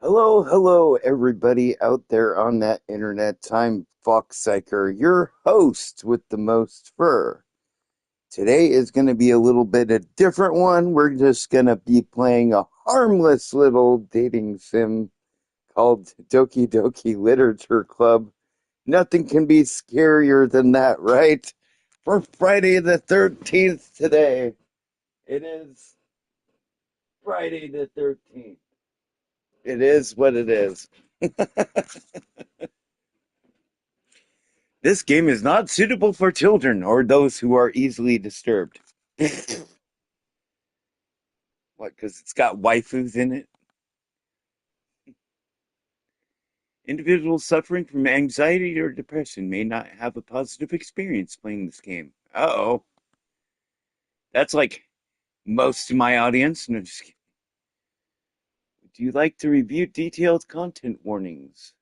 Hello, hello, everybody out there on that internet. I'm Foxx, your host with the most fur. Today is going to be a little bit a different one. We're just going to be playing a harmless little dating sim called Doki Doki Literature Club. Nothing can be scarier than that, right? For Friday the 13th today. It is Friday the 13th. It is what it is. This game is not suitable for children or those who are easily disturbed. What, because it's got waifus in it? Individuals suffering from anxiety or depression may not have a positive experience playing this game. Uh-oh. That's like most of my audience. No, just kidding. Do you like to review detailed content warnings,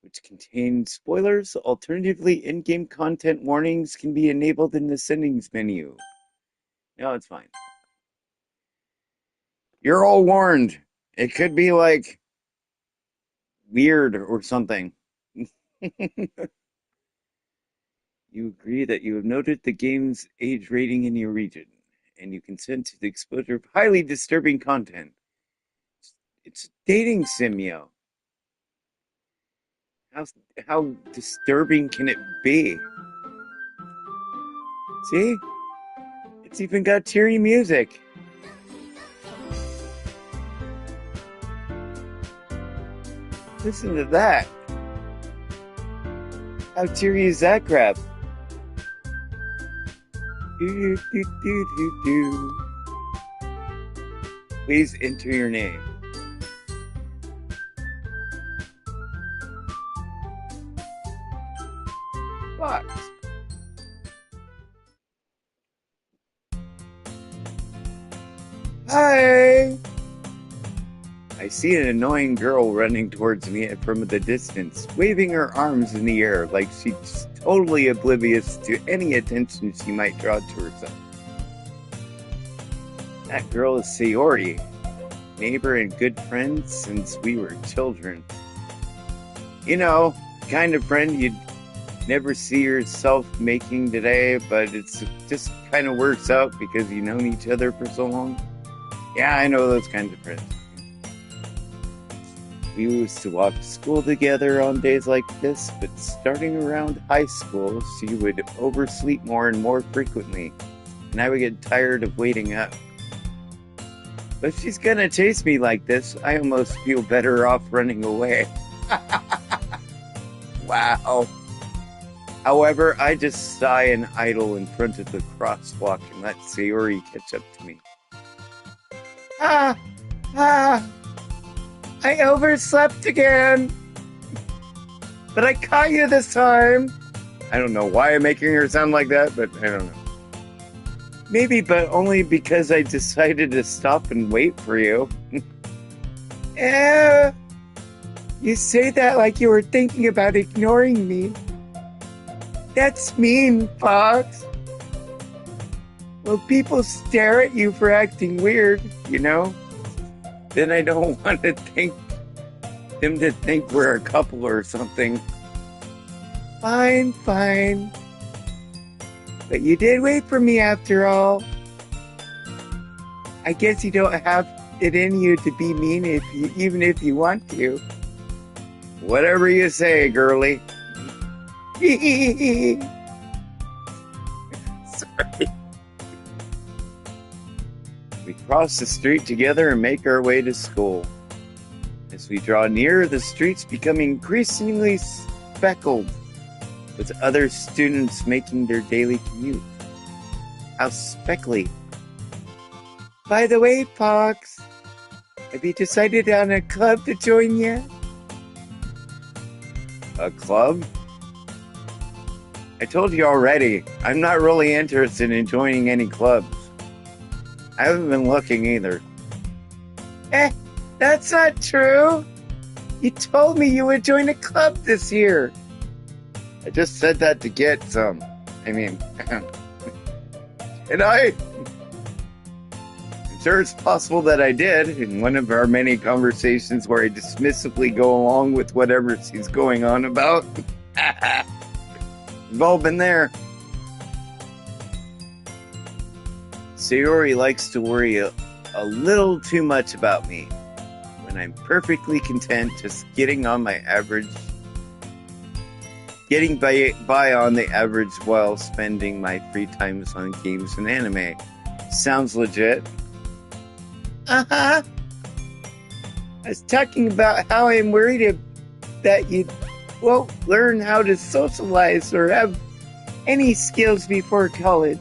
which contain spoilers? Alternatively, in-game content warnings can be enabled in the settings menu. No, it's fine. You're all warned. It could be like weird or something. You agree that you have noted the game's age rating in your region, and you consent to the exposure of highly disturbing content. It's a dating sim, yo. How, how disturbing can it be? See? It's even got cheery music. Listen to that. How cheery is that crap? Do, do, do, do, do. Please enter your name. Fox. Hi. I see an annoying girl running towards me from the distance, waving her arms in the air like she's totally oblivious to any attention she might draw to herself. That girl is Sayori, neighbor and good friend since we were children. You know, the kind of friend you'd never see yourself making today, but it's just kind of works out because you've known each other for so long. Yeah, I know those kinds of friends. We used to walk to school together on days like this, but starting around high school, she would oversleep more and more frequently, and I would get tired of waiting up. But if she's gonna chase me like this, I almost feel better off running away. Wow. However, I just sigh and idle in front of the crosswalk and let Sayori catch up to me. Ah! Ah! I overslept again! But I caught you this time! I don't know why I'm making her sound like that, but I don't know. Maybe, but only because I decided to stop and wait for you. You say that like you were thinking about ignoring me. That's mean, Fox. Well, people stare at you for acting weird, you know? Then I don't want to think them to think we're a couple or something. Fine, fine. But you did wait for me after all. I guess you don't have it in you to be mean even if you want to. Whatever you say, girlie. Sorry. We cross the street together and make our way to school. As we draw near, the streets become increasingly speckled with other students making their daily commute. How speckly. By the way, Fox, have you decided on a club to join yet? A club? I told you already, I'm not really interested in joining any clubs. I haven't been looking either. That's not true. You told me you would join a club this year. I just said that to get some. And I'm sure, it's possible that I did in one of our many conversations where I dismissively go along with whatever she's going on about. We've all been there. Sayori likes to worry a little too much about me when I'm perfectly content just getting on my average, getting by on the average while spending my free times on games and anime. Sounds legit. I was talking about how I'm worried that you won't learn how to socialize or have any skills before college.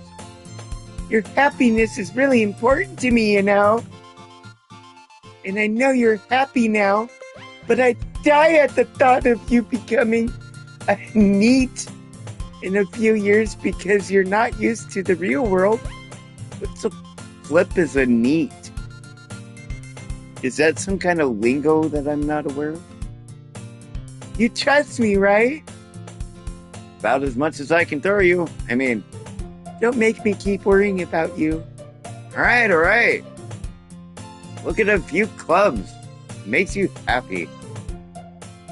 Your happiness is really important to me, you know. And I know you're happy now, but I die at the thought of you becoming a NEET in a few years because you're not used to the real world. What's a flip is a NEET? Is that some kind of lingo that I'm not aware of? You trust me, right? About as much as I can throw you. I mean, don't make me keep worrying about you. All right. Look at a few clubs. Makes you happy.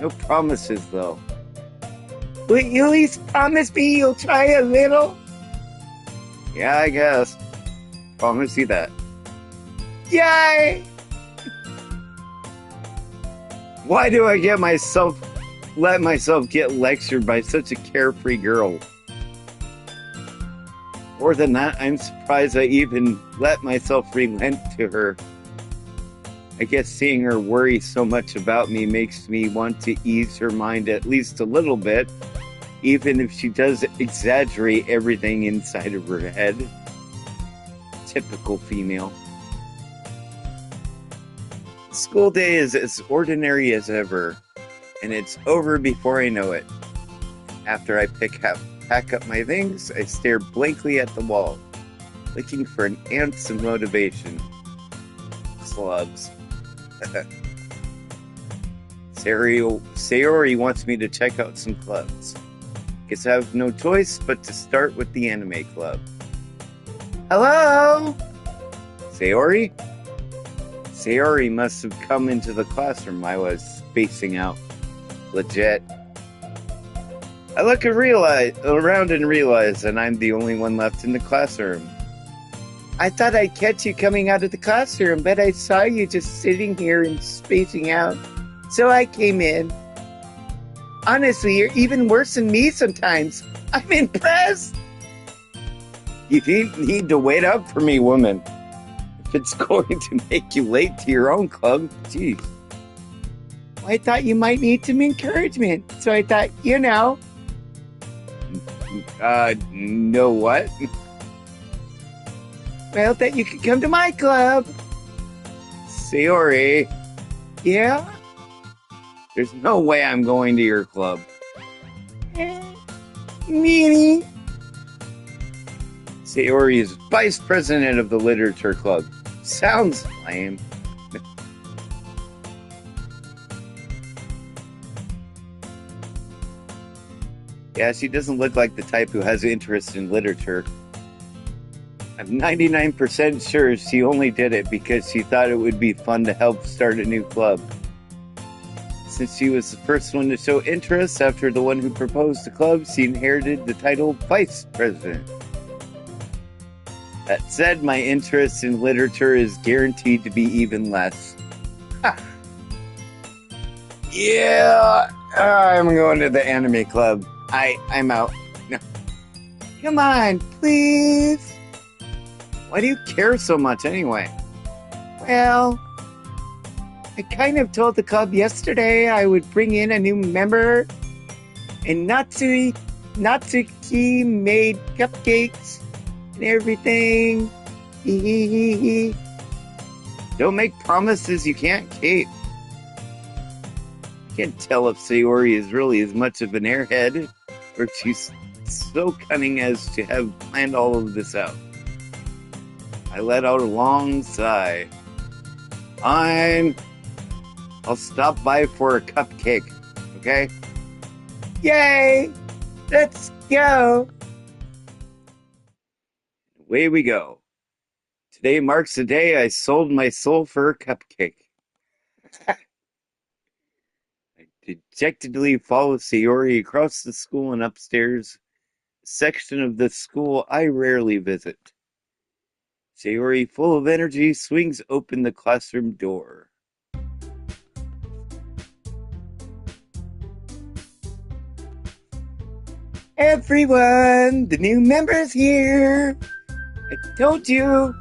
No promises, though. Will you at least promise me you'll try a little? Yeah, I guess. Promise you that. Yay! Why do I let myself get lectured by such a carefree girl? More than that, I'm surprised I even let myself relent to her. I guess seeing her worry so much about me makes me want to ease her mind at least a little bit, even if she does exaggerate everything inside of her head. Typical female. School day is as ordinary as ever, and it's over before I know it. After I pack up my things, I stare blankly at the wall, looking for an ounce of motivation. Clubs. Sayori wants me to check out some clubs. Guess I have no choice but to start with the anime club. Hello? Sayori? Sayori must have come into the classroom I was spacing out. Legit. I look around and realize that I'm the only one left in the classroom. I thought I'd catch you coming out of the classroom, but I saw you just sitting here and spacing out, so I came in. Honestly, you're even worse than me sometimes. I'm impressed. You need to wait up for me, woman. If it's going to make you late to your own club, geez. I thought you might need some encouragement, so I thought, no what? Well, that you could come to my club. Sayori. Yeah? There's no way I'm going to your club. Meanie. Sayori is vice president of the literature club. Sounds lame. Yeah, she doesn't look like the type who has interest in literature. I'm 99% sure she only did it because she thought it would be fun to help start a new club. Since she was the first one to show interest after the one who proposed the club, she inherited the title Vice President. That said, my interest in literature is guaranteed to be even less. Ha. Yeah, I'm going to the anime club. I'm out. No. Come on, please. Why do you care so much anyway? Well, I kind of told the club yesterday I would bring in a new member, and Natsuki made cupcakes and everything. Don't make promises you can't keep. I can't tell if Sayori is really as much of an airhead, or if she's so cunning as to have planned all of this out. I let out a long sigh. Fine. I'll stop by for a cupcake, okay? Yay! Let's go! Away we go. Today marks the day I sold my soul for a cupcake. I dejectedly follow Sayori across the school and upstairs, a section of the school I rarely visit. Sayori, full of energy, swings open the classroom door. Everyone, the new member's here. I told you,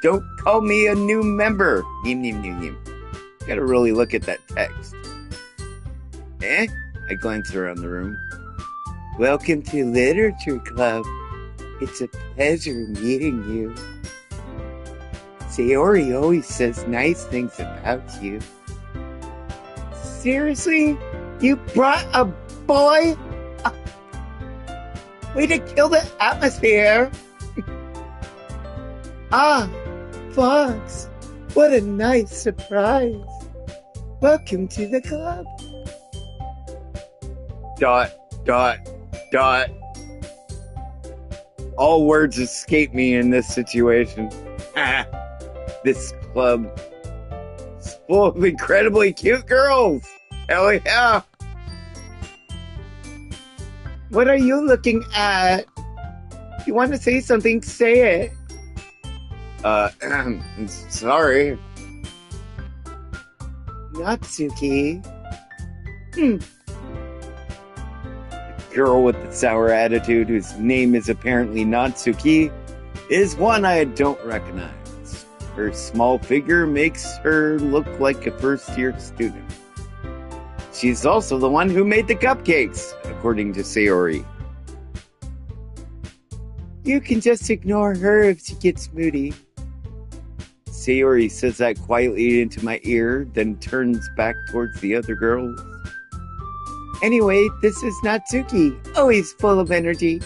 don't call me a new member. Gotta really look at that text. I glance around the room. Welcome to Literature Club. It's a pleasure meeting you. Sayori always says nice things about you. Seriously? You brought a boy? Way to kill the atmosphere. Foxx. What a nice surprise. Welcome to the club. ... All words escape me in this situation. This club is full of incredibly cute girls. Hell yeah. What are you looking at? If you want to say something, say it. Sorry. Natsuki. The girl with the sour attitude, whose name is apparently Natsuki, is one I don't recognize. Her small figure makes her look like a first-year student. She's also the one who made the cupcakes, according to Sayori. You can just ignore her if she gets moody. Sayori says that quietly into my ear, then turns back towards the other girls. Anyway, this is Natsuki, always full of energy.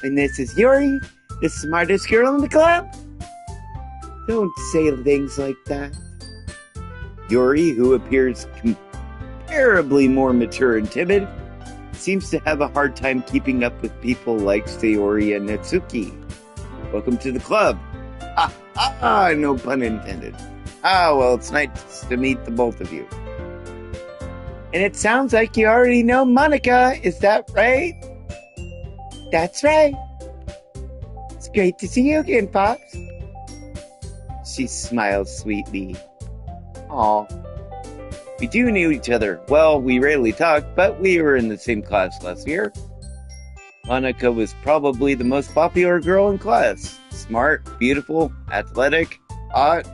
And this is Yuri, the smartest girl in the club. Don't say things like that. Yuri, who appears comparably more mature and timid, seems to have a hard time keeping up with people like Sayori and Natsuki. Welcome to the club. No pun intended. Well, it's nice to meet the both of you. And it sounds like you already know Monica, is that right? That's right. It's great to see you again, Foxx. She smiles sweetly. Aw. We do know each other. Well, we rarely talk, but we were in the same class last year. Monica was probably the most popular girl in class. Smart, beautiful, athletic, hot.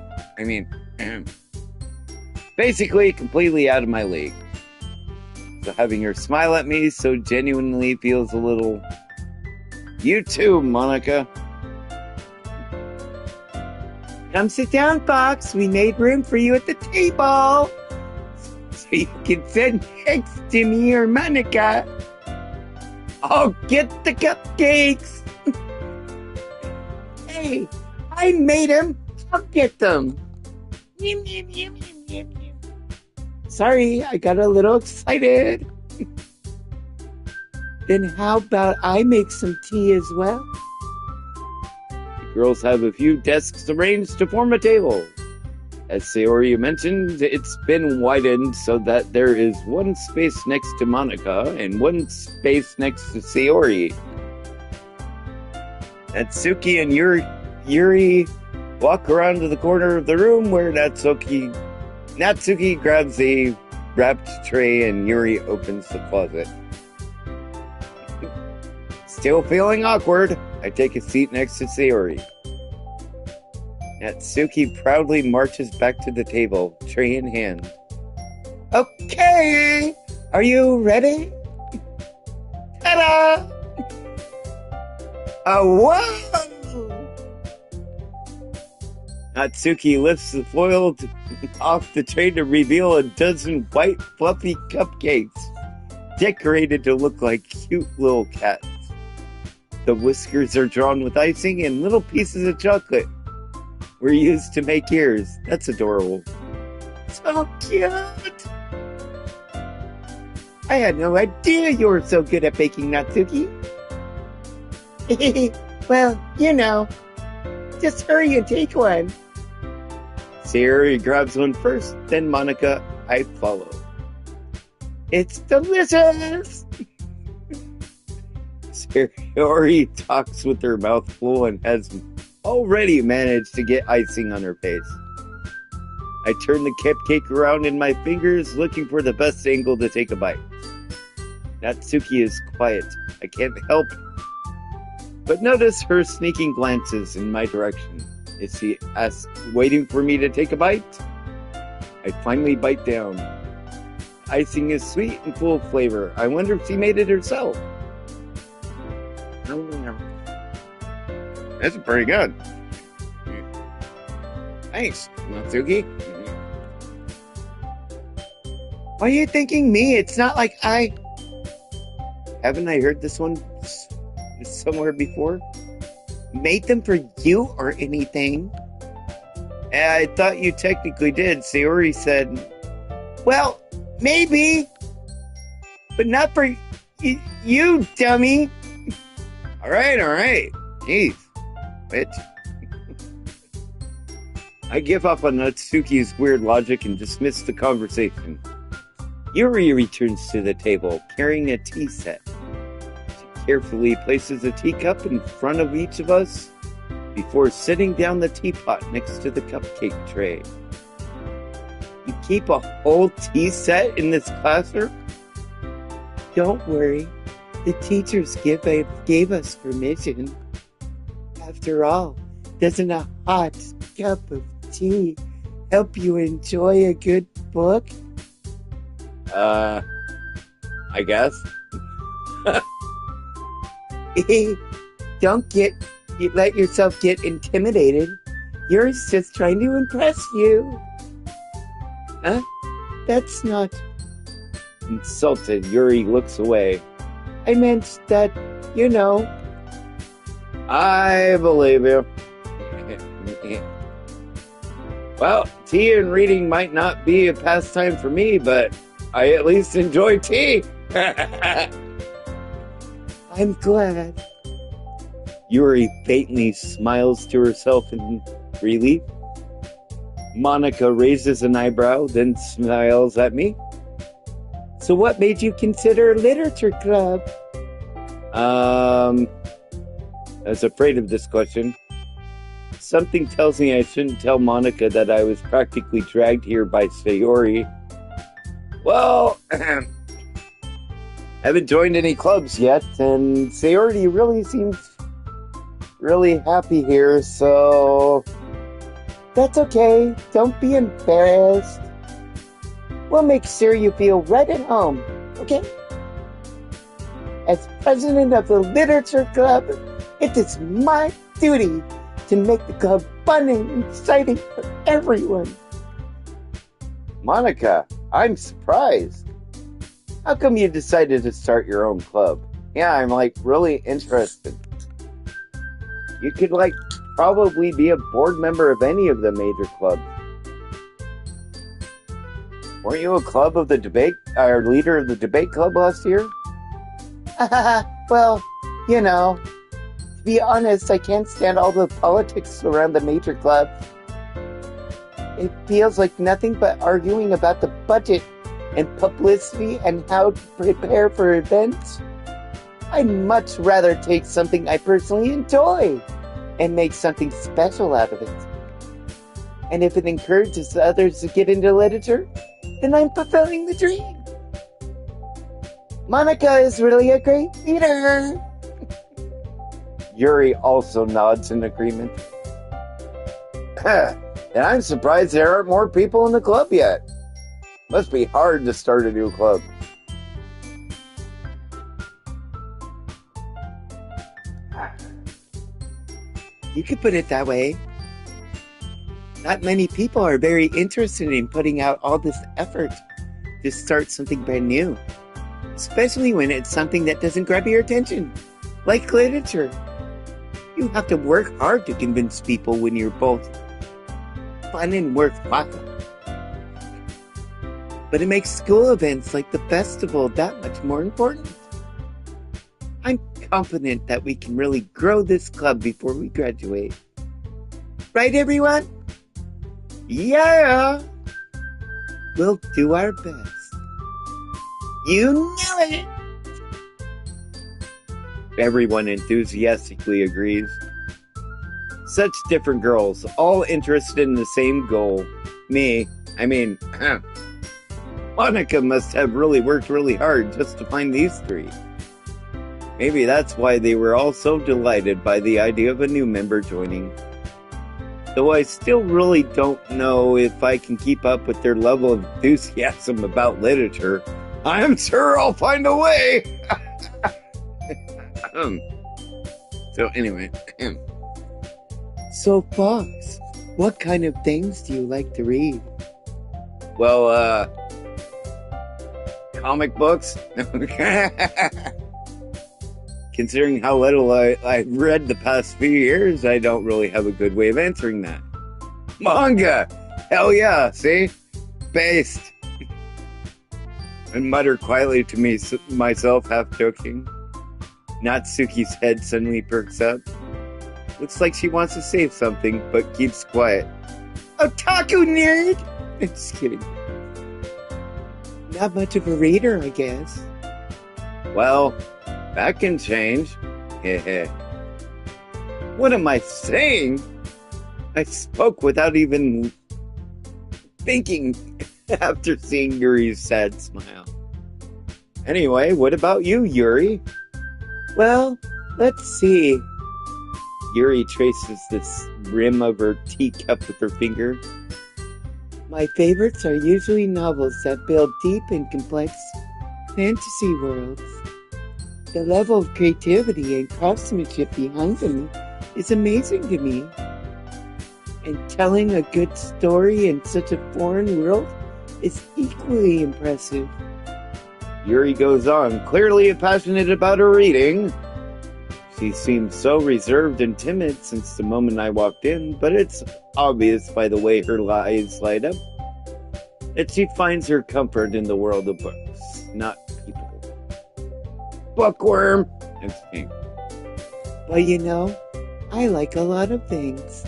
Basically completely out of my league. So having her smile at me so genuinely feels a little... You too, Monica. Come sit down, Foxx. We made room for you at the table. So you can sit next to me or Monica. I'll get the cupcakes. Hey, I made them. I'll get them. Sorry, I got a little excited. Then how about I make some tea as well? The girls have a few desks arranged to form a table. As Sayori mentioned, it's been widened so that there is one space next to Monica and one space next to Sayori. Natsuki and Yuri walk around to the corner of the room where Natsuki grabs a wrapped tray and Yuri opens the closet. Still feeling awkward, I take a seat next to Sayori. Natsuki proudly marches back to the table, tray in hand. Okay, are you ready? Ta-da! Whoa! Natsuki lifts the foil off the tray to reveal a dozen white, fluffy cupcakes, decorated to look like cute little cats. The whiskers are drawn with icing, and little pieces of chocolate were used to make ears. That's adorable. So cute! I had no idea you were so good at baking, Natsuki. Well, you know, Just hurry and take one. Sayori grabs one first, then Monica, I follow. It's delicious! Sayori talks with her mouth full and has already managed to get icing on her face. I turn the cupcake around in my fingers, looking for the best angle to take a bite. Natsuki is quiet. I can't help but notice her sneaking glances in my direction. Is she waiting for me to take a bite? I finally bite down. Icing is sweet and full of flavor. I wonder if she made it herself. That's pretty good. Thanks, Natsuki. Why are you thanking me? It's not like I... Haven't I heard this one somewhere before? Made them for you or anything? I thought you technically did. Sayori said, well, maybe, but not for you, dummy. All right. Jeez, bitch. I give up on Natsuki's weird logic and dismiss the conversation. Yuri returns to the table, carrying a tea set. She carefully places a teacup in front of each of us before setting down the teapot next to the cupcake tray. You keep a whole tea set in this classroom? Don't worry, the teachers gave us permission. After all, doesn't a hot cup of tea help you enjoy a good book? I guess. Don't let yourself get intimidated. Yuri's just trying to impress you. Huh? That's not... Insulted, Yuri looks away. I meant that, you know. I believe you. Well, tea and reading might not be a pastime for me, but I at least enjoy tea. I'm glad. Yuri faintly smiles to herself in relief. Monica raises an eyebrow, then smiles at me. So what made you consider a literature club? I was afraid of this question. Something tells me I shouldn't tell Monica that I was practically dragged here by Sayori. Well, I haven't joined any clubs yet, and Sayori really seems really happy here, so... That's okay. Don't be embarrassed. We'll make sure you feel right at home, okay? As president of the literature club, it is my duty to make the club fun and exciting for everyone. Monica, I'm surprised. How come you decided to start your own club? Yeah, I'm really interested. You could probably be a board member of any of the major clubs. Weren't you a club of the debate, or leader of the debate club last year? Well, you know, to be honest, I can't stand all the politics around the major clubs. It feels like nothing but arguing about the budget and publicity and how to prepare for events. I'd much rather take something I personally enjoy and make something special out of it. And if it encourages others to get into literature, then I'm fulfilling the dream. Monica is really a great leader. Yuri also nods in agreement. And I'm surprised there aren't more people in the club yet. Must be hard to start a new club. You could put it that way. Not many people are very interested in putting out all this effort to start something brand new. Especially when it's something that doesn't grab your attention, like literature. You have to work hard to convince people when you're both fun and worthwhile. But it makes school events like the festival that much more important. I'm confident that we can really grow this club before we graduate. Right, everyone? Yeah. We'll do our best. You know it. Everyone enthusiastically agrees. Such different girls, all interested in the same goal. Monica must have really worked really hard just to find these three. Maybe that's why they were all so delighted by the idea of a new member joining. Though I still really don't know if I can keep up with their level of enthusiasm about literature, I'm sure I'll find a way! So anyway. So Fox, what kind of things do you like to read? Well, comic books? Considering how little I've read the past few years, I don't really have a good way of answering that. Manga! Hell yeah, see? Based. And mutter quietly to myself, half joking. Natsuki's head suddenly perks up. Looks like she wants to say something, but keeps quiet. Otaku nerd! I'm just kidding. Not much of a reader, I guess. Well, that can change. What am I saying? I spoke without even thinking after seeing Yuri's sad smile. Anyway, what about you, Yuri? Well, let's see. Yuri traces the rim of her teacup with her finger. My favorites are usually novels that build deep and complex fantasy worlds. The level of creativity and craftsmanship behind them is amazing to me. And telling a good story in such a foreign world is equally impressive. Yuri goes on, clearly passionate about her reading. She seemed so reserved and timid since the moment I walked in, but it's obvious by the way her eyes light up that she finds her comfort in the world of books, not people. Bookworm! Well, you know, I like a lot of things.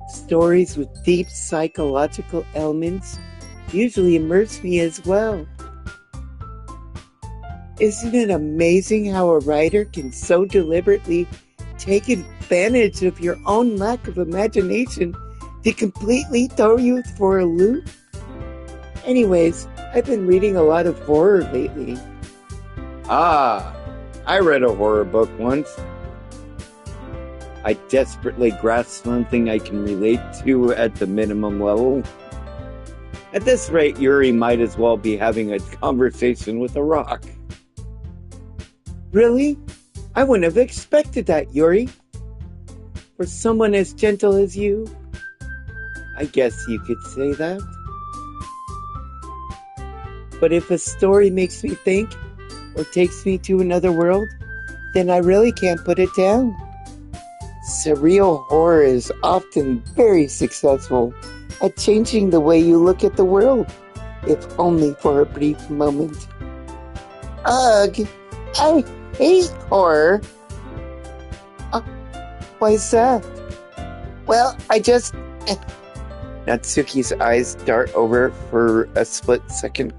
Stories with deep psychological elements usually immerse me as well. Isn't it amazing how a writer can so deliberately take advantage of your own lack of imagination to completely throw you for a loop? Anyways, I've been reading a lot of horror lately. Ah, I read a horror book once. I desperately grasp something I can relate to at the minimum level. At this rate, Yuri might as well be having a conversation with a rock. Really? I wouldn't have expected that, Yuri. For someone as gentle as you, I guess you could say that. But if a story makes me think, or takes me to another world, then I really can't put it down. Surreal horror is often very successful at changing the way you look at the world, if only for a brief moment. Ugh, I hate horror. Why's that? Well, I just... Natsuki's eyes dart over for a split second.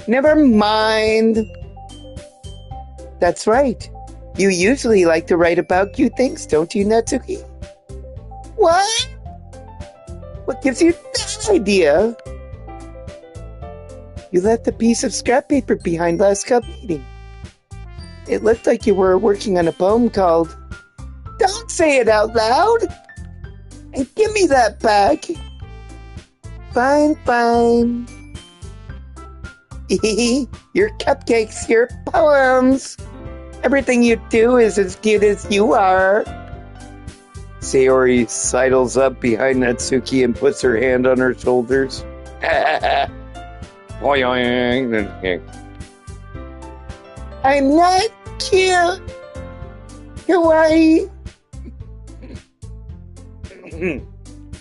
Never mind. That's right. You usually like to write about cute things, don't you, Natsuki? What? What gives you that idea? You left a piece of scrap paper behind last club meeting. It looked like you were working on a poem called Don't Say It Out Loud! And give me that back! Fine, fine. Your cupcakes, your poems. Everything you do is as cute as you are. Sayori sidles up behind Natsuki and puts her hand on her shoulders. I'm not cute. Kawaii.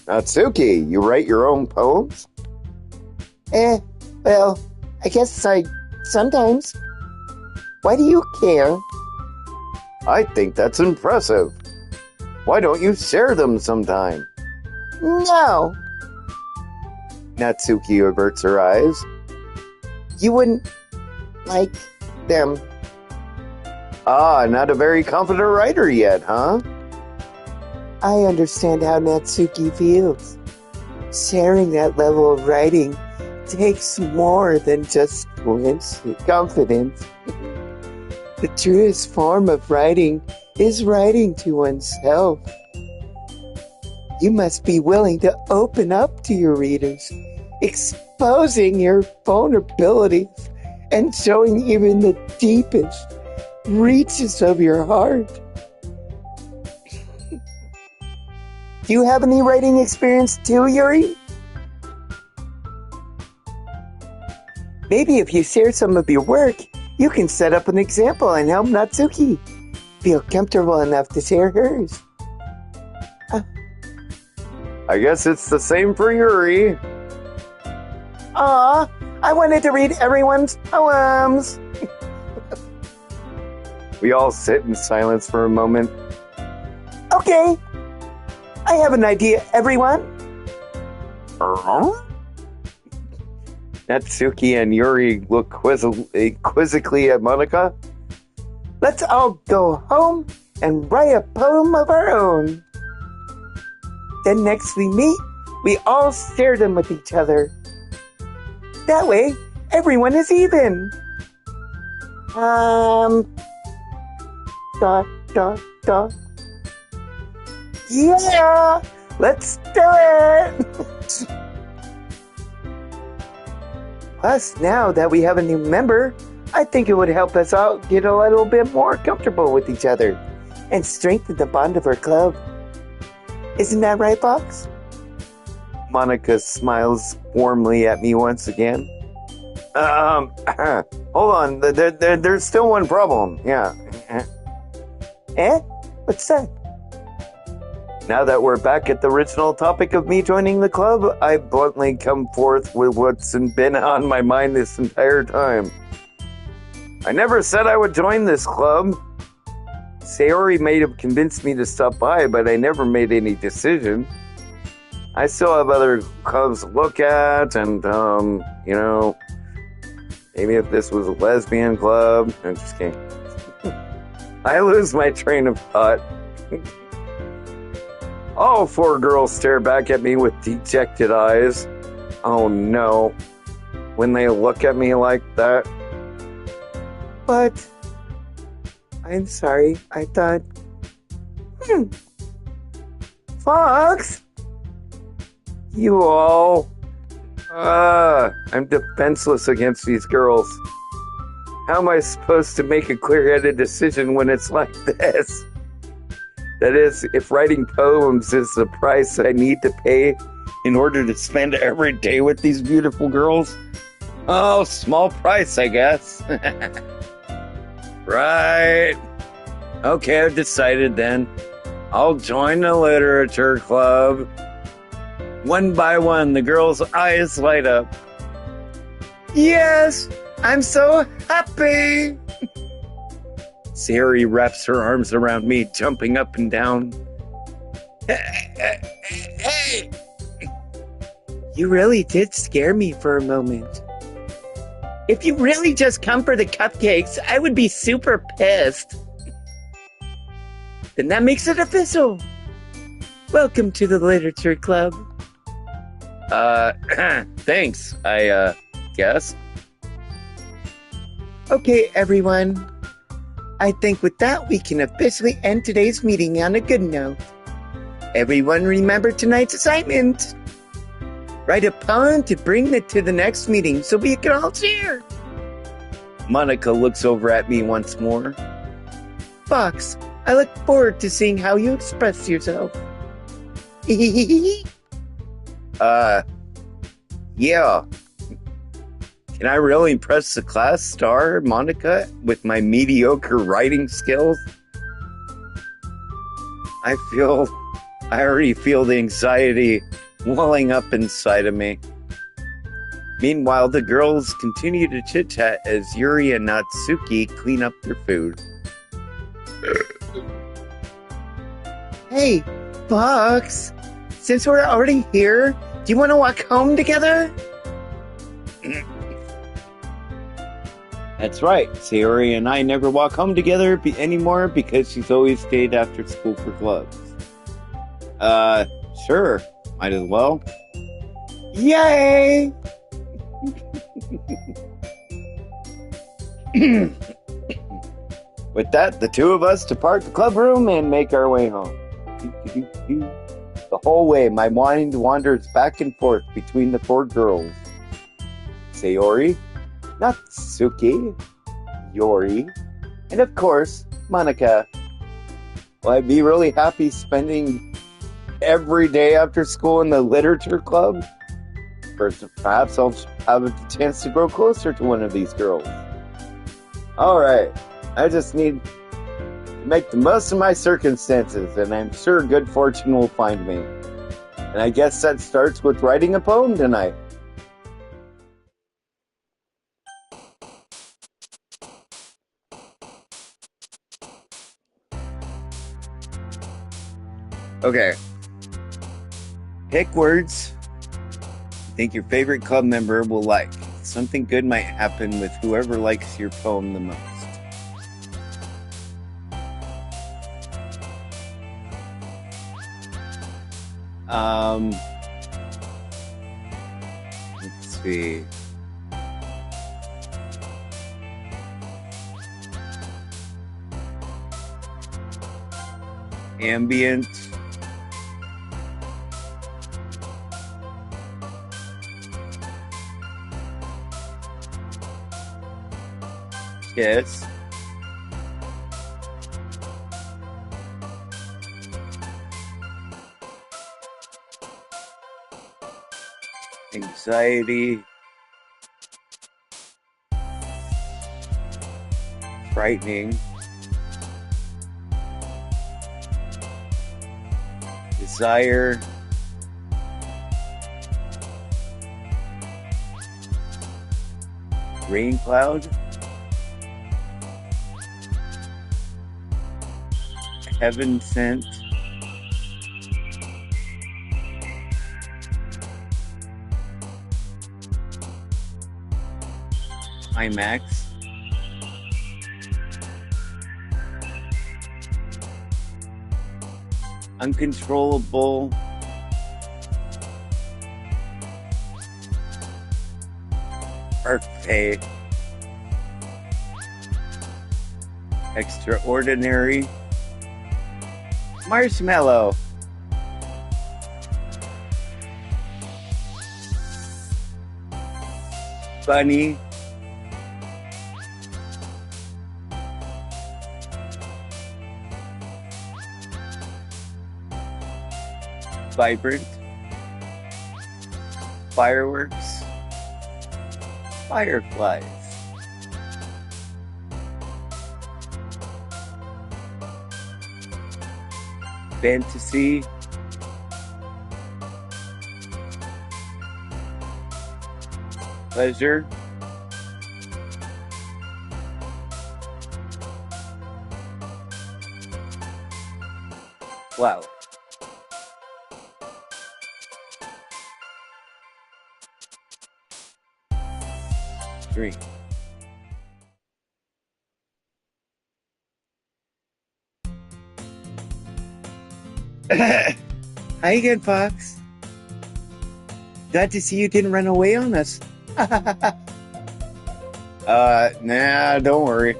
Natsuki, you write your own poems? Well, I guess I sometimes. Why do you care? I think that's impressive. Why don't you share them sometime? No. Natsuki averts her eyes. You wouldn't like them. Ah, not a very confident writer yet, huh? I understand how Natsuki feels. Sharing that level of writing takes more than just confidence. The truest form of writing is writing to oneself. You must be willing to open up to your readers, exposing your vulnerabilities and showing even the deepest reaches of your heart. Do you have any writing experience too, Yuri? Maybe if you share some of your work, you can set up an example and help Natsuki feel comfortable enough to share hers. I guess it's the same for Yuri. Aw, I wanted to read everyone's poems. We all sit in silence for a moment. Okay, I have an idea, everyone. Natsuki and Yuri look quizzically at Monica. Let's all go home and write a poem of our own. Then next we meet, we all share them with each other. That way, everyone is even. Yeah, let's do it. Plus, now that we have a new member, I think it would help us out get a little bit more comfortable with each other and strengthen the bond of our club. Isn't that right, Foxx? Monica smiles warmly at me once again. Hold on. There's still one problem. Yeah. Eh? What's that? Now that we're back at the original topic of me joining the club, I bluntly come forth with what's been on my mind this entire time. I never said I would join this club. Sayori may have convinced me to stop by, but I never made any decision. I still have other clubs to look at, and, maybe if this was a lesbian club. I'm just kidding. I lose my train of thought. All four girls stare back at me with dejected eyes. Oh no. When they look at me like that. But I'm sorry, I thought... Foxx! You all... I'm defenseless against these girls. How am I supposed to make a clear-headed decision when it's like this? That is, if writing poems is the price I need to pay in order to spend every day with these beautiful girls, oh, small price, I guess. Right. Okay, I've decided then. I'll join the literature club. One by one, the girls' eyes light up. Yes, I'm so happy. Sayori wraps her arms around me, jumping up and down. Hey! You really did scare me for a moment. If you really just come for the cupcakes, I would be super pissed. Then that makes it official. Welcome to the Literature Club. Thanks, I guess. Okay, everyone. I think with that, we can officially end today's meeting on a good note. Everyone remember tonight's assignment. Write a poem to bring it to the next meeting so we can all cheer. Monica looks over at me once more. Foxx, I look forward to seeing how you express yourself. Yeah. Can I really impress the class star, Monica, with my mediocre writing skills? I already feel the anxiety welling up inside of me. Meanwhile, the girls continue to chit-chat as Yuri and Natsuki clean up their food. Hey, Fox, since we're already here, do you want to walk home together? That's right. Sayori and I never walk home together anymore because she's always stayed after school for clubs. Sure. Might as well. Yay! With that, the two of us depart the club room and make our way home. The whole way, my mind wanders back and forth between the four girls. Sayori, Natsuki, Yori, and of course, Monica. Will I be really happy spending every day after school in the literature club? Perhaps I'll have a chance to grow closer to one of these girls. Alright, I just need to make the most of my circumstances, and I'm sure good fortune will find me. And I guess that starts with writing a poem tonight. Okay. Pick words you think your favorite club member will like. Something good might happen with whoever likes your poem the most. Let's see. Ambient. Kiss. Anxiety. Frightening. Desire. Rain cloud. Heaven sent. IMAX. Uncontrollable. Perfect. Extraordinary. Marshmallow. Bunny. Vibrant. Fireworks. Fireflies. Fantasy. Pleasure. Wow. Dream. Hi again, Fox. Glad to see you didn't run away on us. Nah, don't worry.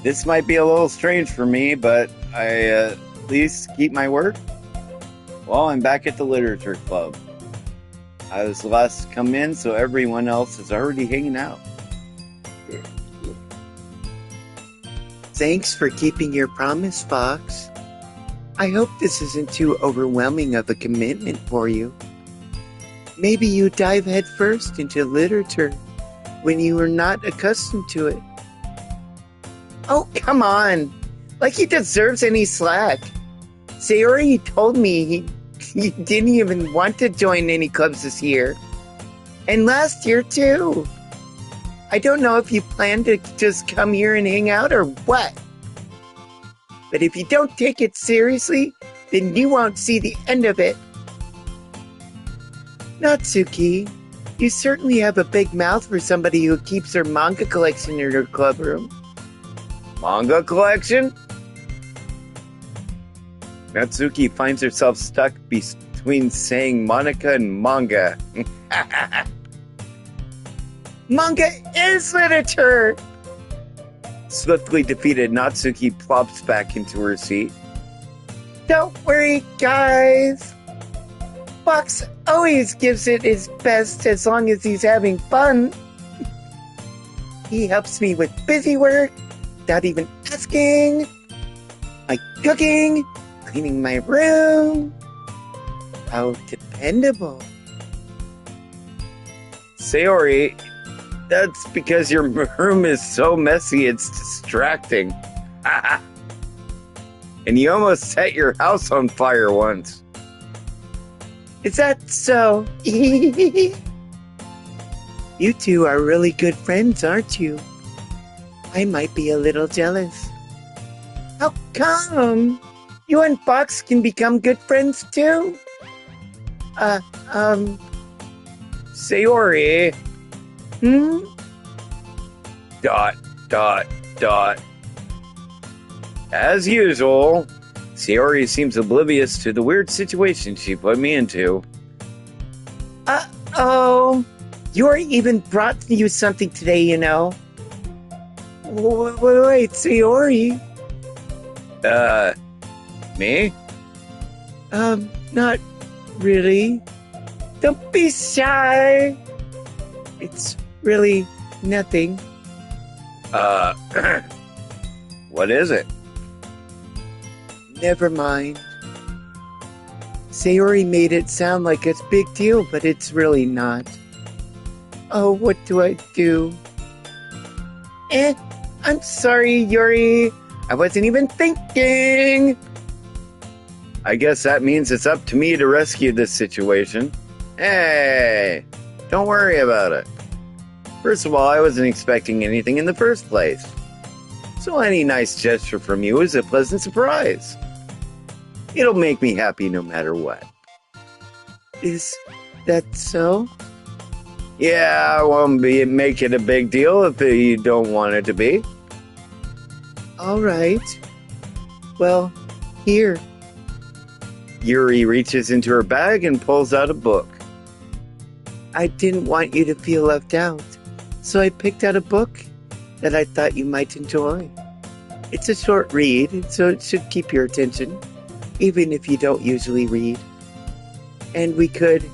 This might be a little strange for me, but I at least keep my word. Well, I'm back at the literature club. I was the last to come in, so everyone else is already hanging out. Thanks for keeping your promise, Fox. I hope this isn't too overwhelming of a commitment for you. Maybe you dive headfirst into literature when you were not accustomed to it. Oh, come on. Like he deserves any slack. Sayori told me he didn't even want to join any clubs this year. And last year, too. I don't know if you plan to just come here and hang out or what. but if you don't take it seriously, then you won't see the end of it. Natsuki, you certainly have a big mouth for somebody who keeps her manga collection in her club room. Manga collection? Natsuki finds herself stuck between saying Monica and manga. Manga is literature! Swiftly defeated, Natsuki plops back into her seat. Don't worry, guys. Foxx always gives it his best as long as he's having fun. He helps me with busy work without even asking. Like cooking, cleaning my room. How dependable. Sayori, that's because your room is so messy it's distracting. And you almost set your house on fire once. Is that so? You two are really good friends, aren't you? I might be a little jealous. How come? You and Foxx can become good friends too? Sayori. Dot. As usual, Sayori seems oblivious to the weird situation she put me into. Uh-oh. Yuri even brought you something today, you know. Wait, Sayori. Me? Not really. Don't be shy. It's really nothing. What is it? Never mind. Sayori made it sound like it's a big deal, but it's really not. Oh, what do I do? I'm sorry, Yuri. I wasn't even thinking. I guess that means it's up to me to rescue this situation. Hey, don't worry about it. First of all, I wasn't expecting anything in the first place. So any nice gesture from you is a pleasant surprise. It'll make me happy no matter what. Is that so? Yeah, I won't make it a big deal if you don't want it to be. All right. Well, here. Yuri reaches into her bag and pulls out a book. I didn't want you to feel left out, so I picked out a book that I thought you might enjoy. It's a short read, so it should keep your attention, even if you don't usually read. And we could,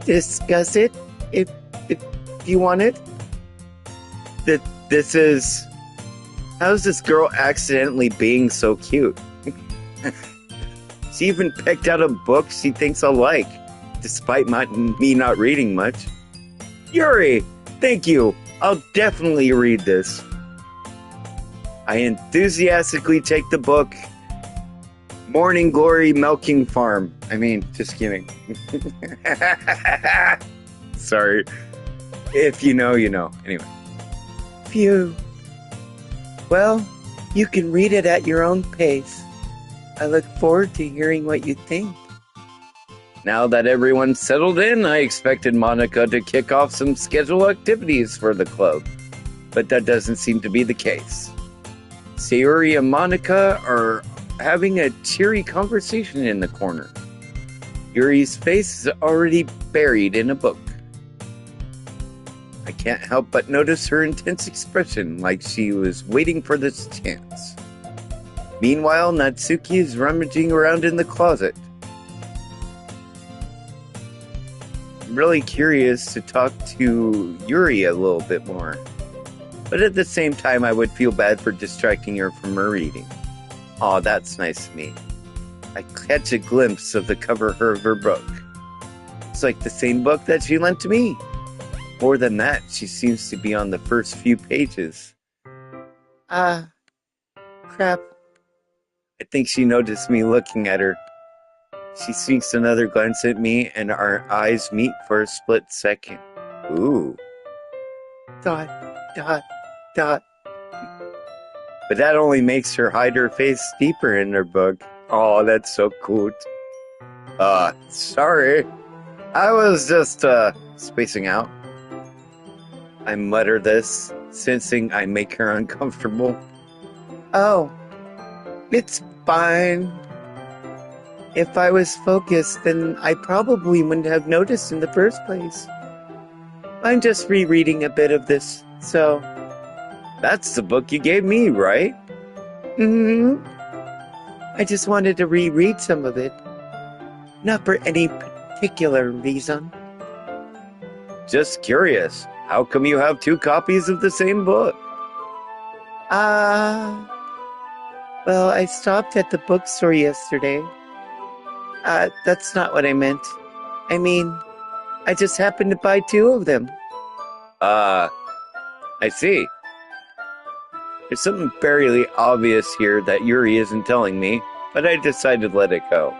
discuss it if you wanted. This is... How's this girl accidentally being so cute? She even picked out a book she thinks I'll like, despite me not reading much. Yuri, thank you. I'll definitely read this. I enthusiastically take the book. Morning Glory Milking Farm. Just kidding. Sorry. If you know, you know. Anyway. Phew. Well, you can read it at your own pace. I look forward to hearing what you think. Now that everyone's settled in, I expected Monica to kick off some scheduled activities for the club. But that doesn't seem to be the case. Sayori and Monica are having a cheery conversation in the corner. Yuri's face is already buried in a book. I can't help but notice her intense expression, like she was waiting for this chance. Meanwhile, Natsuki is rummaging around in the closet. I'm really curious to talk to Yuri a little bit more. But at the same time, I would feel bad for distracting her from her reading. Aw, that's nice of me. I catch a glimpse of the cover of her book. It's like the same book that she lent to me. More than that, she seems to be on the first few pages. Crap. I think she noticed me looking at her. She sinks another glance at me, and our eyes meet for a split second. Ooh. Dot. But But that only makes her hide her face deeper in her book. Oh, that's so cute. Sorry. I was just, spacing out. I mutter this, sensing I make her uncomfortable. Oh, it's fine. If I was focused, then I probably wouldn't have noticed in the first place. I'm just rereading a bit of this, so... That's the book you gave me, right? Mm-hmm. I just wanted to reread some of it. Not for any particular reason. Just curious. How come you have 2 copies of the same book? Well, I stopped at the bookstore yesterday. That's not what I meant. I mean, I just happened to buy 2 of them. I see. There's something fairly obvious here that Yuri isn't telling me, but I decided to let it go.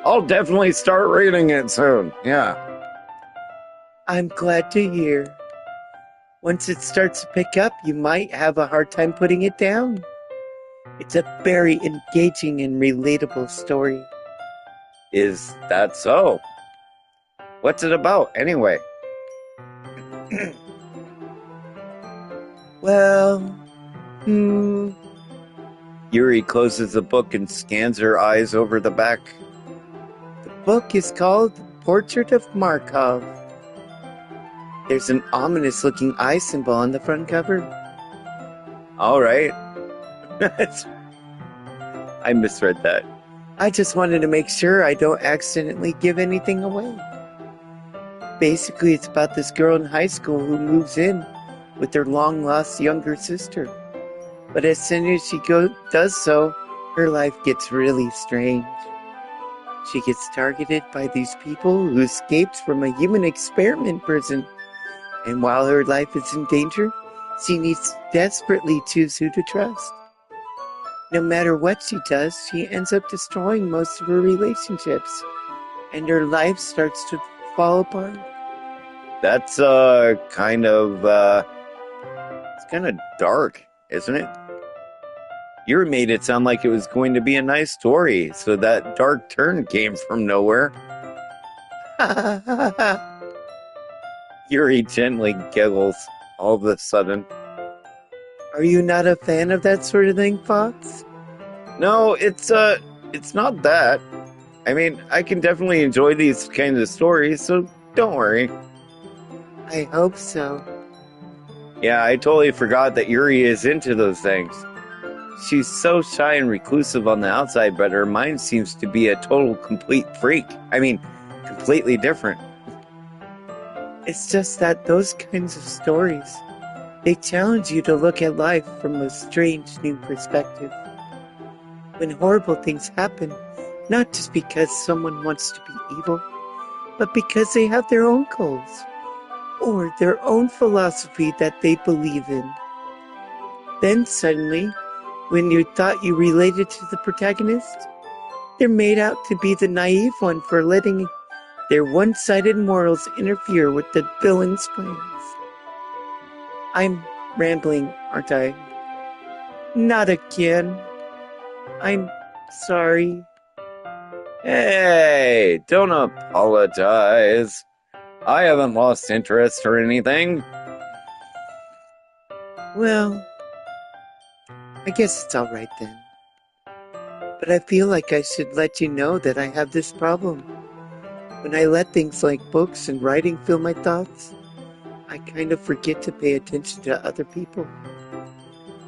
I'll definitely start reading it soon, yeah. I'm glad to hear. Once it starts to pick up, you might have a hard time putting it down. It's a very engaging and relatable story. Is that so? What's it about, anyway? Well... Yuri closes the book and scans her eyes over the back. The book is called Portrait of Markov. There's an ominous-looking eye symbol on the front cover. All right. I misread that. I just wanted to make sure I don't accidentally give anything away. Basically, it's about this girl in high school who moves in with her long-lost younger sister. But as soon as she does so, her life gets really strange. She gets targeted by these people who escaped from a human experiment prison. And while her life is in danger, she needs to desperately choose who to trust. No matter what she does, she ends up destroying most of her relationships. And her life starts to fall apart. That's, kind of, it's kind of dark, isn't it? You made it sound like it was going to be a nice story, so that dark turn came from nowhere. Yuri gently giggles all of a sudden. Are you not a fan of that sort of thing, Fox? No, it's not that. I mean, I can definitely enjoy these kinds of stories, so don't worry. I hope so. Yeah, I totally forgot that Yuri is into those things. She's so shy and reclusive on the outside, but her mind seems to be a total complete freak. I mean, completely different. It's just that those kinds of stories, they challenge you to look at life from a strange new perspective. When horrible things happen, not just because someone wants to be evil, but because they have their own goals, or their own philosophy that they believe in. Then suddenly, when you thought you related to the protagonist, they're made out to be the naive one for letting their one-sided morals interfere with the villain's plans. I'm rambling, aren't I? Not again. I'm sorry. Hey, don't apologize. I haven't lost interest or anything. Well, I guess it's all right then. But I feel like I should let you know that I have this problem. When I let things like books and writing fill my thoughts, I kind of forget to pay attention to other people.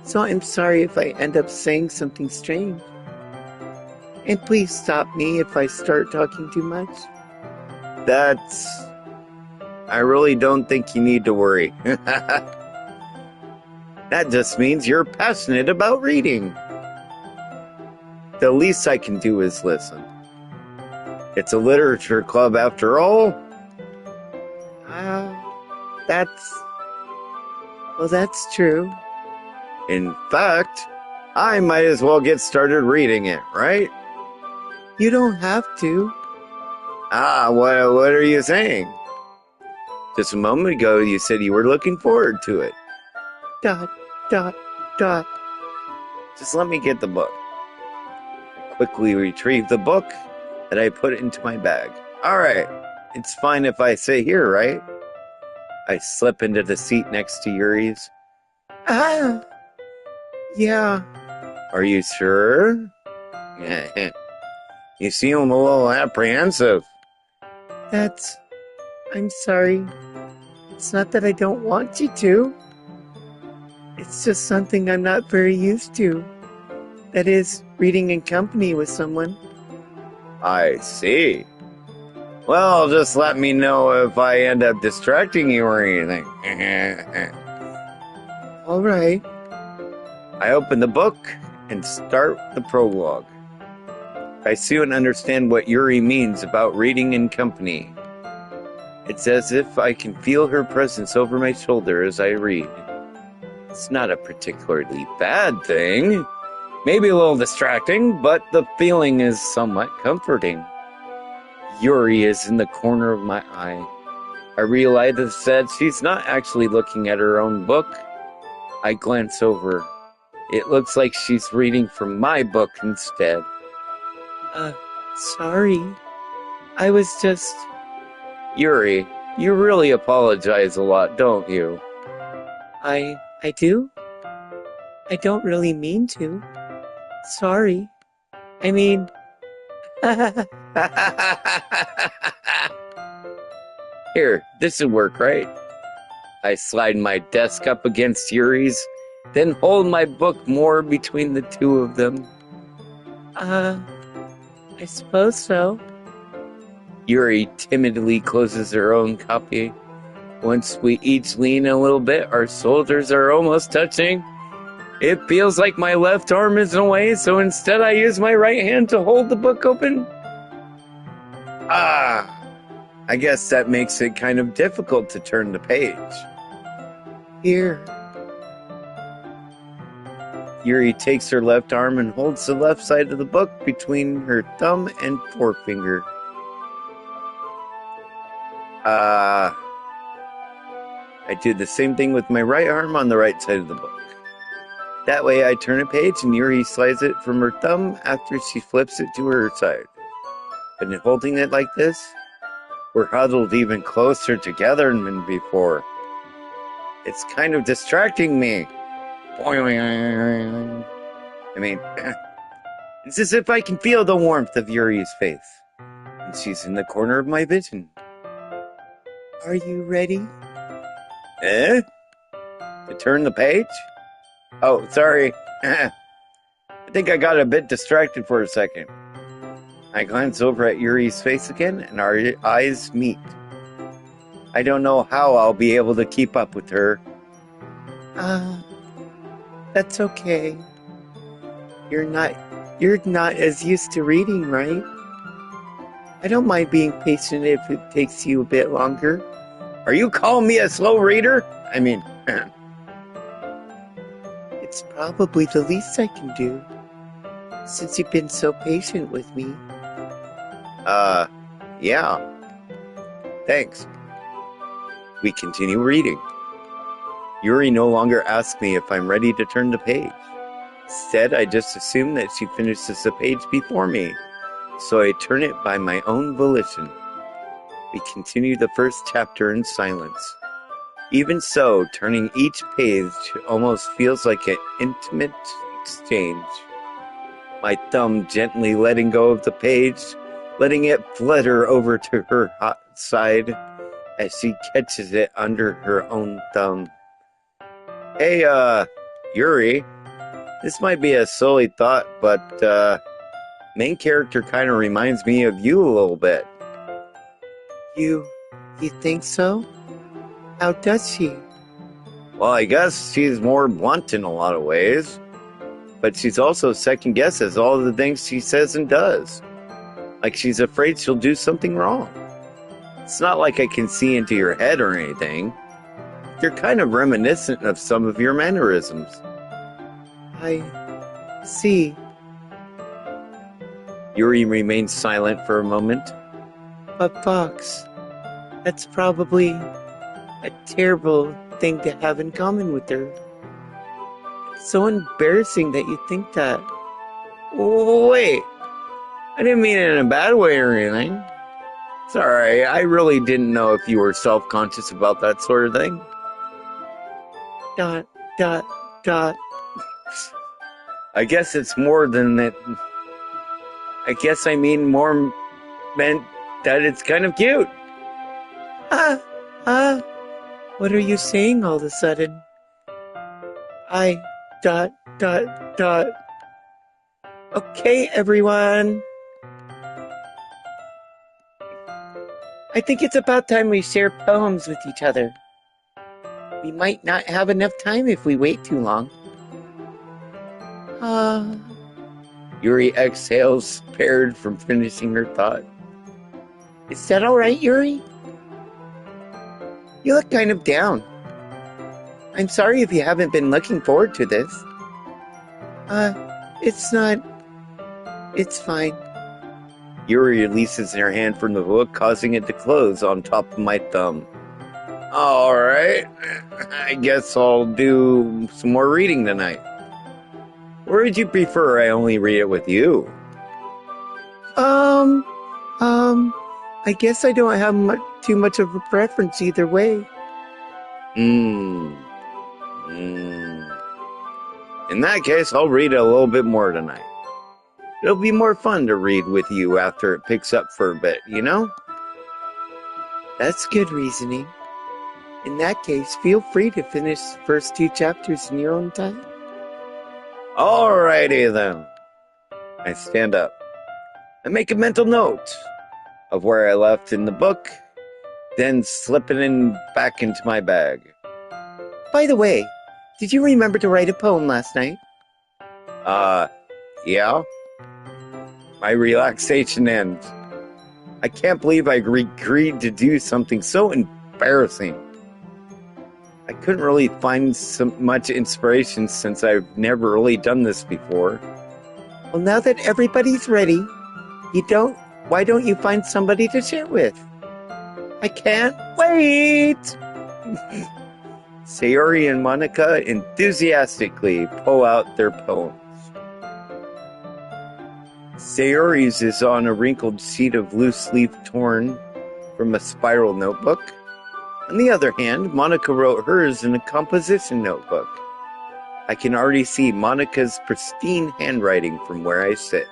So I'm sorry if I end up saying something strange. And please stop me if I start talking too much. I really don't think you need to worry. That just means you're passionate about reading. The least I can do is listen. It's a literature club after all. That's true. In fact, I might as well get started reading it, right? You don't have to. What are you saying? Just a moment ago, you said you were looking forward to it. ... Just let me get the book. I quickly retrieve the book that I put into my bag. All right, it's fine if I sit here, right? I slip into the seat next to Yuri's. Ah, yeah. Are you sure? You seem a little apprehensive. I'm sorry. It's not that I don't want you to. It's just something I'm not very used to. That is, reading in company with someone. I see. Well, just let me know if I end up distracting you or anything. All right. I open the book and start the prologue. I soon understand what Yuri means about reading in company. It's as if I can feel her presence over my shoulder as I read. It's not a particularly bad thing. Maybe a little distracting, but the feeling is somewhat comforting. Yuri is in the corner of my eye. I realize that she's not actually looking at her own book. I glance over. It looks like she's reading from my book instead. Sorry. I was just... Yuri, you really apologize a lot, don't you? I do? I don't really mean to. Sorry. I mean... Here, this would work, right? I slide my desk up against Yuri's, then hold my book more between the two of them. I suppose so. Yuri timidly closes her own copy. Once we each lean a little bit, our shoulders are almost touching. It feels like my left arm is in the way, so instead I use my right hand to hold the book open. I guess that makes it kind of difficult to turn the page. Here. Yuri takes her left arm and holds the left side of the book between her thumb and forefinger. I do the same thing with my right arm on the right side of the book. That way I turn a page and Yuri slides it from her thumb after she flips it to her side. But in holding it like this, we're huddled even closer together than before. It's kind of distracting me. I mean, it's as if I can feel the warmth of Yuri's face. And she's in the corner of my vision. Are you ready? To turn the page? Oh, sorry. I think I got a bit distracted for a second. I glance over at Yuri's face again, and our eyes meet. I don't know how I'll be able to keep up with her. That's okay. You're not as used to reading, right? I don't mind being patient if it takes you a bit longer. Are you calling me a slow reader? I mean... It's probably the least I can do, since you've been so patient with me. Yeah. Thanks. We continue reading. Yuri no longer asks me if I'm ready to turn the page. Instead, I just assume that she finishes the page before me, so I turn it by my own volition. We continue the first chapter in silence. Even so, turning each page almost feels like an intimate exchange. My thumb gently letting go of the page, letting it flutter over to her hot side as she catches it under her own thumb. Hey, Yuri, this might be a silly thought, but, main character kind of reminds me of you a little bit. You think so? How does she? Well, I guess she's more blunt in a lot of ways, but she's also second guesses all the things she says and does. Like she's afraid she'll do something wrong. It's not like I can see into your head or anything. You're kind of reminiscent of some of your mannerisms. I see. Yuri remains silent for a moment. But Fox, that's probably a terrible thing to have in common with her. So embarrassing that you think that. Wait, I didn't mean it in a bad way or anything. Sorry, I really didn't know if you were self-conscious about that sort of thing. Dot, dot, dot. I guess it's more than that. I guess I mean more meant that it's kind of cute. What are you saying all of a sudden? Dot, dot, dot. Okay, everyone. I think it's about time we share poems with each other. We might not have enough time if we wait too long. Yuri exhales, spared from finishing her thought. Is that all right, Yuri? You look kind of down. I'm sorry if you haven't been looking forward to this. It's not... It's fine. Yuri releases her hand from the book, causing it to close on top of my thumb. Alright, I guess I'll do some more reading tonight. Or would you prefer I only read it with you? I guess I don't have too much of a preference either way. In that case, I'll read it a little bit more tonight. It'll be more fun to read with you after it picks up for a bit, you know? That's good reasoning. In that case, feel free to finish the first 2 chapters in your own time. Alrighty then. I stand up. I make a mental note of where I left in the book, then slip it back into my bag. By the way, did you remember to write a poem last night? Yeah. My relaxation ends. I can't believe I agreed to do something so embarrassing. I couldn't really find much inspiration since I've never really done this before. Well, now that everybody's ready, why don't you find somebody to share with? I can't wait! Sayori and Monica enthusiastically pull out their poems. Sayori's is on a wrinkled sheet of loose leaf torn from a spiral notebook. On the other hand, Monica wrote hers in a composition notebook. I can already see Monica's pristine handwriting from where I sit.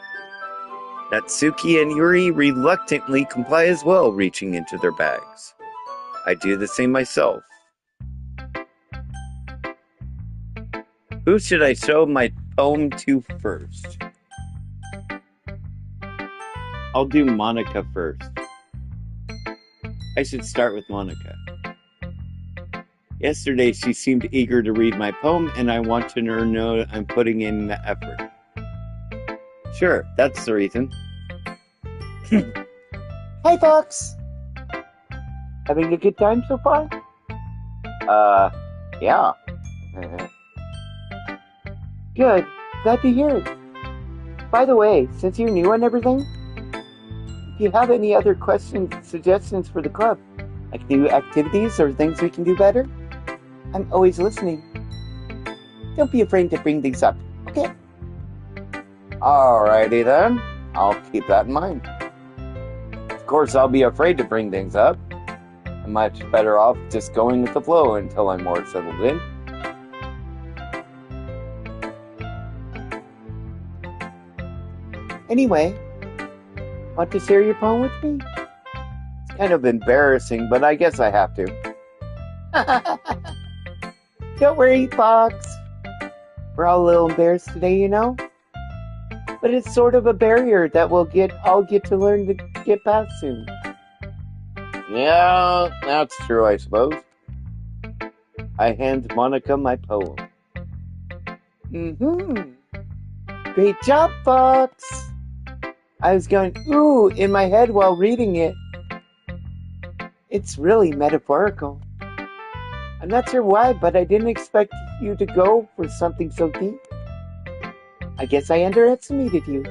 Natsuki and Yuri reluctantly comply as well, reaching into their bags. I do the same myself. Who should I show my poem to first? I'll do Monica first. I should start with Monica. Yesterday she seemed eager to read my poem, and I want to know I'm putting in the effort. Sure, that's the reason. Hi, Foxx! Having a good time so far? Yeah. Good. Glad to hear it. By the way, since you're new and everything, if you have any other questions, suggestions for the club, like new activities or things we can do better, I'm always listening. Don't be afraid to bring things up, okay? Alrighty then. I'll keep that in mind. Of course, I'll be afraid to bring things up. I'm much better off just going with the flow until I'm more settled in. Anyway, want to share your poem with me? It's kind of embarrassing, but I guess I have to. Don't worry, Foxx. We're all a little embarrassed today, you know? But it's sort of a barrier that I'll get to learn to get past soon. Yeah, that's true, I suppose. I hand Monica my poem. Great job, Foxx. I was going, ooh, in my head while reading it. It's really metaphorical. I'm not sure why, but I didn't expect you to go for something so deep. I guess I underestimated you.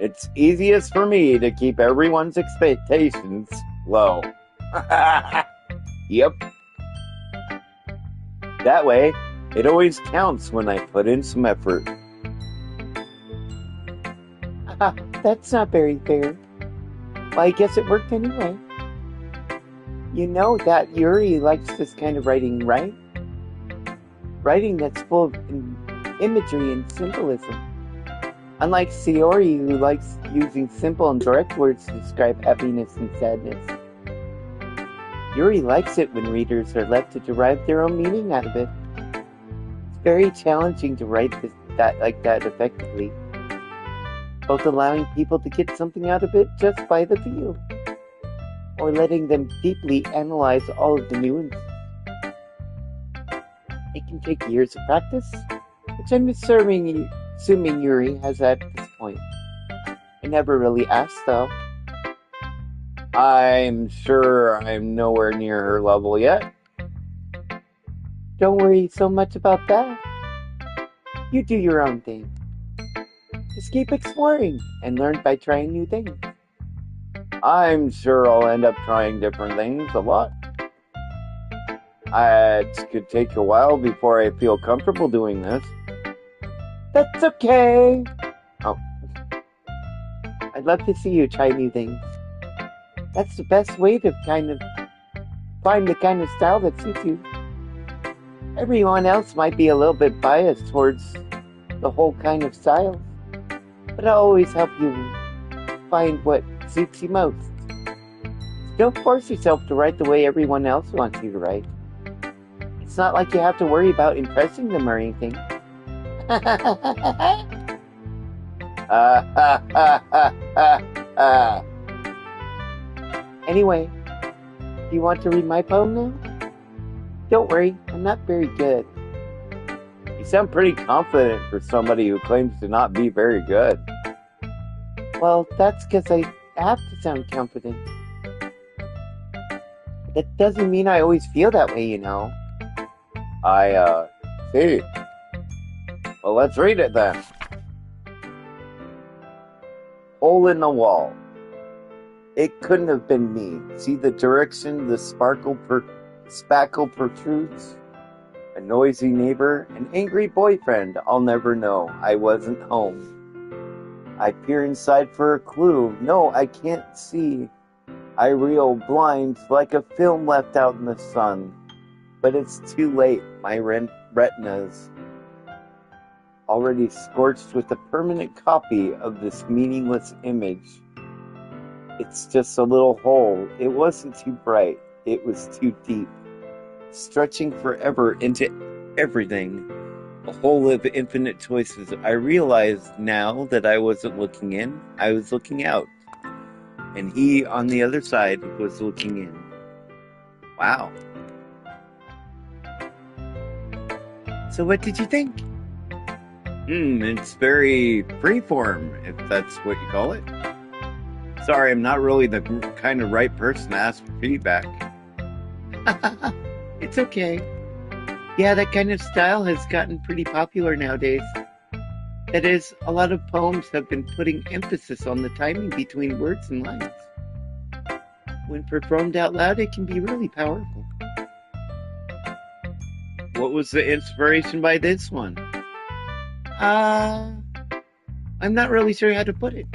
It's easiest for me to keep everyone's expectations low. Yep. That way, It always counts when I put in some effort. That's not very fair. Well, I guess it worked anyway. You know that Yuri likes this kind of writing, right? Writing that's full of imagery and symbolism. Unlike Sayori, who likes using simple and direct words to describe happiness and sadness. Yuri likes it when readers are left to derive their own meaning out of it. It's very challenging to write that effectively, both allowing people to get something out of it just by the feel, or letting them deeply analyze all of the nuances. It can take years of practice, which I'm assuming Yuri has at this point. I never really asked, though. I'm sure I'm nowhere near her level yet. Don't worry so much about that. You do your own thing. Just keep exploring and learn by trying new things. I'm sure I'll end up trying different things a lot. It could take a while before I feel comfortable doing this. That's okay. Oh. I'd love to see you try new things. That's the best way to kind of find the kind of style that suits you. Everyone else might be a little bit biased towards the whole kind of style, but I'll always help you find what suits you most. Don't force yourself to write the way everyone else wants you to write. It's not like you have to worry about impressing them or anything. Anyway, do you want to read my poem now? Don't worry, I'm not very good. You sound pretty confident for somebody who claims to not be very good. Well, that's because I have to sound confident. That doesn't mean I always feel that way, you know. I see. Well, let's read it then. Hole in the wall. It couldn't have been me. See the direction the spackle protrudes? A noisy neighbor, an angry boyfriend, I'll never know. I wasn't home. I peer inside for a clue. No, I can't see. I reel blind like a film left out in the sun. But it's too late. My retina's already scorched with a permanent copy of this meaningless image. It's just a little hole. It wasn't too bright. It was too deep. Stretching forever into everything. A hole of infinite choices. I realized now that I wasn't looking in. I was looking out. And he, on the other side, was looking in. Wow. So what did you think? It's very freeform, if that's what you call it. Sorry, I'm not really the kind of right person to ask for feedback. It's okay. Yeah, that kind of style has gotten pretty popular nowadays. That is, a lot of poems have been putting emphasis on the timing between words and lines. When performed out loud, it can be really powerful. What was the inspiration by this one? I'm not really sure how to put it.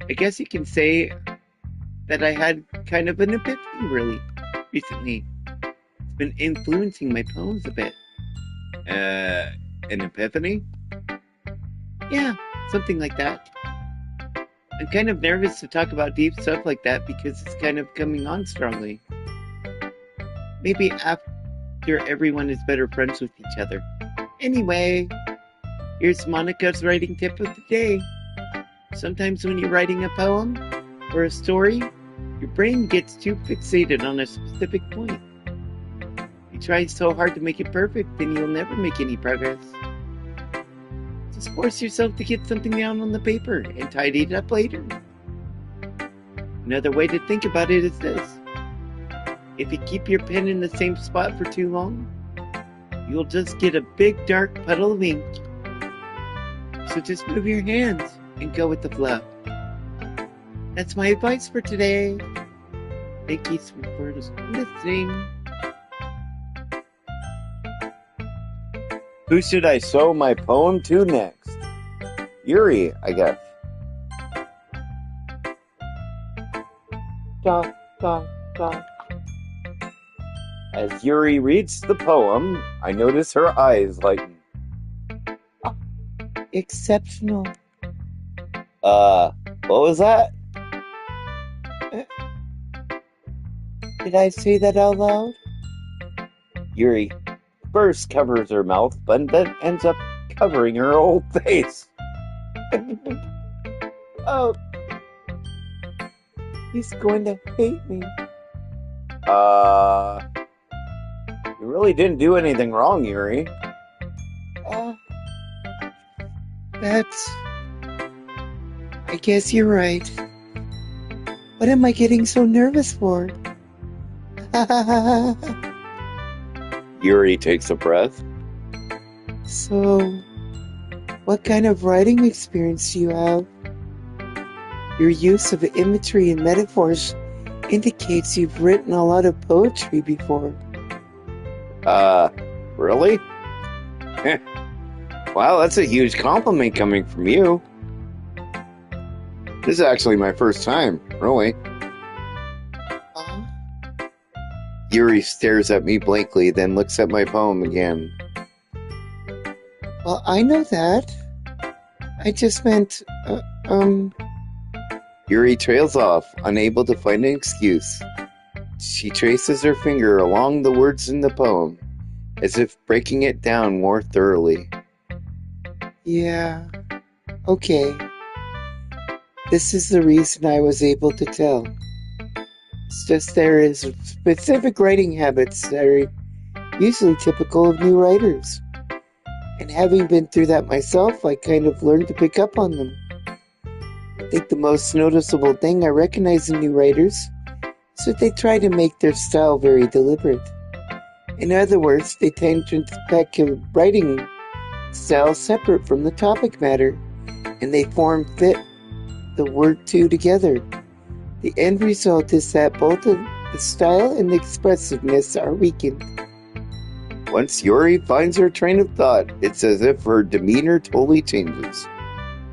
I guess you can say that I had kind of an epiphany, really, recently. It's been influencing my poems a bit. An epiphany? Yeah, something like that. I'm kind of nervous to talk about deep stuff like that because it's kind of coming on strongly. Maybe after everyone is better friends with each other. Anyway, here's Monica's writing tip of the day. Sometimes when you're writing a poem or a story, your brain gets too fixated on a specific point. You try so hard to make it perfect, then you'll never make any progress. Just force yourself to get something down on the paper and tidy it up later. Another way to think about it is this. If you keep your pen in the same spot for too long, you'll just get a big dark puddle of ink. So just move your hands and go with the flow. That's my advice for today. Thank you for listening. Who should I show my poem to next? Yuri, I guess. Dot, dot, dot. As Yuri reads the poem, I notice her eyes lighten. Exceptional. What was that? Did I say that out loud? Yuri first covers her mouth, but then ends up covering her whole face. Oh, he's going to hate me. You really didn't do anything wrong, Yuri. I guess you're right. What am I getting so nervous for? Yuri takes a breath. So, what kind of writing experience do you have? Your use of imagery and metaphors indicates you've written a lot of poetry before. Really? Wow, that's a huge compliment coming from you. This is actually my first time, really. Yuri stares at me blankly, then looks at my poem again. Well, I know that. I just meant, Yuri trails off, unable to find an excuse. She traces her finger along the words in the poem, as if breaking it down more thoroughly. Yeah. Okay. This is the reason I was able to tell. It's just there is specific writing habits that are usually typical of new writers. And having been through that myself, I kind of learned to pick up on them. I think the most noticeable thing I recognize in new writers is that they try to make their style very deliberate. In other words, they tend to expect a writing style separate from the topic matter, and they fit the word two together. The end result is that both the style and the expressiveness are weakened. Once Yuri finds her train of thought, it's as if her demeanor totally changes.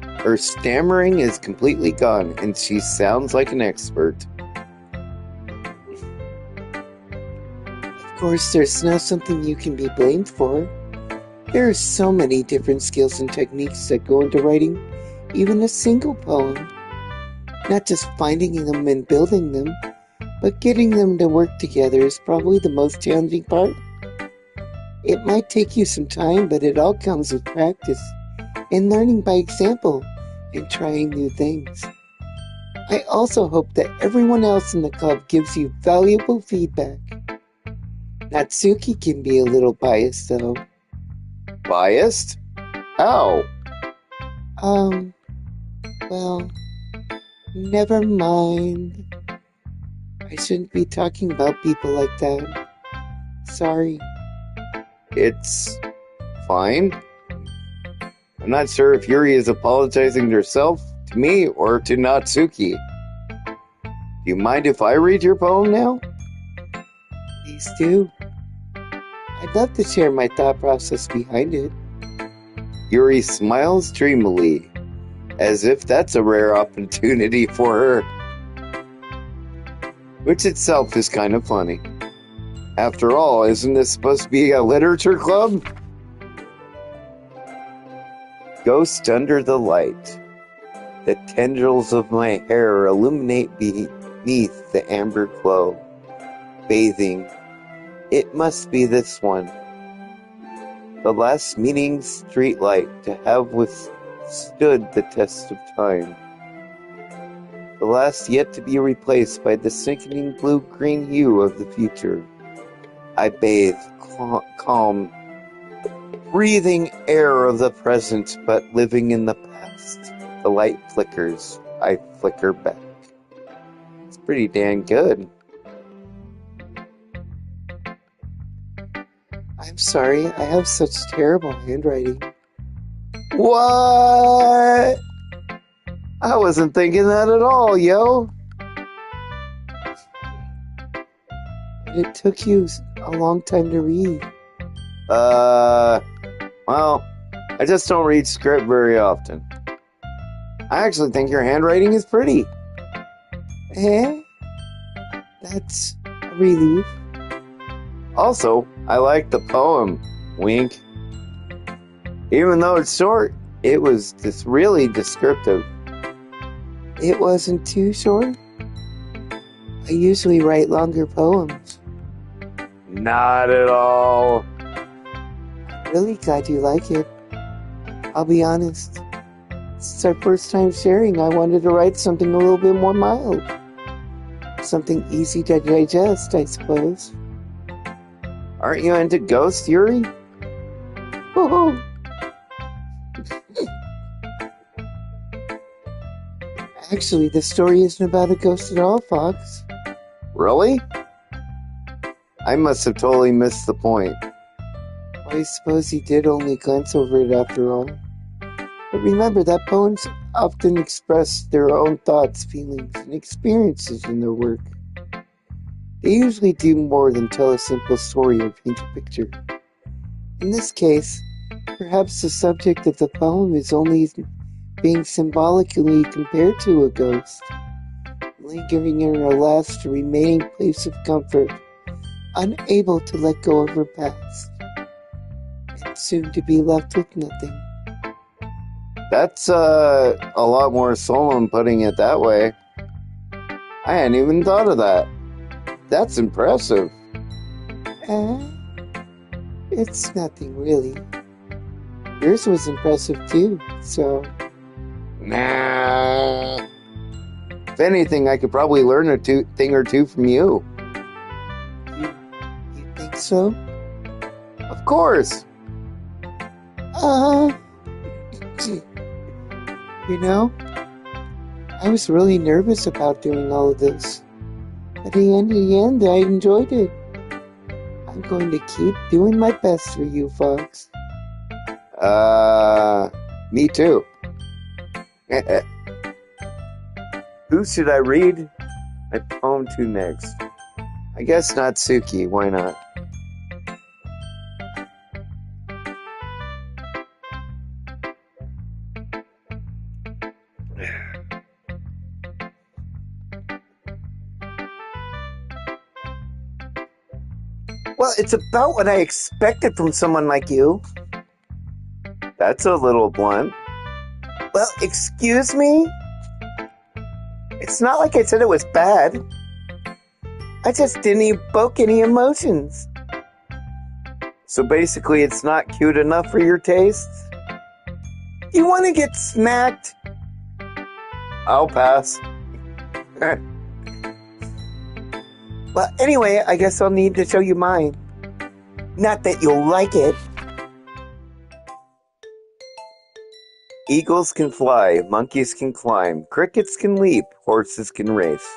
Her stammering is completely gone, and she sounds like an expert. Of course, there's not something you can be blamed for. There are so many different skills and techniques that go into writing even a single poem. Not just finding them and building them, but getting them to work together is probably the most challenging part. It might take you some time, but it all comes with practice and learning by example and trying new things. I also hope that everyone else in the club gives you valuable feedback. Natsuki can be a little biased, though. Biased? How? Well, never mind. I shouldn't be talking about people like that. Sorry. It's fine. I'm not sure if Yuri is apologizing to herself, to me, or to Natsuki. Do you mind if I read your poem now? Please do. I'd love to share my thought process behind it. Yuri smiles dreamily, as if that's a rare opportunity for her. Which itself is kind of funny. After all, isn't this supposed to be a literature club? Ghost under the light. The tendrils of my hair illuminate beneath the amber glow. Bathing. It must be this one. The last meeting streetlight to have withstood the test of time. The last yet to be replaced by the sickening blue-green hue of the future. I bathe, calm, breathing air of the present, but living in the past. The light flickers. I flicker back. It's pretty dang good. I'm sorry, I have such terrible handwriting. What? I wasn't thinking that at all, yo. But it took you a long time to read. Well, I just don't read script very often. I actually think your handwriting is pretty. Eh? That's a relief. Also, I like the poem. Wink. Even though it's short, it was just really descriptive. It wasn't too short. I usually write longer poems. Not at all. Really glad you like it. I'll be honest. It's our first time sharing. I wanted to write something a little bit more mild. Something easy to digest, I suppose. Aren't you into ghost, Yuri? Oh. Actually, the story isn't about a ghost at all, Fox. Really? I must have totally missed the point. I suppose you did only glance over it after all. But remember that poems often express their own thoughts, feelings, and experiences in their work. They usually do more than tell a simple story or paint a picture. In this case, perhaps the subject of the poem is only being symbolically compared to a ghost, lingering in her last remaining place of comfort, unable to let go of her past, and soon to be left with nothing. That's a lot more solemn putting it that way. I hadn't even thought of that. That's impressive. It's nothing really. Yours was impressive too, so... Nah. If anything, I could probably learn a thing or two from you. You think so? Of course. You know, I was really nervous about doing all of this. But in the end, I enjoyed it. I'm going to keep doing my best for you, Fox. Me too. Who should I read my poem to next? I guess Natsuki, why not? Well, it's about what I expected from someone like you. That's a little blunt. Well, excuse me? It's not like I said it was bad. I just didn't evoke any emotions. So basically, it's not cute enough for your taste? You want to get smacked? I'll pass. Well, anyway, I guess I'll need to show you mine. Not that you'll like it. Eagles can fly, monkeys can climb, crickets can leap, horses can race.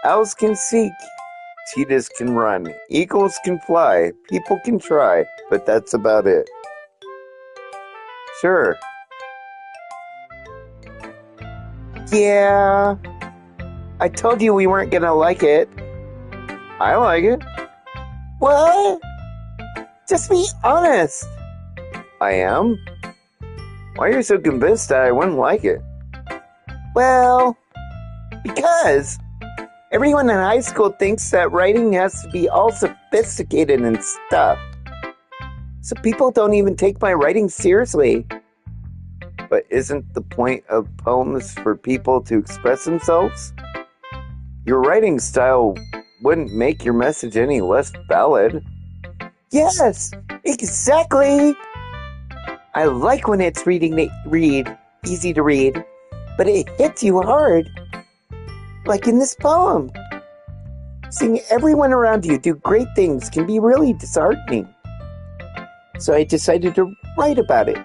Owls can seek, cheetahs can run, eagles can fly, people can try, but that's about it. Sure. Yeah. I told you we weren't gonna like it. I like it. What? Just be honest. I am. Why are you so convinced that I wouldn't like it? Well, because everyone in high school thinks that writing has to be all sophisticated and stuff. So people don't even take my writing seriously. But isn't the point of poems for people to express themselves? Your writing style wouldn't make your message any less valid. Yes, exactly. I like when it's easy to read, but it hits you hard. Like in this poem. Seeing everyone around you do great things can be really disheartening. So I decided to write about it.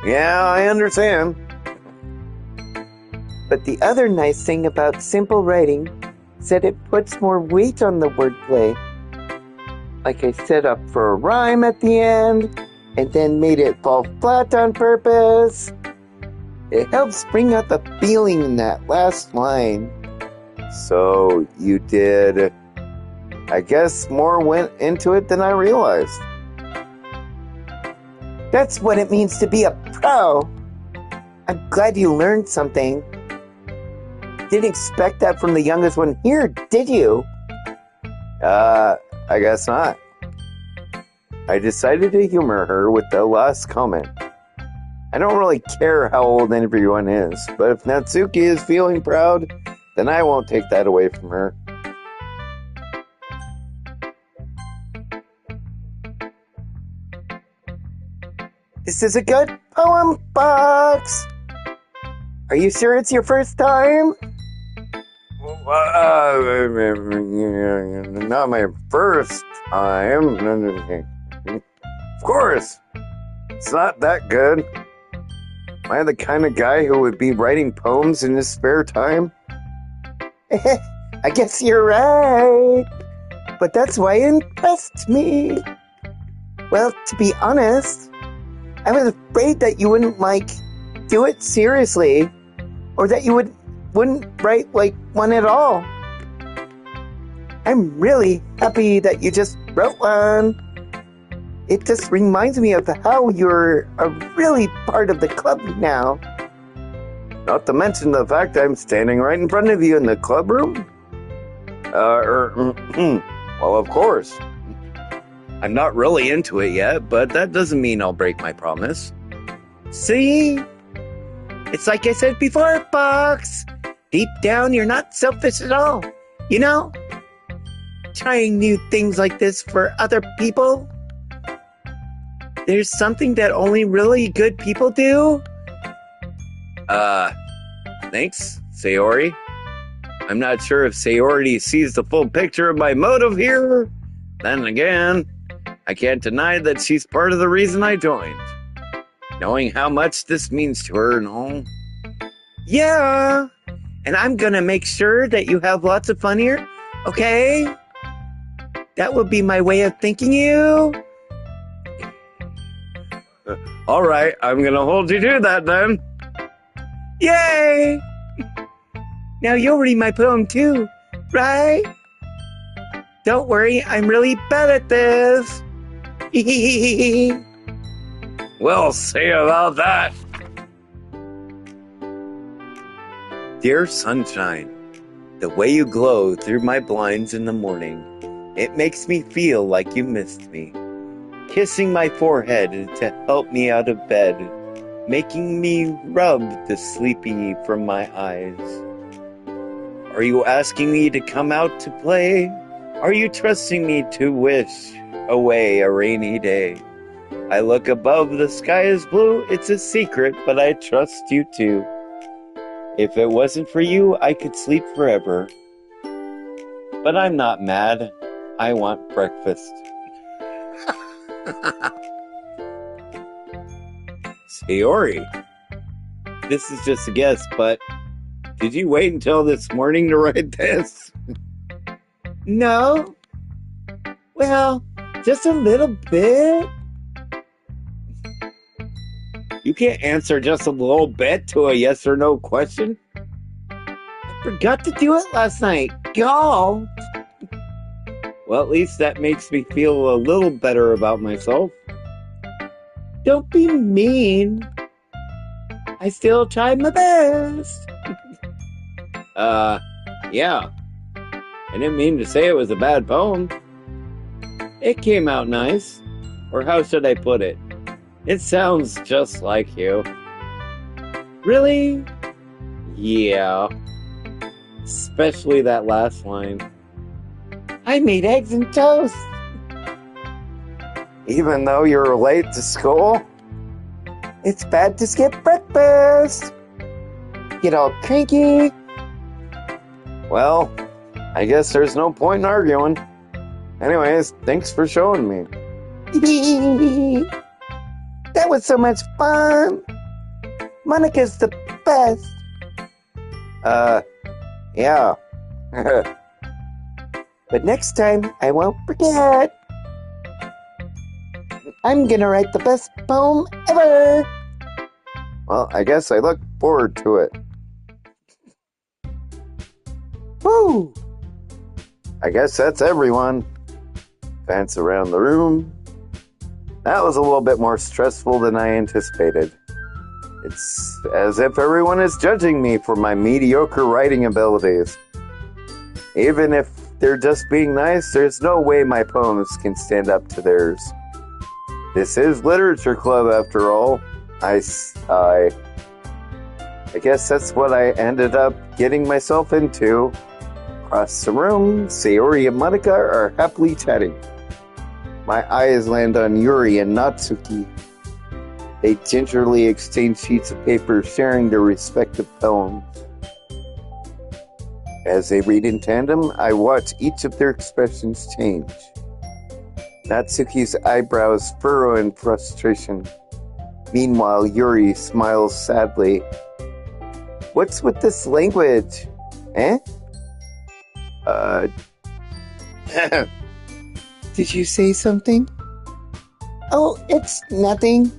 Yeah, I understand. But the other nice thing about simple writing is that it puts more weight on the wordplay. Like I set up for a rhyme at the end, and then made it fall flat on purpose. It helps bring out the feeling in that last line. So you did, I guess more went into it than I realized. That's what it means to be a pro. I'm glad you learned something. Didn't expect that from the youngest one here, did you? I guess not. I decided to humor her with the last comment. I don't really care how old everyone is, but if Natsuki is feeling proud, then I won't take that away from her. This is a good poem, Foxx. Are you sure it's your first time? Not my first time. Of course. It's not that good. Am I the kind of guy who would be writing poems in his spare time? I guess you're right. But that's why it impressed me. Well, to be honest, I was afraid that you wouldn't, do it seriously. Or that you wouldn't write, one at all. I'm really happy that you just wrote one. It just reminds me of how you're a really part of the club now. Not to mention the fact I'm standing right in front of you in the club room. Well, of course. I'm not really into it yet, but that doesn't mean I'll break my promise. See? It's like I said before, Foxx. Deep down, you're not selfish at all. You know? Trying new things like this for other people. There's something that only really good people do. Thanks, Sayori. I'm not sure if Sayori sees the full picture of my motive here. Then again, I can't deny that she's part of the reason I joined. Knowing how much this means to her and all. Yeah, and I'm gonna make sure that you have lots of fun here, okay? That would be my way of thanking you. All right, I'm gonna hold you to that then. Yay! Now you'll read my poem too, right? Don't worry, I'm really bad at this. We'll see about that. Dear sunshine, the way you glow through my blinds in the morning, it makes me feel like you missed me. Kissing my forehead to help me out of bed, making me rub the sleepy from my eyes. Are you asking me to come out to play? Are you trusting me to wish away a rainy day? I look above, the sky is blue, it's a secret, but I trust you too. If it wasn't for you, I could sleep forever. But I'm not mad, I want breakfast. Sayori, this is just a guess, but did you wait until this morning to write this? No. Well, just a little bit. You can't answer just a little bit to a yes or no question. I forgot to do it last night. Y'all. Well, at least that makes me feel a little better about myself. Don't be mean. I still tried my best. Yeah. I didn't mean to say it was a bad poem. It came out nice. Or how should I put it? It sounds just like you. Really? Yeah. Especially that last line. I made eggs and toast. Even though you're late to school? It's bad to skip breakfast. Get all cranky. Well, I guess there's no point in arguing. Anyways, thanks for showing me. That was so much fun. Monica's the best. Yeah. But next time, I won't forget. I'm gonna write the best poem ever. Well, I guess I look forward to it. Woo! I guess that's everyone. Fans around the room. That was a little bit more stressful than I anticipated. It's as if everyone is judging me for my mediocre writing abilities. Even if they're just being nice, there's no way my poems can stand up to theirs. This is literature club after all. I guess that's what I ended up getting myself into. Across the room, Sayori and Monica are happily chatting. My eyes land on Yuri and Natsuki. They gingerly exchange sheets of paper, sharing their respective poems. As they read in tandem, I watch each of their expressions change. Natsuki's eyebrows furrow in frustration. Meanwhile, Yuri smiles sadly. What's with this language? Eh? Did you say something? Oh, it's nothing.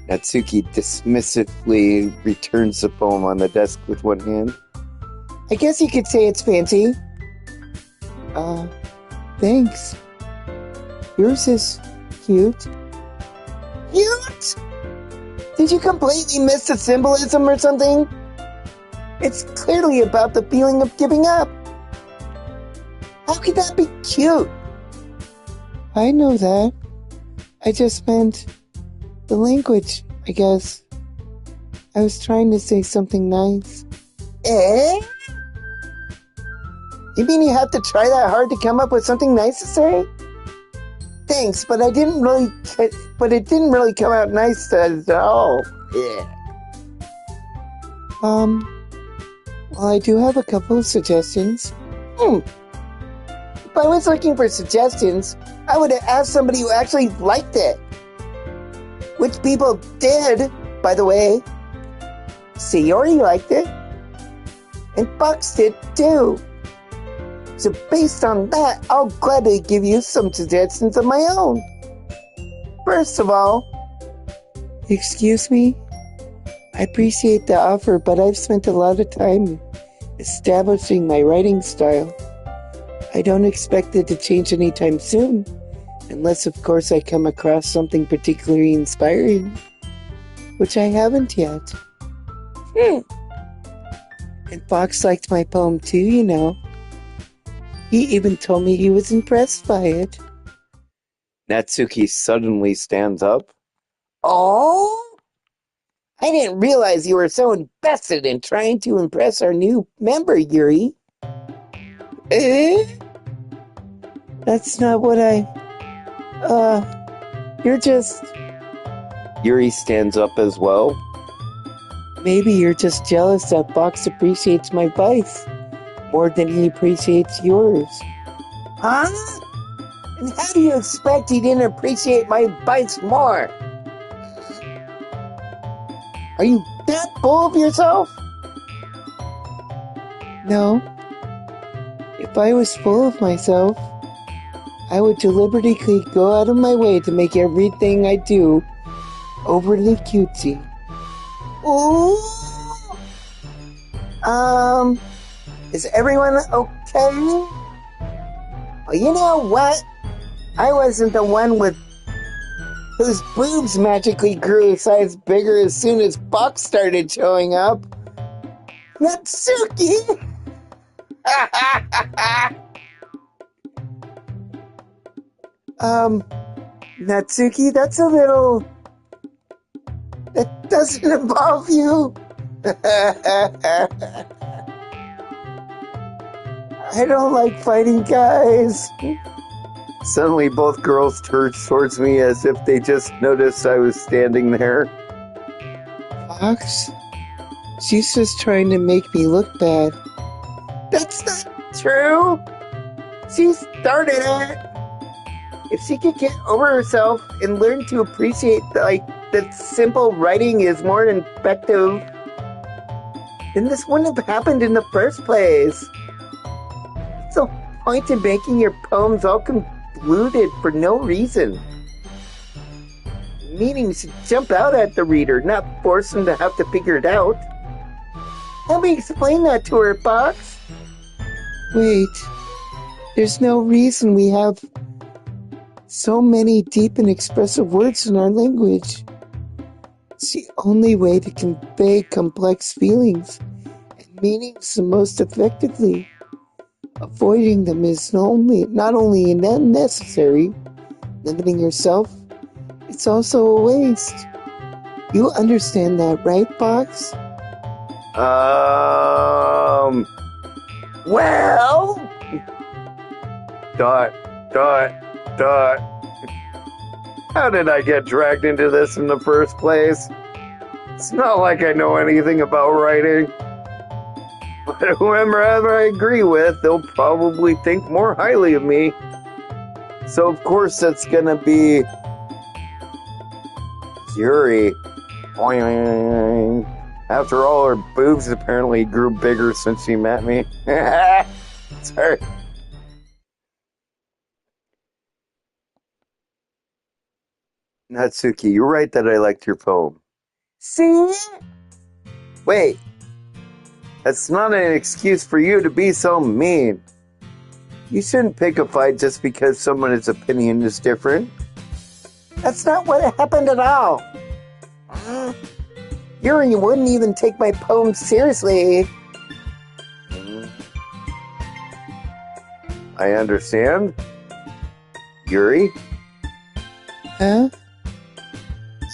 Natsuki dismissively returns the poem on the desk with one hand. I guess you could say it's fancy. Thanks. Yours is cute. Cute? Did you completely miss the symbolism or something? It's clearly about the feeling of giving up. How could that be cute? I know that. I just meant the language, I guess. I was trying to say something nice. Eh? You mean you have to try that hard to come up with something nice to say? Thanks, but it didn't really come out nice at all. Yeah. Well, I do have a couple of suggestions. If I was looking for suggestions, I would have asked somebody who actually liked it. Which people did, by the way. Sayori liked it. And Foxx did too. So based on that, I'll gladly give you some suggestions of my own. First of all... Excuse me? I appreciate the offer, but I've spent a lot of time establishing my writing style. I don't expect it to change anytime soon, unless of course I come across something particularly inspiring, which I haven't yet. And Foxx liked my poem too, you know. He even told me he was impressed by it. Natsuki suddenly stands up. Oh? I didn't realize you were so invested in trying to impress our new member, Yuri. Eh? That's not what you're just... Yuri stands up as well. Maybe you're just jealous that Foxx appreciates my vice more than he appreciates yours. Huh? And how do you expect he didn't appreciate my vice more? Are you that full of yourself? No. If I was full of myself, I would deliberately go out of my way to make everything I do overly cutesy. Ooh. Is everyone okay? Well, you know what? I wasn't the one whose boobs magically grew a size bigger as soon as Foxx started showing up. Natsuki! Natsuki, that's a little... That doesn't involve you. I don't like fighting guys. Suddenly both girls turn towards me as if they just noticed I was standing there. Foxx? She's just trying to make me look bad. That's not true! She started it! If she could get over herself and learn to appreciate that simple writing is more effective, then this wouldn't have happened in the first place. What's the point in making your poems all convoluted for no reason? Meaning should jump out at the reader, not force them to have to figure it out. Help me explain that to her, Foxx. Wait, there's no reason we have So many deep and expressive words in our language. It's the only way to convey complex feelings and meanings the most effectively. Avoiding them is not only unnecessary, limiting yourself, it's also a waste. You understand that, right, Fox? Well, dot, dot, dot. How did I get dragged into this in the first place? It's not like I know anything about writing. But whoever I agree with, they'll probably think more highly of me. So of course that's gonna be Yuri. After all, her boobs apparently grew bigger since she met me. Sorry. Natsuki, you're right that I liked your poem. See? Wait. That's not an excuse for you to be so mean. You shouldn't pick a fight just because someone's opinion is different. That's not what happened at all. Yuri wouldn't even take my poem seriously. I understand. Yuri? Huh?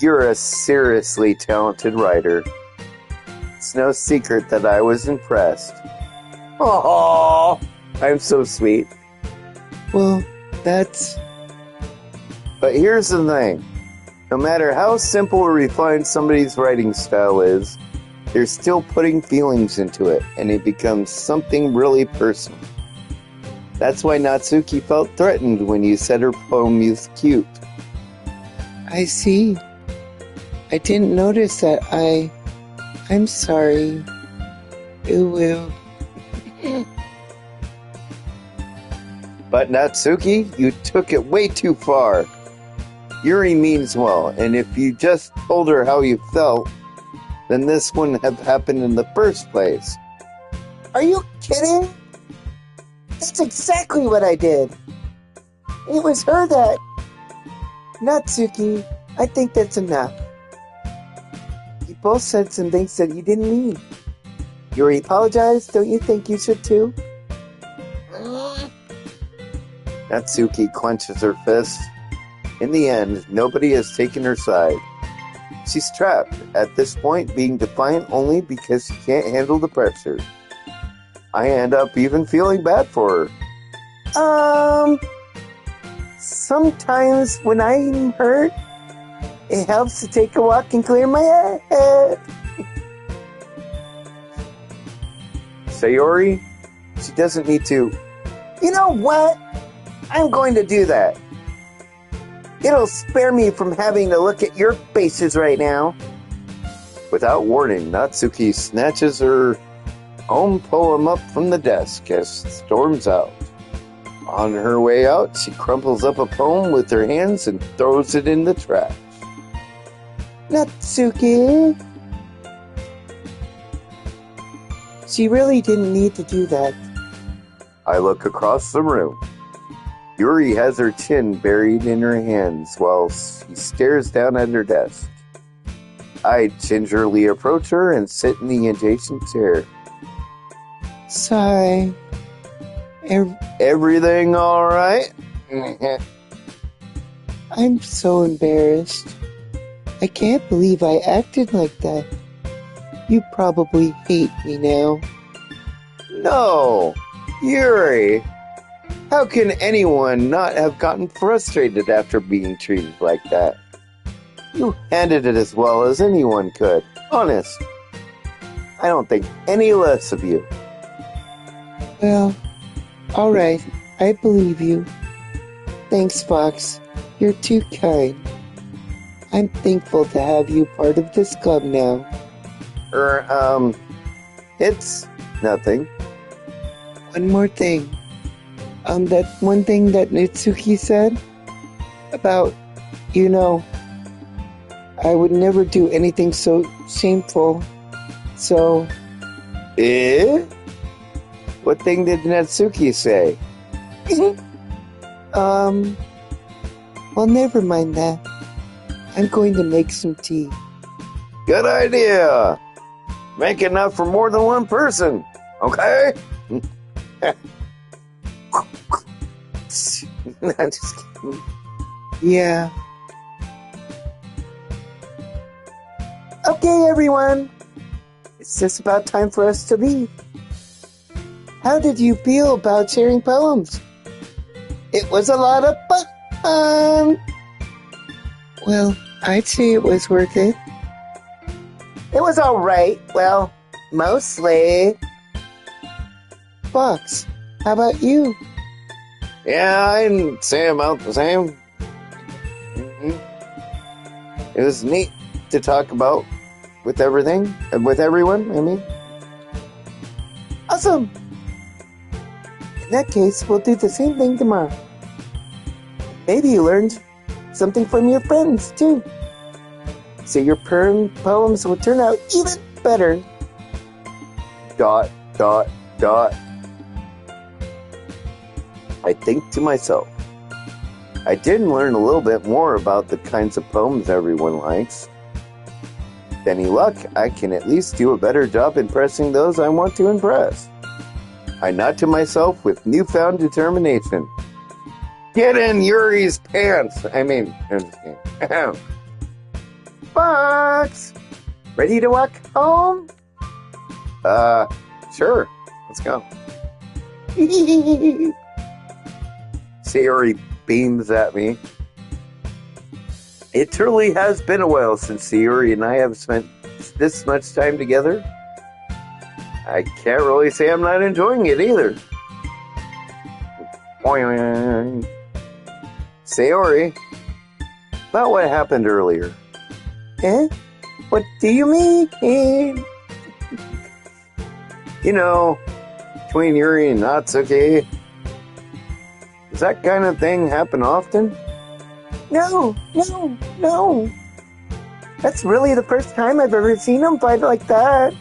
You're a seriously talented writer. It's no secret that I was impressed. Oh, I'm so sweet. Well, that's... But here's the thing. No matter how simple or refined somebody's writing style is, they're still putting feelings into it, and it becomes something really personal. That's why Natsuki felt threatened when you said her poem was cute. I see. I didn't notice that. I'm sorry. Ooh. But Natsuki, you took it way too far. Yuri means well, and if you just told her how you felt, then this wouldn't have happened in the first place. Are you kidding? That's exactly what I did. It was her that... Natsuki, I think that's enough. You both said some things that you didn't mean. Yuri apologized, don't you think you should too? Natsuki clenches her fist. In the end, nobody has taken her side. She's trapped, at this point being defiant only because she can't handle the pressure. I end up even feeling bad for her. Sometimes when I'm hurt, it helps to take a walk and clear my head. Sayori, she doesn't need to... You know what? I'm going to do that. It'll spare me from having to look at your faces right now. Without warning, Natsuki snatches her own poem up from the desk as storms out. On her way out, she crumples up a poem with her hands and throws it in the trash. Natsuki. She really didn't need to do that. I look across the room. Yuri has her chin buried in her hands while she stares down at her desk. I gingerly approach her and sit in the adjacent chair. Sigh. Everything all right? I'm so embarrassed. I can't believe I acted like that. You probably hate me now. No, Yuri. How can anyone not have gotten frustrated after being treated like that? You handled it as well as anyone could. Honest. I don't think any less of you. Well, alright, I believe you. Thanks, Fox. You're too kind. I'm thankful to have you part of this club now. It's nothing. One more thing. That one thing that Natsuki said about, I would never do anything so shameful. So... Eh? What thing did Natsuki say? Well, never mind that. I'm going to make some tea. Good idea. Make enough for more than one person, okay? I'm just kidding. Yeah. Okay, everyone. It's just about time for us to leave. How did you feel about sharing poems? It was a lot of fun. Well, I'd say it was worth it. It was all right. Well, mostly. Fox, how about you? Yeah, I'd say about the same. It was neat to talk about with everything, with everyone, I mean. Awesome. In that case, we'll do the same thing tomorrow. Maybe you learned something from your friends, too. So your poems will turn out even better. ... I think to myself, I did learn a little bit more about the kinds of poems everyone likes. With any luck, I can at least do a better job impressing those I want to impress. I nod to myself with newfound determination. Get in Yuri's pants! I'm just kidding. Fox, ready to walk home? Sure. Let's go. Sayori beams at me. It truly has been a while since Sayori and I have spent this much time together. I can't really say I'm not enjoying it either. Sayori, about what happened earlier. Eh? What do you mean? You know, between Yuri and Natsuki. Does that kind of thing happen often? No. That's really the first time I've ever seen them fight like that.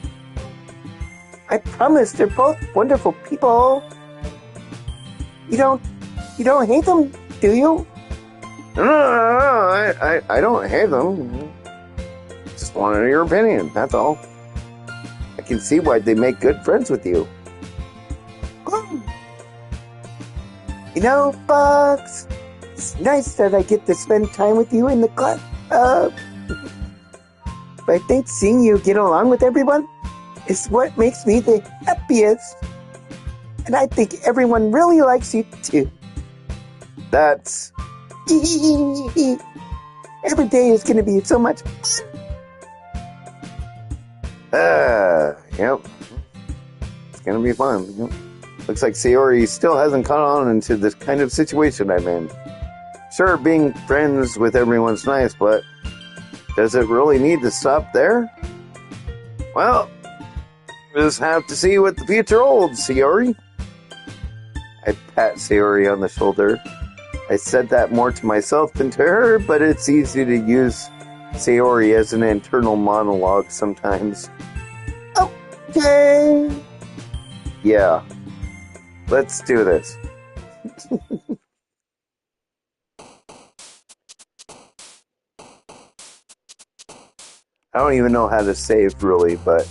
I promise they're both wonderful people. You don't hate them, do you? No, I don't hate them. Just wanted your opinion, that's all. I can see why they make good friends with you. You know, Fox, it's nice that I get to spend time with you in the club. But I think seeing you get along with everyone is what makes me the happiest. And I think everyone really likes you too. That's... Every day is going to be so much fun. Yep. It's gonna be fun. Yep. Looks like Sayori still hasn't caught on into this kind of situation I'm in. Sure, being friends with everyone's nice, but does it really need to stop there? Well, we'll just have to see what the future holds, Sayori. I pat Sayori on the shoulder. I said that more to myself than to her, but it's easy to use Sayori as an internal monologue sometimes. Okay. Yeah. Let's do this. I don't even know how to save really, but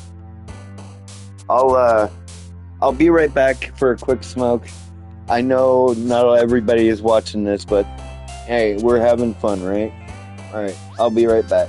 I'll be right back for a quick smoke. I know not everybody is watching this, but hey, we're having fun, right? All right, I'll be right back.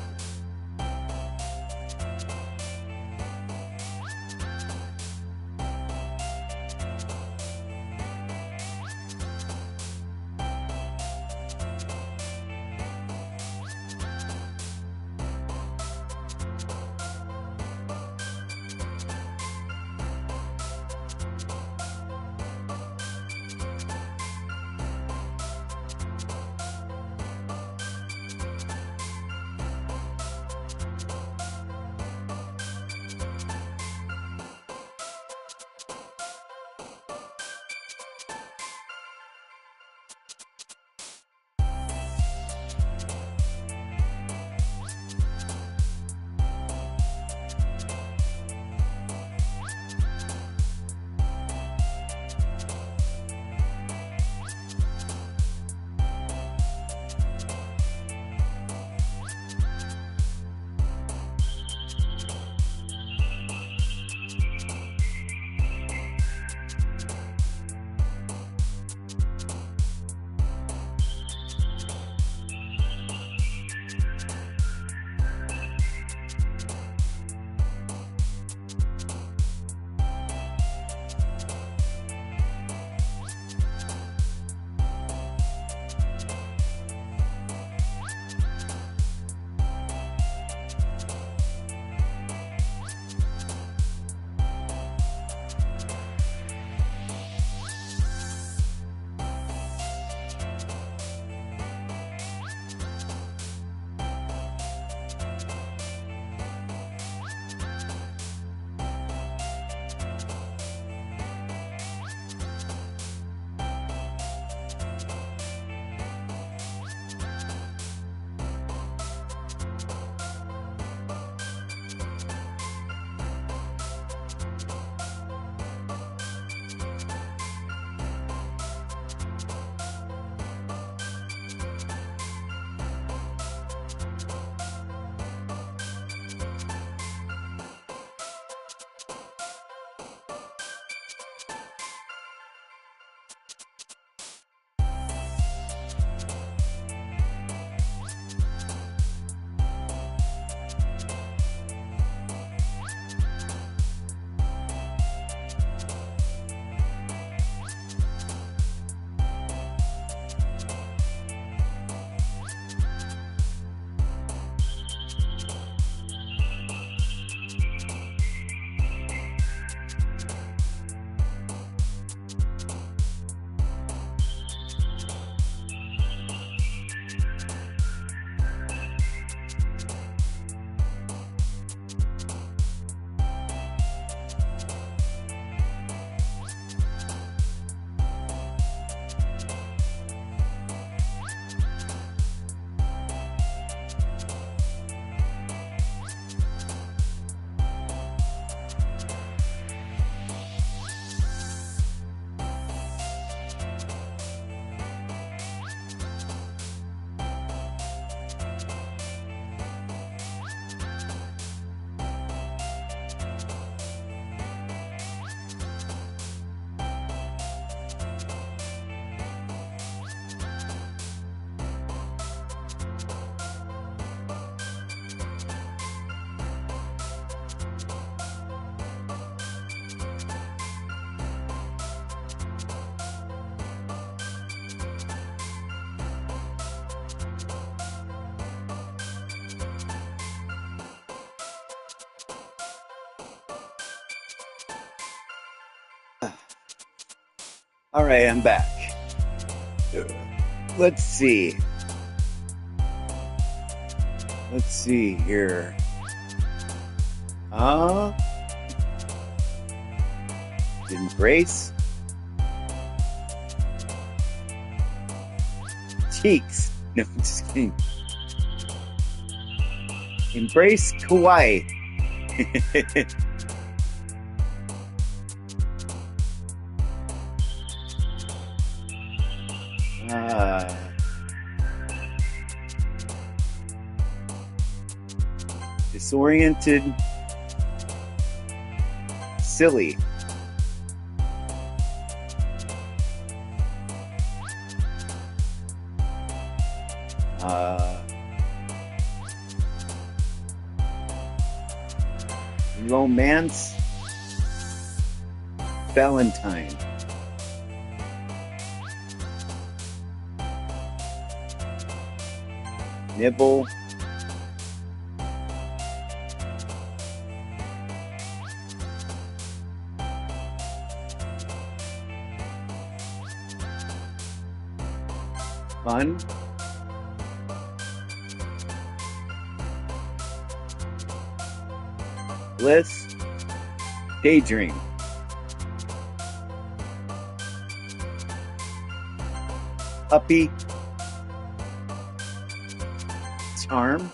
All right, I'm back. Let's see. Let's see here. Embrace cheeks. No, I'm just kidding. Embrace kawaii. Disoriented, silly. Romance, Valentine. Nibble. Fun. Bliss. Daydream. Puppy. Charm.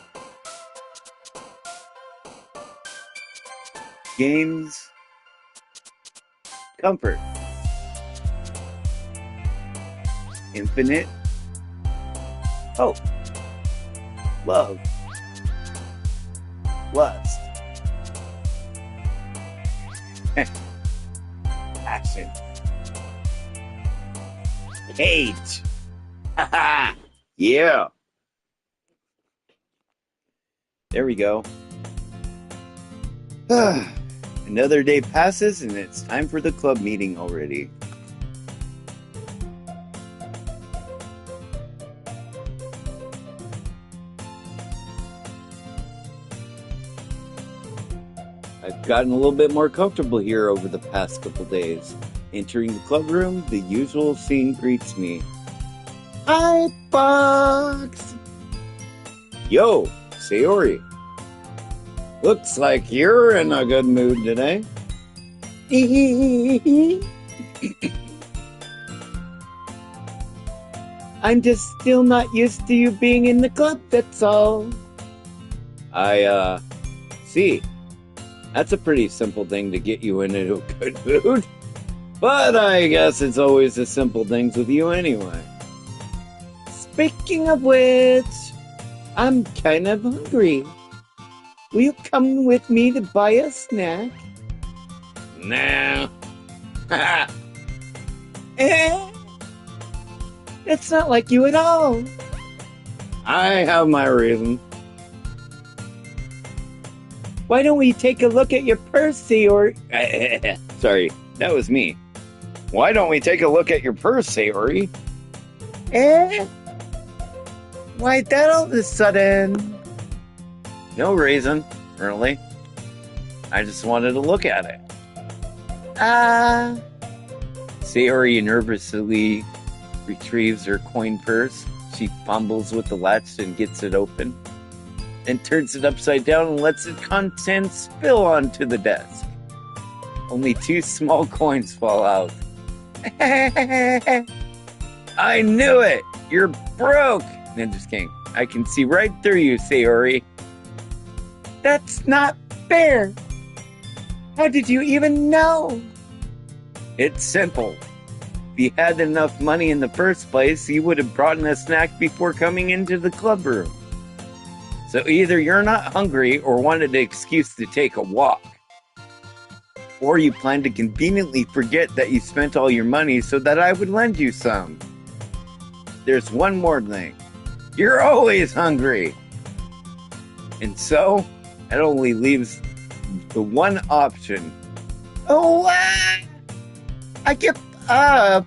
Games. Comfort. Infinite. Hope. Love. Lust. Passion. Hate. Yeah. There we go. Another day passes and it's time for the club meeting already. I've gotten a little bit more comfortable here over the past couple days. Entering the club room, the usual scene greets me. Hi, Foxx! Yo, Sayori. Looks like you're in a good mood today. I'm just still not used to you being in the club, that's all. I see. That's a pretty simple thing to get you into a good mood. But I guess it's always the simple things with you anyway. Speaking of which, I'm kind of hungry. Will you come with me to buy a snack? Nah. It's not like you at all. I have my reason. Why don't we take a look at your purse, Sayori? Sorry, that was me. Why don't we take a look at your purse, Sayori? Why that all of a sudden? No reason, really. I just wanted to look at it. Sayori nervously retrieves her coin purse. She fumbles with the latch and gets it open. Then turns it upside down and lets its contents spill onto the desk. Only 2 small coins fall out. I knew it! You're broke! No, just kidding. I can see right through you, Sayori. That's not fair! How did you even know? It's simple. If you had enough money in the first place, you would have brought in a snack before coming into the club room. So either you're not hungry or wanted an excuse to take a walk. Or you plan to conveniently forget that you spent all your money so that I would lend you some. There's one more thing. You're always hungry. And so, that only leaves the one option. Oh, I give up.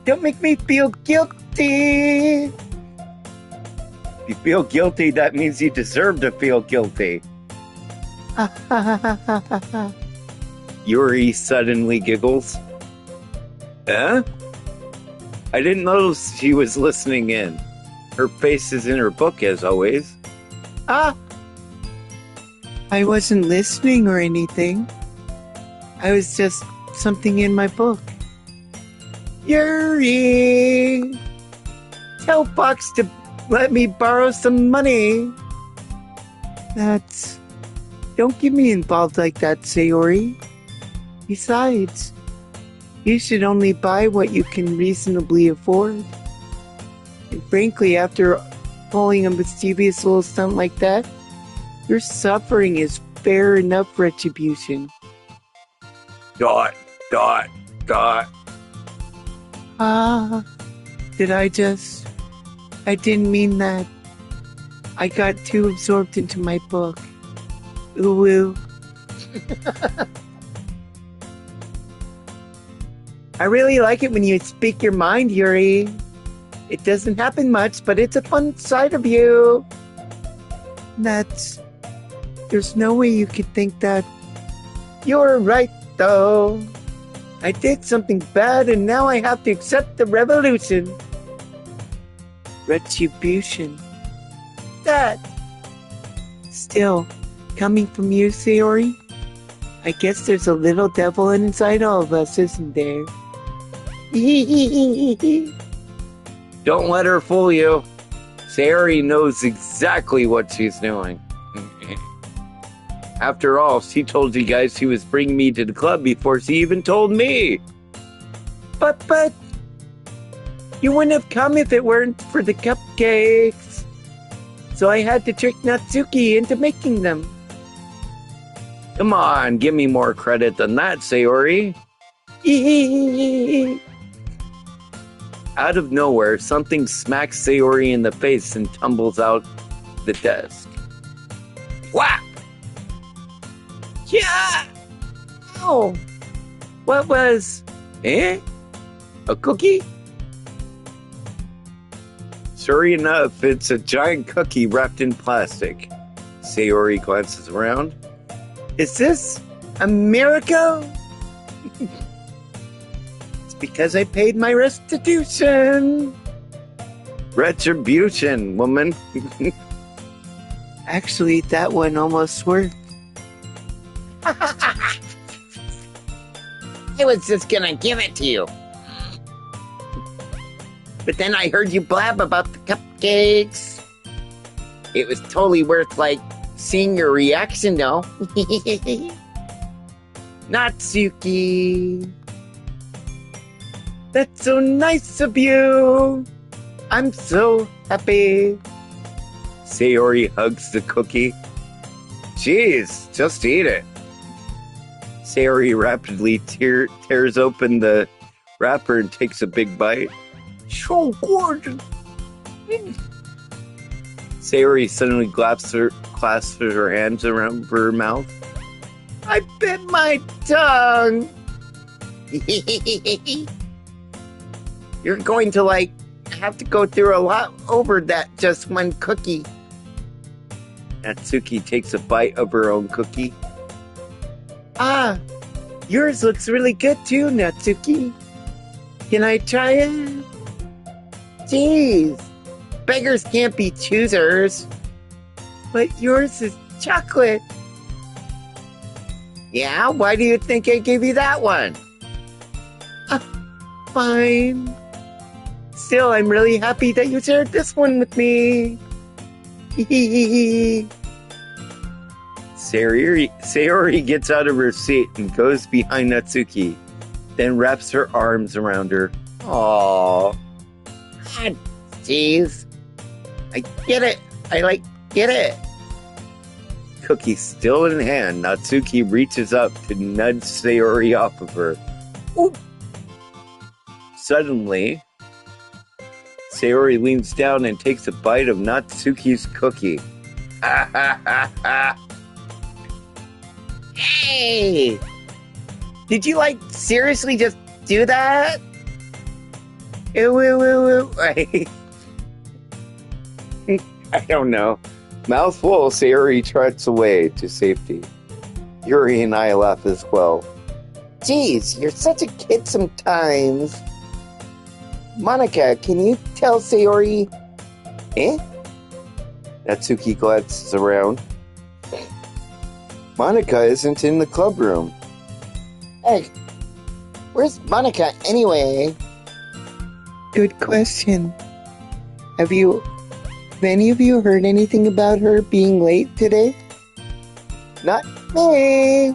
Don't make me feel guilty. If you feel guilty, that means you deserve to feel guilty. Yuri suddenly giggles. Huh? I didn't notice she was listening in. Her face is in her book, as always. Ah, I wasn't listening or anything. I was just something in my book. Yuri! Tell Foxx to let me borrow some money. Don't get me involved like that, Sayori. Besides, you should only buy what you can reasonably afford. And frankly, after pulling a mischievous little stunt like that, your suffering is fair enough retribution. ... Ah, I didn't mean that. I got too absorbed into my book. Ooh, ooh. I really like it when you speak your mind, Yuri. It doesn't happen much, but it's a fun side of you. There's no way you could think that. You're right, though. I did something bad, and now I have to accept the revolution. Retribution. That. Still, coming from you, Sayori, I guess there's a little devil inside all of us, isn't there? Don't let her fool you. Sayori knows exactly what she's doing. After all, she told you guys she was bringing me to the club before she even told me. But, you wouldn't have come if it weren't for the cupcakes. So I had to trick Natsuki into making them. Come on, give me more credit than that, Sayori. Out of nowhere, something smacks Sayori in the face and tumbles out the desk. Whap! Yeah! Oh! What was... A cookie? Sure enough, it's a giant cookie wrapped in plastic. Sayori glances around. Is this a miracle? It's because I paid my restitution. Retribution, woman. Actually, that one almost worked. I was just gonna give it to you. But then I heard you blab about the cupcakes. It was totally worth, seeing your reaction, though. Natsuki. That's so nice of you. I'm so happy. Sayori hugs the cookie. Jeez, just eat it. Sayori rapidly tears open the wrapper and takes a big bite. So good. Sayori suddenly clasps her hands around her mouth. I bit my tongue. You're going to, have to go through a lot over that just one cookie. Natsuki takes a bite of her own cookie. Ah, yours looks really good too, Natsuki. Can I try it? Jeez, beggars can't be choosers. But yours is chocolate. Yeah, why do you think I gave you that one? Fine. Still, I'm really happy that you shared this one with me. Sayori gets out of her seat and goes behind Natsuki, then wraps her arms around her. Aww. God, jeez. I get it. Get it. Cookie still in hand, Natsuki reaches up to nudge Sayori off of her. Oop. Suddenly, Sayori leans down and takes a bite of Natsuki's cookie. Ha ha ha ha! Hey! Did you, seriously just do that? Ew, ew, ew, ew. I don't know. Mouth full, Sayori trots away to safety. Yuri and I laugh as well. Jeez, you're such a kid sometimes. Monica, can you tell Sayori? Eh? Natsuki glances around. Monica isn't in the club room. Hey, where's Monica anyway? Good question. Have any of you heard anything about her being late today? Not me.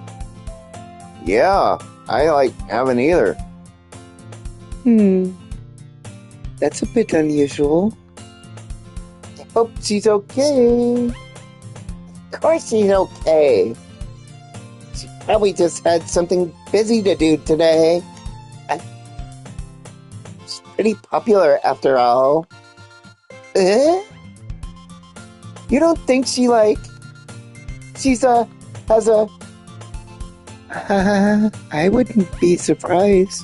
Yeah, I haven't either. That's a bit unusual. I hope she's okay. Of course she's okay. She probably just had something busy to do today. She's pretty popular after all. Eh? You don't think she's has a... I wouldn't be surprised.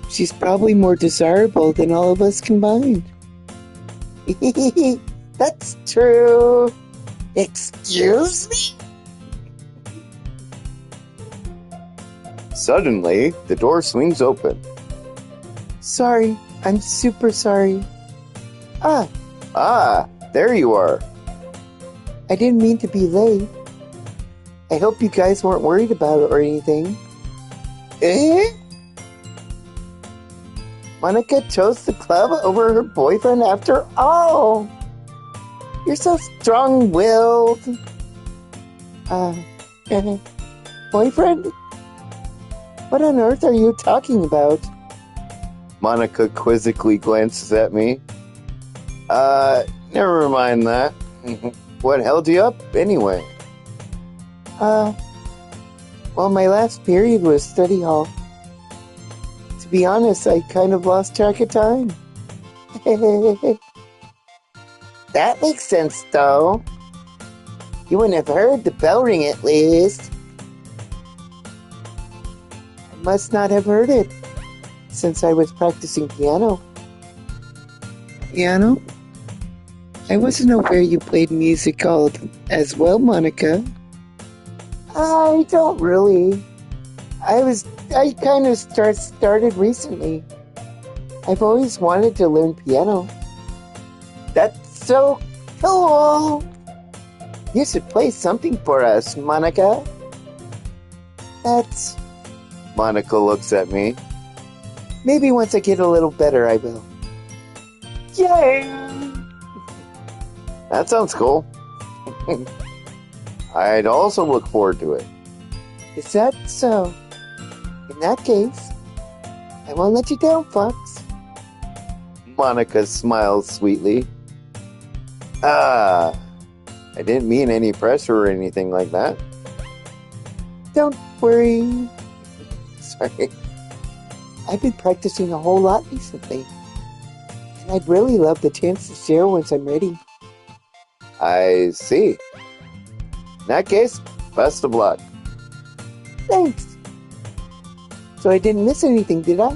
She's probably more desirable than all of us combined. That's true. Excuse me? Suddenly, the door swings open. Sorry, I'm super sorry. Ah, there you are. I didn't mean to be late. I hope you guys weren't worried about it or anything. Eh? Monica chose the club over her boyfriend after all. You're so strong-willed. Boyfriend? What on earth are you talking about? Monica quizzically glances at me. Never mind that. What held you up, anyway? Well, my last period was study hall. To be honest, I kind of lost track of time. That makes sense, though. You wouldn't have heard the bell ring, at least. I must not have heard it, since I was practicing piano. Piano? I wasn't aware you played music as well, Monica. I don't really. I kind of started recently. I've always wanted to learn piano. That's so cool! You should play something for us, Monica. Monica looks at me. Maybe once I get a little better, I will. Yay! That sounds cool. I'd also look forward to it. Is that so? In that case, I won't let you down, Fox. Monica smiles sweetly. I didn't mean any pressure or anything like that. Don't worry. Sorry. I've been practicing a whole lot recently, and I'd really love the chance to share once I'm ready. I see. In that case, best of luck. Thanks. So I didn't miss anything, did I?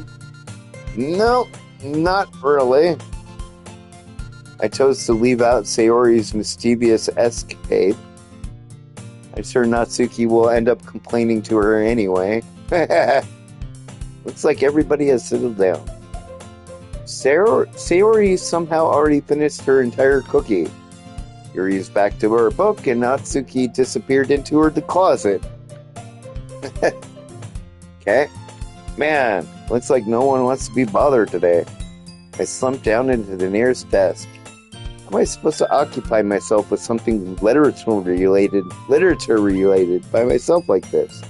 No, not really. I chose to leave out Sayori's mischievous escapade. I'm sure Natsuki will end up complaining to her anyway. Looks like everybody has settled down. Sayori somehow already finished her entire cookie. Yuri's back to her book, and Natsuki disappeared into the closet. Okay. Man, looks like no one wants to be bothered today. I slumped down into the nearest desk. How am I supposed to occupy myself with something literature-related by myself like this?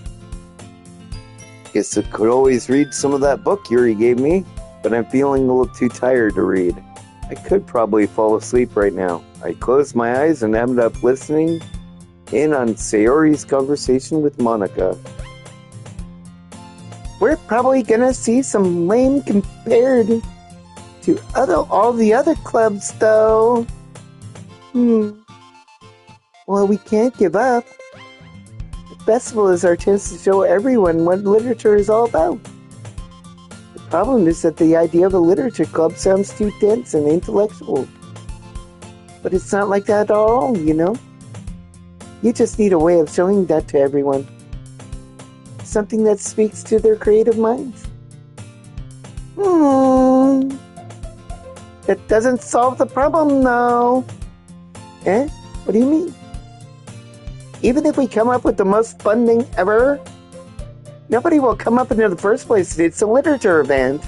Guess I could always read some of that book Yuri gave me, but I'm feeling a little too tired to read. I could probably fall asleep right now. I closed my eyes and ended up listening in on Sayori's conversation with Monica. We're probably gonna see some lame compared to all the other clubs, though. Well, we can't give up. The festival is our chance to show everyone what literature is all about. The problem is that the idea of a literature club sounds too dense and intellectual. But it's not like that at all, you know? You just need a way of showing that to everyone. Something that speaks to their creative minds. That doesn't solve the problem, though. Eh? What do you mean? Even if we come up with the most fun thing ever, nobody will come up in the first place. It's a literature event.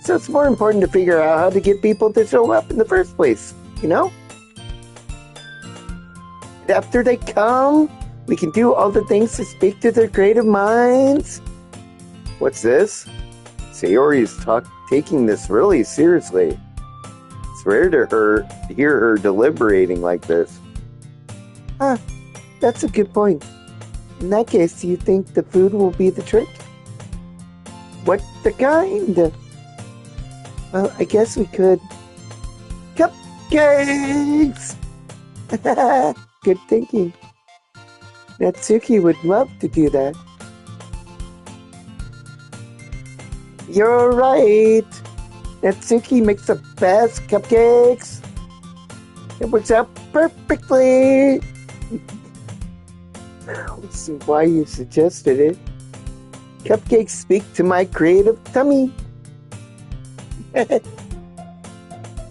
So it's more important to figure out how to get people to show up in the first place, you know? And after they come, we can do all the things to speak to their creative minds. What's this? Sayori's taking this really seriously. It's rare to hear her deliberating like this. That's a good point. In that case, do you think the food will be the trick? What the kind? Well, I guess we could... Cupcakes! Good thinking. Natsuki would love to do that. You're right. Natsuki makes the best cupcakes. It works out perfectly. Let's see why you suggested it. Cupcakes speak to my creative tummy.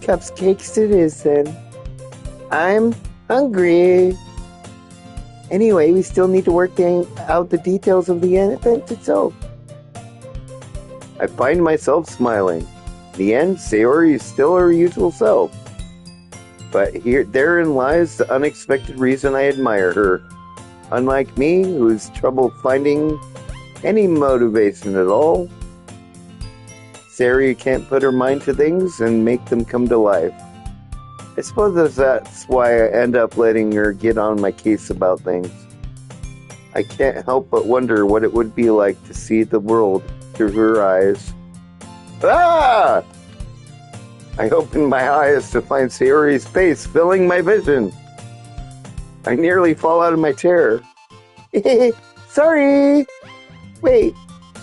Cupcakes it is then. I'm hungry. Anyway, we still need to work out the details of the event itself. I find myself smiling. In the end, Sayori is still her usual self. But therein lies the unexpected reason I admire her. Unlike me, who has trouble finding any motivation at all, Sayori can't put her mind to things and make them come to life. I suppose that's why I end up letting her get on my case about things. I can't help but wonder what it would be like to see the world through her eyes. Ah! I opened my eyes to find Sayori's face filling my vision. I nearly fall out of my chair. Sorry! Wait,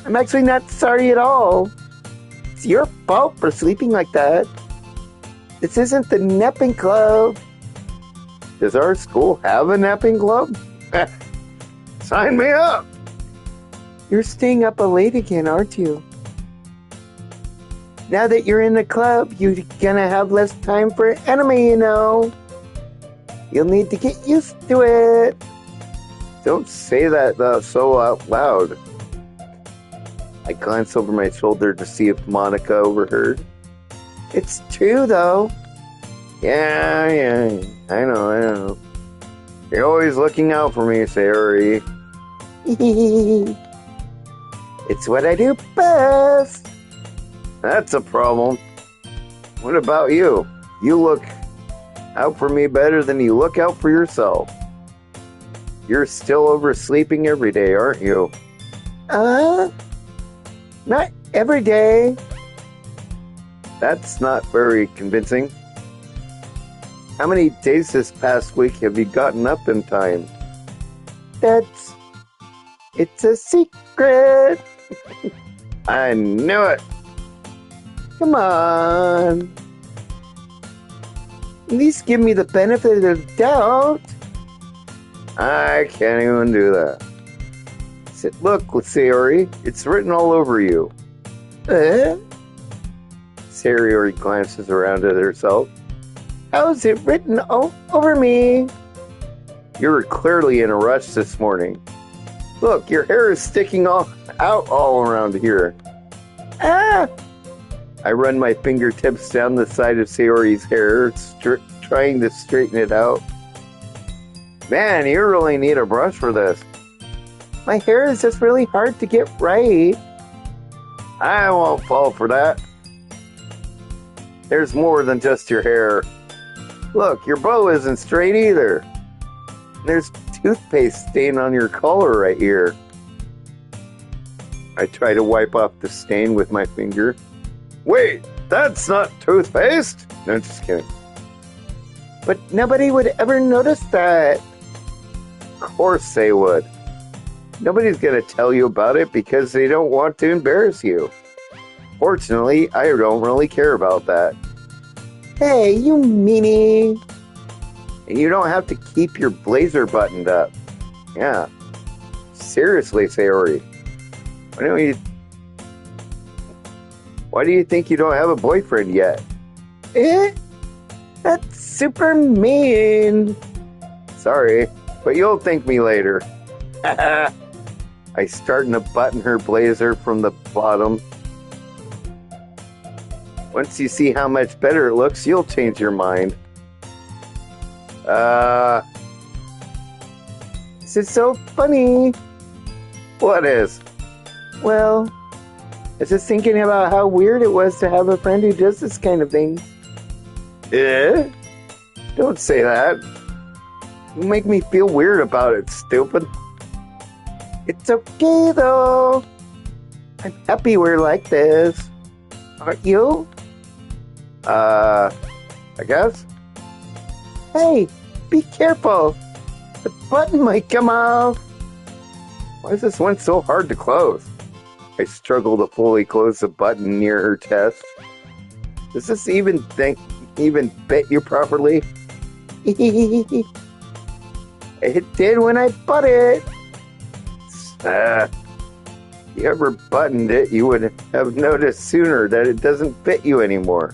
I'm actually not sorry at all. It's your fault for sleeping like that. This isn't the napping club. Does our school have a napping club? Sign me up! You're staying up late again, aren't you? Now that you're in the club, you're gonna have less time for anime, you know. You'll need to get used to it. Don't say that so out loud. I glance over my shoulder to see if Monica overheard. It's true, though. Yeah, I know. You're always looking out for me, Sayori. It's what I do best. That's a problem. What about you? You look out for me better than you look out for yourself. You're still oversleeping every day, aren't you? Not every day. That's not very convincing. How many days this past week have you gotten up in time? It's a secret. I knew it. Come on. At least give me the benefit of the doubt. I can't even do that. Look, Sayori, it's written all over you. Sayori glances around at herself. How's it written all over me? You were clearly in a rush this morning. Look, your hair is sticking out all around here. Ah! I run my fingertips down the side of Sayori's hair, trying to straighten it out. Man, you really need a brush for this. My hair is just really hard to get right. I won't fall for that. There's more than just your hair. Look, your bow isn't straight either. There's toothpaste stain on your collar right here. I try to wipe off the stain with my finger. Wait, that's not toothpaste. No, just kidding. But nobody would ever notice that. Of course they would. Nobody's going to tell you about it because they don't want to embarrass you. Fortunately, I don't really care about that. Hey, you meanie. And you don't have to keep your blazer buttoned up. Yeah. Seriously, Sayori. Why do you think you don't have a boyfriend yet? That's super mean. Sorry, but you'll thank me later. I start to button her blazer from the bottom. Once you see how much better it looks, you'll change your mind. This is so funny. What is? Well, I was just thinking about how weird it was to have a friend who does this kind of thing. Eh? Don't say that. You make me feel weird about it, stupid. It's okay, though. I'm happy we're like this. Aren't you? I guess? Hey, be careful. The button might come off. Why is this one so hard to close? I struggle to fully close the button near her chest. Does this even fit you properly? It did when I bought it. You ever buttoned it, you would have noticed sooner that it doesn't fit you anymore.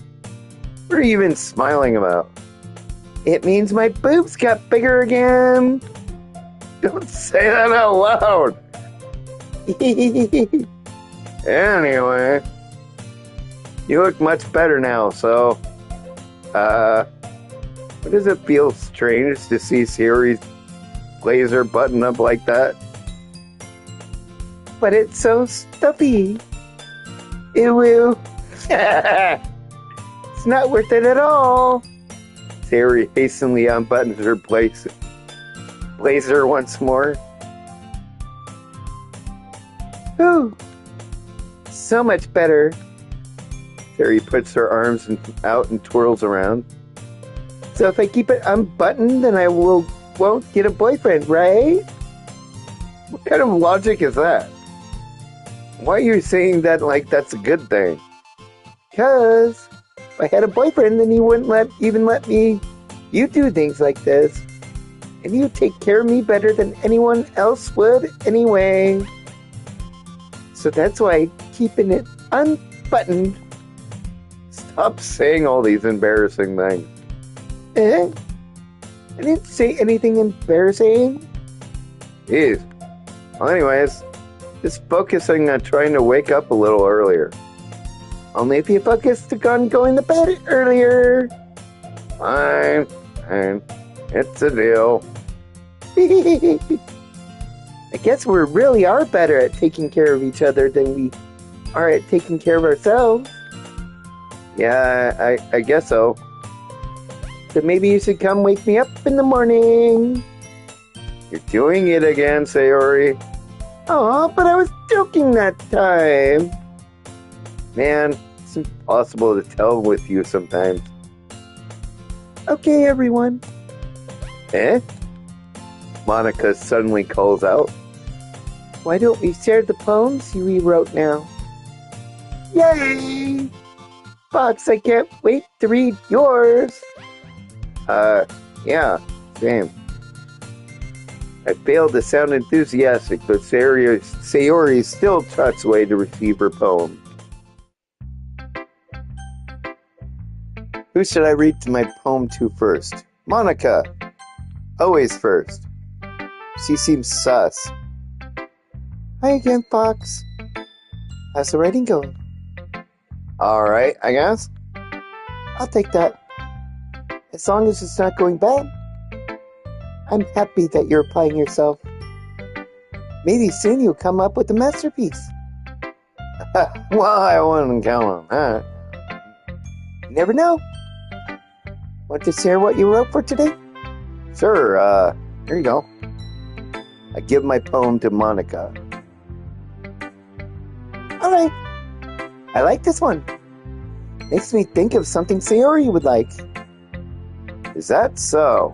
What are you even smiling about? It means my boobs got bigger again. Don't say that out loud. Anyway, you look much better now, so, does it feel strange to see Sayori's blazer buttoned up like that? But it's so stuffy. Ew. It's not worth it at all. Sayori hastily unbuttons her blazer once more. Ooh, so much better. Sayori puts her arms out and twirls around. So if I keep it unbuttoned, then I won't get a boyfriend, right? What kind of logic is that? Why are you saying that like that's a good thing? Because if I had a boyfriend, then he wouldn't even let me. You do things like this. And you take care of me better than anyone else would anyway. So that's why keeping it unbuttoned. Stop saying all these embarrassing things. I didn't say anything embarrassing. Jeez. Well, anyways, just focusing on trying to wake up a little earlier. Only if you focused on going to bed earlier. Fine. It's a deal. I guess we really are better at taking care of each other than we are at taking care of ourselves. Yeah, I guess so. So maybe you should come wake me up in the morning. You're doing it again, Sayori. Aw, but I was joking that time. Man, it's impossible to tell with you sometimes. Okay, everyone. Eh? Monica suddenly calls out. Why don't we share the poems you rewrote now? Yay! Foxx, I can't wait to read yours. Yeah, same. I failed to sound enthusiastic, but Sayori still trots away to receive her poem. Who should I read my poem to first? Monica! Always first. She seems sus. Hi again, Foxx. How's the writing going? Alright, I guess. I'll take that. As long as it's not going bad. I'm happy that you're applying yourself. Maybe soon you'll come up with a masterpiece. Well, I wouldn't count on that. You never know. Want to share what you wrote for today? Sure, here you go. I give my poem to Monica. Alright. I like this one. Makes me think of something Sayori would like. Is that so?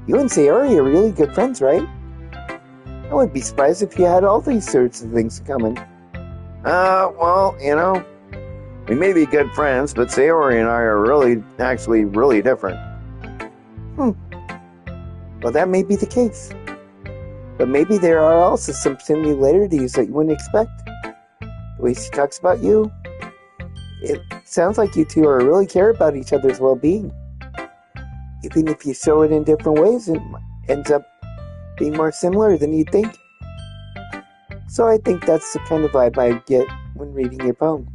You and Sayori are really good friends, right? I wouldn't be surprised if you had all these sorts of things in common. Well, we may be good friends, but Sayori and I are actually really different. Well, that may be the case. But maybe there are also some similarities that you wouldn't expect. The way she talks about you, it sounds like you two are really care about each other's well-being. Even if you show it in different ways, it ends up being more similar than you'd think. So I think that's the kind of vibe I get when reading your poem.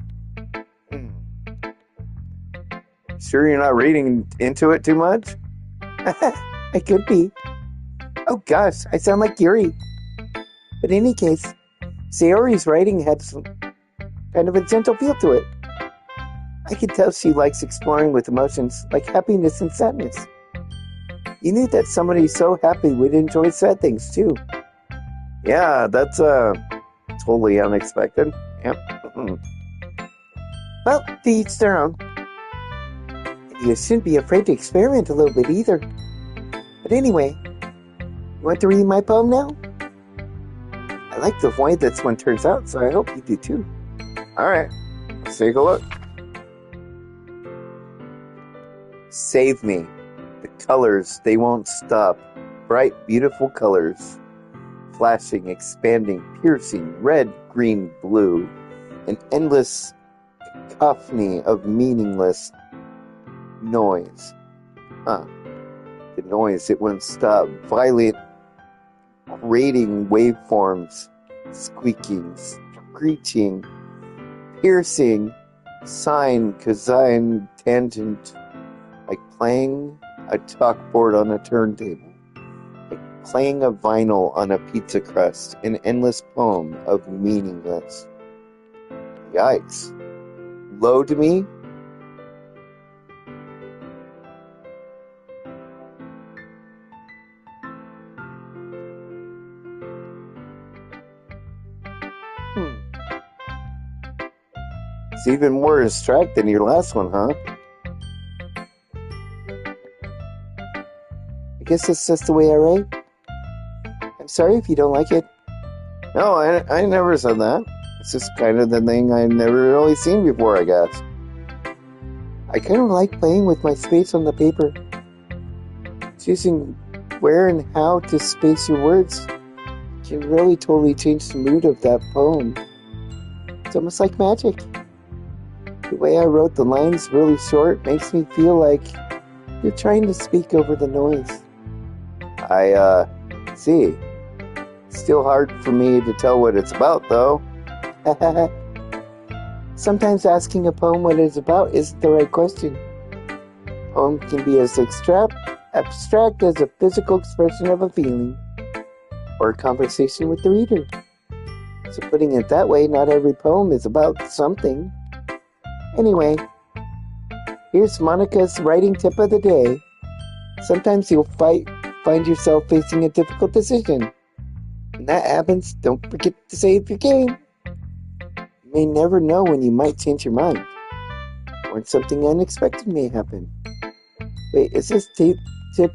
Sure you're not reading into it too much? I could be. Oh gosh, I sound like Yuri. But in any case, Sayori's writing had some kind of a gentle feel to it. I could tell she likes exploring with emotions like happiness and sadness. You knew that somebody so happy would enjoy sad things too. Yeah, that's totally unexpected. Yep. Well, to each their own. And you shouldn't be afraid to experiment a little bit either. But anyway, you want to read my poem now? I like the way this one turns out, so I hope you do too. Alright, let's take a look. Save me. The colors, they won't stop. Bright, beautiful colors. Flashing, expanding, piercing, red, green, blue. An endless cacophony of meaningless noise. The noise, it won't stop. Violent, grating waveforms. Squeaking, screeching, piercing, sine, cosine, tangent. Like playing a chalkboard on a turntable. Like playing a vinyl on a pizza crust. An endless poem of meaningless. Yikes. Load me? It's even more abstract than your last one, huh? I guess it's just the way I write. I'm sorry if you don't like it. No, I never said that. It's just kind of the thing I've never really seen before, I guess. I kind of like playing with my space on the paper. Choosing where and how to space your words can really totally change the mood of that poem. It's almost like magic. The way I wrote the lines really short makes me feel like you're trying to speak over the noise. I see. Still hard for me to tell what it's about, though. Sometimes asking a poem what it's about isn't the right question. A poem can be as abstract as a physical expression of a feeling, or a conversation with the reader. So putting it that way, not every poem is about something. Anyway, here's Monica's writing tip of the day. Sometimes you'll find yourself facing a difficult decision. When that happens, don't forget to save your game. You may never know when you might change your mind, or when something unexpected may happen. Wait, is this tip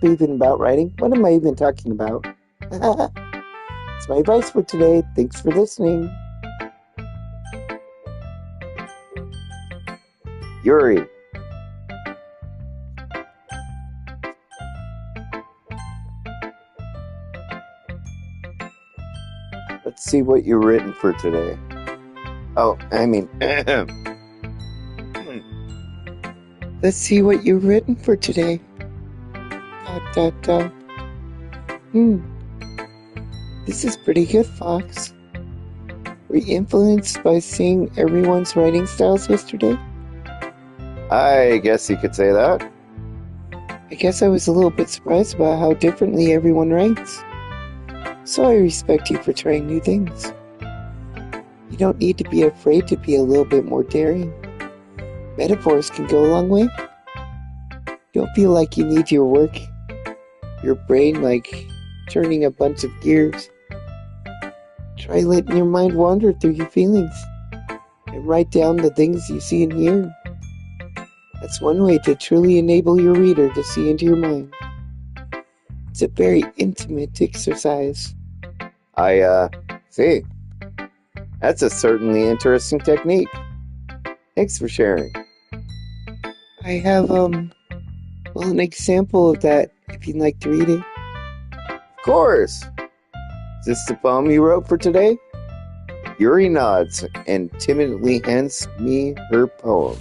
even about writing? What am I even talking about? It's my advice for today. Thanks for listening. Yuri. Let's see what you've written for today. Oh, I mean... Let's see what you've written for today. This is pretty good, Fox. Were you influenced by seeing everyone's writing styles yesterday? I guess you could say that. I guess I was a little bit surprised about how differently everyone writes. So I respect you for trying new things. You don't need to be afraid to be a little bit more daring. Metaphors can go a long way. Don't feel like you need your brain like turning a bunch of gears. Try letting your mind wander through your feelings and write down the things you see and hear. That's one way to truly enable your reader to see into your mind. It's a very intimate exercise. I see. That's a certainly interesting technique. Thanks for sharing. I have, an example of that if you'd like to read it. Of course. Is this the poem you wrote for today? Yuri nods and timidly hands me her poem.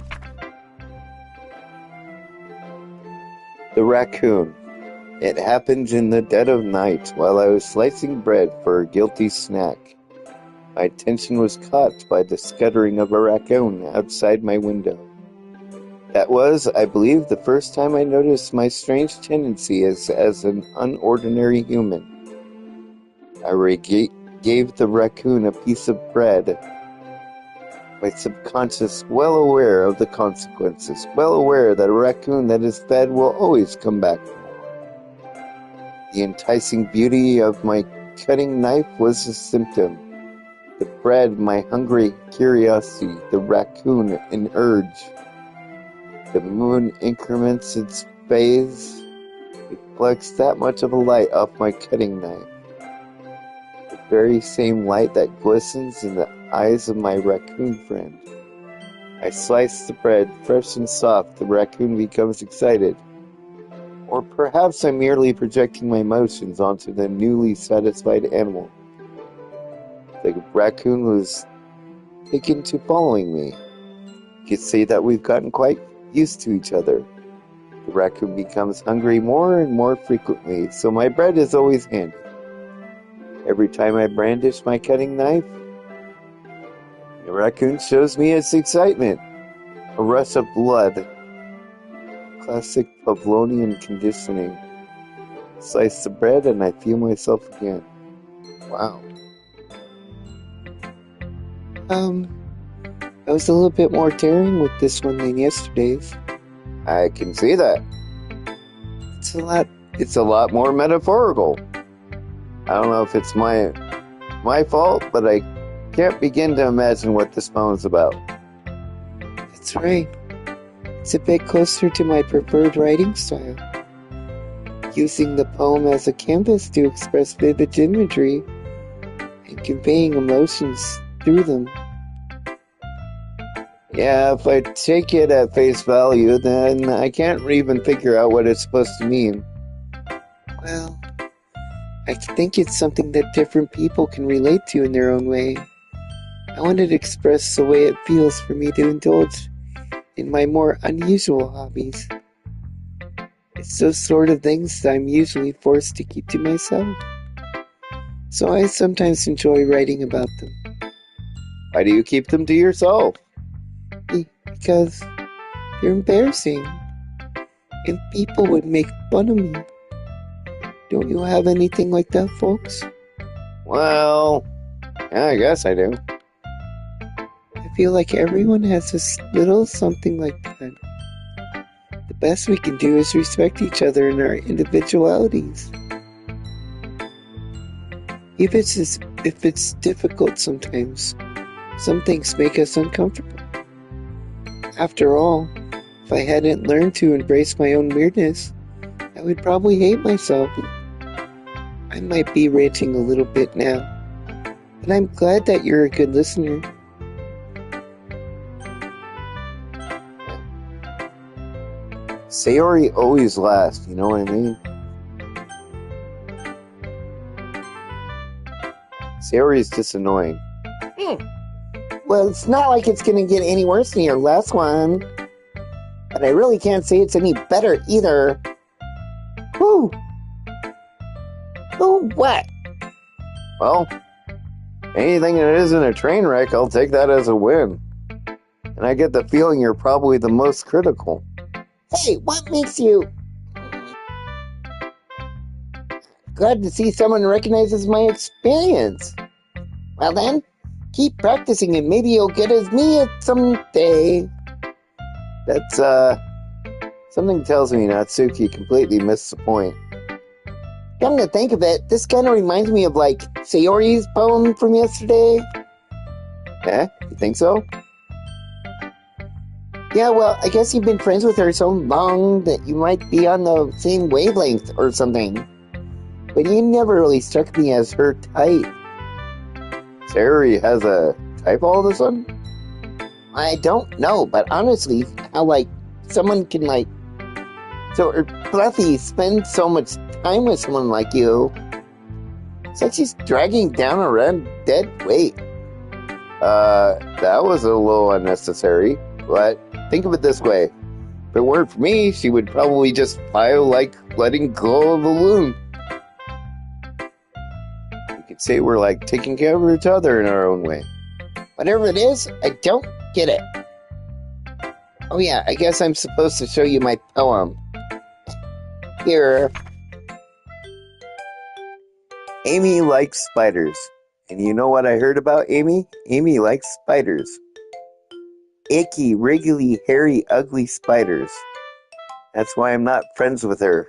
The Raccoon. It happened in the dead of night while I was slicing bread for a guilty snack. My attention was caught by the scuttering of a raccoon outside my window. That was, I believe, the first time I noticed my strange tendency as an unordinary human. I gave the raccoon a piece of bread. My subconscious, well aware of the consequences, well aware that a raccoon that is fed will always come back for more. The enticing beauty of my cutting knife was a symptom. The bread, my hungry curiosity, the raccoon, an urge. The moon increments its phase, reflects that much of a light off my cutting knife. The very same light that glistens in the eyes of my raccoon friend. I slice the bread, fresh and soft. The raccoon becomes excited. Or perhaps I'm merely projecting my emotions onto the newly satisfied animal. The raccoon was taken to following me. You could say that we've gotten quite used to each other. The raccoon becomes hungry more and more frequently, so my bread is always handy. Every time I brandish my cutting knife, the raccoon shows me its excitement. A rush of blood. Classic Pavlovian conditioning. Slice the bread and I feel myself again. Wow. I was a little bit more daring with this one than yesterday's. I can see that. It's a lot more metaphorical. I don't know if it's my fault, but I can't begin to imagine what this poem's about. That's right. It's a bit closer to my preferred writing style. Using the poem as a canvas to express vivid imagery and conveying emotions through them. Yeah, if I take it at face value, then I can't even figure out what it's supposed to mean. Well, I think it's something that different people can relate to in their own way. I wanted to express the way it feels for me to indulge in my more unusual hobbies. It's those sort of things that I'm usually forced to keep to myself. So I sometimes enjoy writing about them. Why do you keep them to yourself? Because they're embarrassing. And people would make fun of me. Don't you have anything like that, folks? Well, yeah, I guess I do. I feel like everyone has this little something like that. The best we can do is respect each other and our individualities. If it's difficult sometimes, some things make us uncomfortable. After all, if I hadn't learned to embrace my own weirdness, I would probably hate myself. I might be ranting a little bit now, but I'm glad that you're a good listener. Sayori always laughs, you know what I mean? Sayori's just annoying. Well, it's not like it's gonna get any worse than your last one. But I really can't say it's any better either. Whew. Oh, what? Well, anything that isn't a train wreck, I'll take that as a win. And I get the feeling you're probably the most critical. Hey, what makes you... Glad to see someone recognizes my experience. Well then, keep practicing and maybe you'll get as me someday. That's, something tells me Natsuki completely missed the point. Come to think of it, this kind of reminds me of, like, Sayori's poem from yesterday. Eh? You think so? Yeah, well, I guess you've been friends with her so long that you might be on the same wavelength or something. But you never really struck me as her type. Sayori has a type all of a sudden? I don't know, but honestly, how, like, someone can, like, so fluffy spend so much time with someone like you. It's like she's dragging down a dead weight. That was a little unnecessary, but think of it this way. If it weren't for me, she would probably just file like letting go of a balloon. You could say we're like taking care of each other in our own way. Whatever it is, I don't get it. Oh yeah, I guess I'm supposed to show you my poem. Here. Amy likes spiders. And you know what I heard about Amy? Amy likes spiders. Icky, wriggly, hairy, ugly spiders. That's why I'm not friends with her.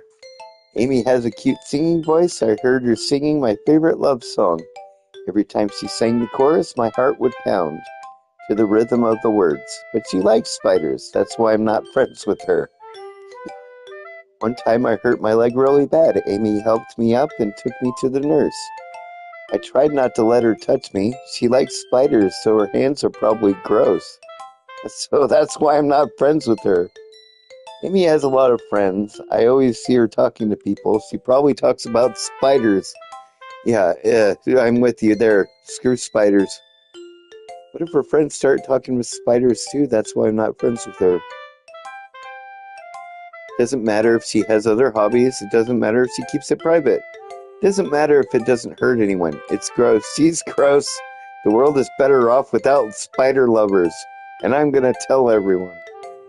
Amy has a cute singing voice. I heard her singing my favorite love song. Every time she sang the chorus, my heart would pound to the rhythm of the words. But she likes spiders. That's why I'm not friends with her. One time I hurt my leg really bad. Amy helped me up and took me to the nurse. I tried not to let her touch me. She likes spiders, so her hands are probably gross. So that's why I'm not friends with her. Amy has a lot of friends. I always see her talking to people. She probably talks about spiders. Yeah, I'm with you there. Screw spiders. What if her friends start talking with spiders too? That's why I'm not friends with her. Doesn't matter if she has other hobbies. It doesn't matter if she keeps it private. Doesn't matter if it doesn't hurt anyone. It's gross. She's gross. The world is better off without spider lovers. And I'm gonna tell everyone.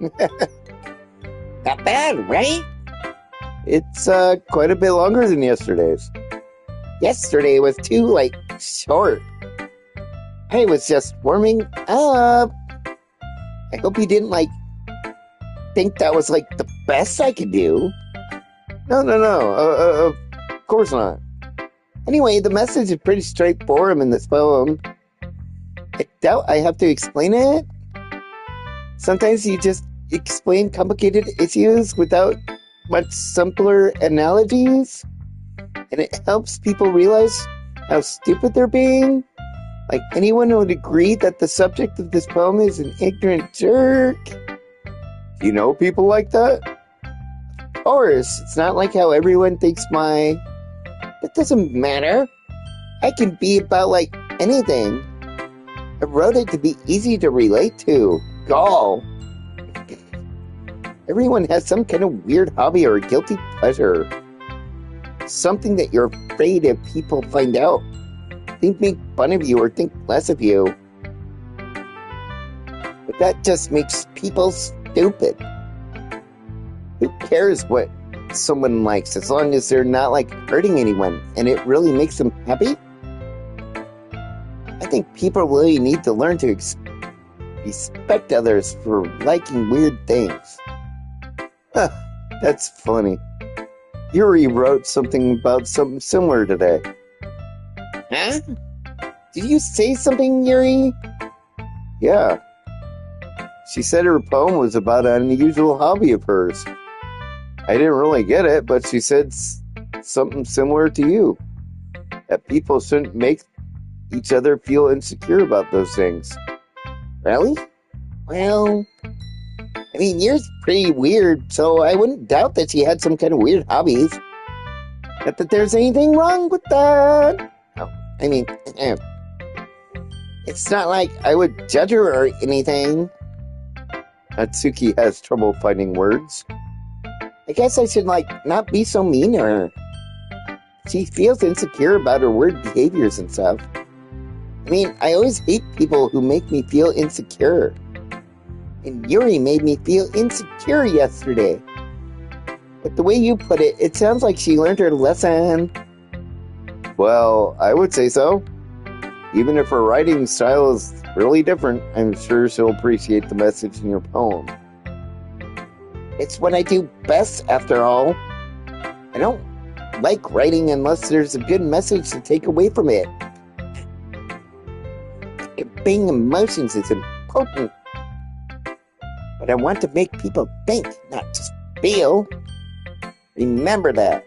Not bad, right? It's quite a bit longer than yesterday's. Yesterday was too, short. I was just warming up. I hope you didn't, think that was, the best I could do. No. Of course not. Anyway, the message is pretty straightforward in this poem. I doubt I have to explain it. Sometimes you just explain complicated issues without much simpler analogies, and it helps people realize how stupid they're being. Anyone would agree that the subject of this poem is an ignorant jerk. Do you know people like that? Of course, it's not like how everyone thinks It doesn't matter. I can be about, anything. I wrote it to be easy to relate to. Gall. Everyone has some kind of weird hobby or guilty pleasure. Something that you're afraid if people find out. They make fun of you or think less of you. But that just makes people stupid. Who cares what someone likes as long as they're not hurting anyone and it really makes them happy? I think people really need to learn to respect others for liking weird things. That's funny. Yuri wrote something about something similar today. Huh? Did you say something, Yuri? Yeah. She said her poem was about an unusual hobby of hers. I didn't really get it, but she said something similar to you. That people shouldn't make each other feel insecure about those things. Really? Well, yours is pretty weird, so I wouldn't doubt that she had some kind of weird hobbies. Not that there's anything wrong with that. It's not like I would judge her or anything. Natsuki has trouble finding words. I guess I should, not be so mean to her. She feels insecure about her weird behaviors and stuff. I always hate people who make me feel insecure. And Yuri made me feel insecure yesterday. But the way you put it, it sounds like she learned her lesson. Well, I would say so. Even if her writing style is really different, I'm sure she'll appreciate the message in your poem. It's what I do best, after all. I don't like writing unless there's a good message to take away from it. Conveying emotions is important. But I want to make people think, not just feel. Remember that.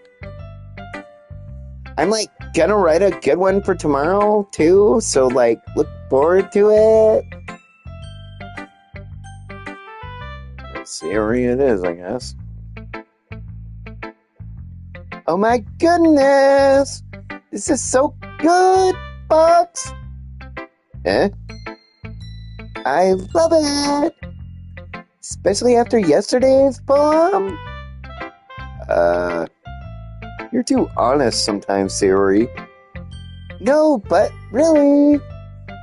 I'm gonna write a good one for tomorrow too, so look forward to it. Siri it is, I guess. Oh my goodness! This is so good, Fox. Eh? I love it. Especially after yesterday's poem. You're too honest sometimes, Sayori. No, but really,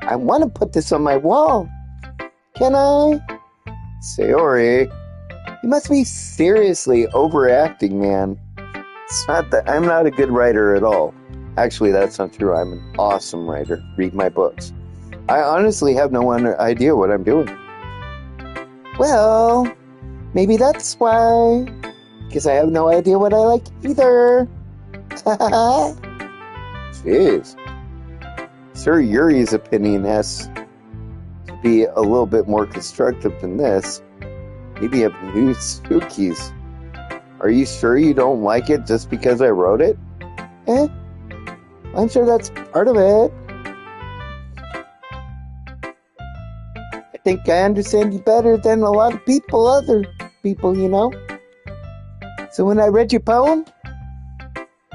I want to put this on my wall. Can I? Sayori, You must be seriously overacting, man. It's not that I'm not a good writer at all. Actually, that's not true. I'm an awesome writer. Read my books. I honestly have no idea what I'm doing. Well, maybe that's why. Because I have no idea what I like either. Jeez. Sir Yuri's opinion has to be a little bit more constructive than this. Maybe have new Spookies. Are you sure you don't like it just because I wrote it? I'm sure that's part of it. I think I understand you better than a lot of other people, you know? So when I read your poem,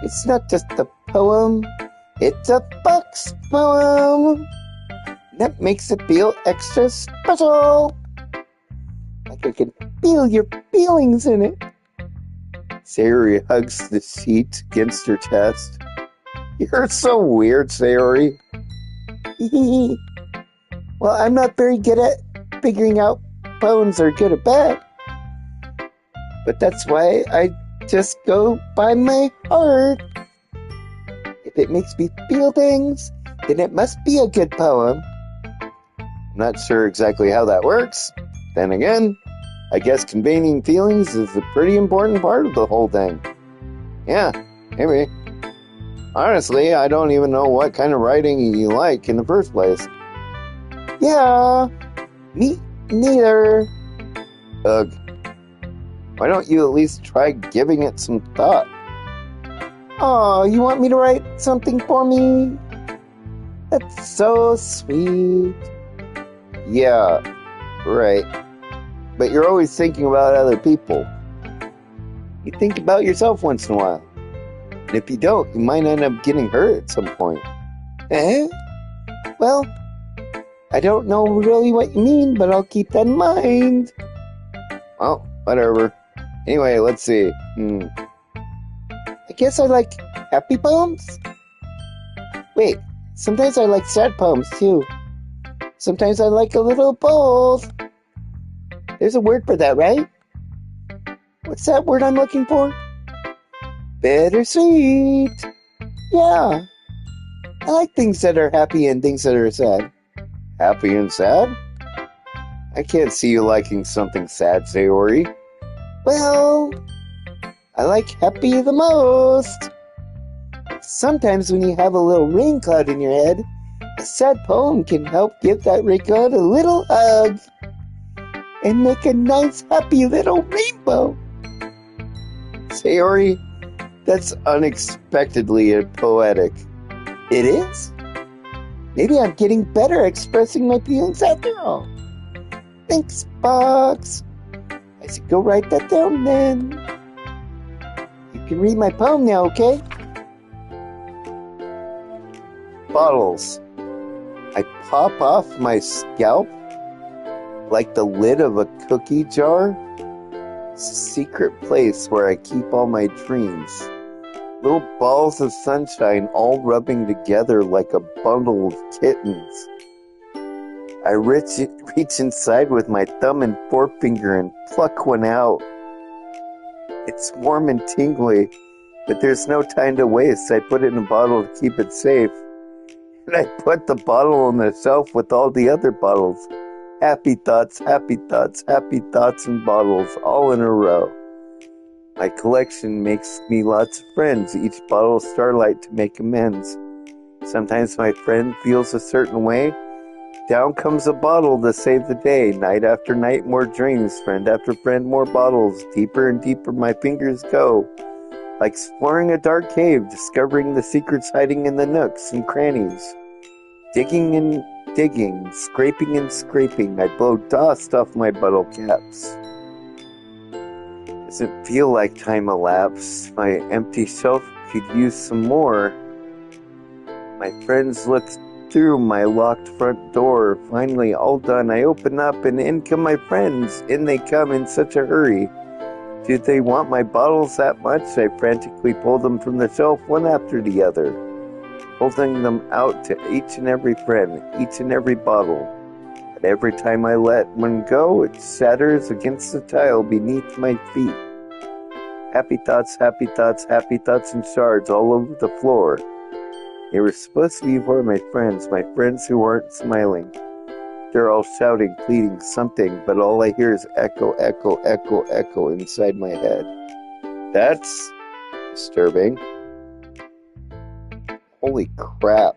it's not just a poem, it's a Foxx poem. That makes it feel extra special. Like I can feel your feelings in it. Sayori hugs the sheet against her chest. You're so weird, Sayori. Well, I'm not very good at figuring out poems are good or bad. But that's why I just go by my heart. If it makes me feel things, then it must be a good poem. I'm not sure exactly how that works. Then again, I guess conveying feelings is a pretty important part of the whole thing. Yeah, maybe. Honestly, I don't even know what kind of writing you like in the first place. Yeah, me neither. Ugh. Why don't you at least try giving it some thought? Oh, you want me to write something for me? That's so sweet. Yeah, right. But you're always thinking about other people. You think about yourself once in a while. And if you don't, you might end up getting hurt at some point. Well, I don't know really what you mean, but I'll keep that in mind. Well, whatever. Anyway, let's see. I guess I like happy poems? Wait, sometimes I like sad poems too. Sometimes I like a little both. There's a word for that, right? What's that word I'm looking for? Bittersweet. Yeah. I like things that are happy and things that are sad. Happy and sad? I can't see you liking something sad, Sayori. Well, I like happy the most. Sometimes when you have a little rain cloud in your head, a sad poem can help give that rain cloud a little hug and make a nice happy little rainbow. Sayori, that's unexpectedly poetic. It is? Maybe I'm getting better at expressing my feelings after all. Thanks, Foxx. I should go write that down then. You can read my poem now, okay? Bottles. I pop off my scalp like the lid of a cookie jar. Secret place where I keep all my dreams. Little balls of sunshine all rubbing together like a bundle of kittens. I reach inside with my thumb and forefinger and pluck one out. It's warm and tingly, but there's no time to waste. I put it in a bottle to keep it safe. And I put the bottle on the shelf with all the other bottles. Happy thoughts, happy thoughts, happy thoughts and bottles, all in a row. My collection makes me lots of friends, each bottle starlight to make amends. Sometimes my friend feels a certain way. Down comes a bottle to save the day. Night after night, more dreams. Friend after friend, more bottles. Deeper and deeper my fingers go. Like exploring a dark cave, discovering the secrets hiding in the nooks and crannies. Digging and digging, scraping and scraping, I blow dust off my bottle caps. Doesn't feel like time elapsed. My empty shelf could use some more. My My friends look through my locked front door. Finally, all done, I open up and in come my friends. In they come in such a hurry. Do they want my bottles that much? I frantically pull them from the shelf one after the other, holding them out to each and every friend, each and every bottle. But every time I let one go, it shatters against the tile beneath my feet. Happy thoughts, happy thoughts, happy thoughts in shards all over the floor. They were supposed to be for my friends who aren't smiling. They're all shouting, pleading something, but all I hear is echo, echo, echo, echo inside my head. That's disturbing. Holy crap.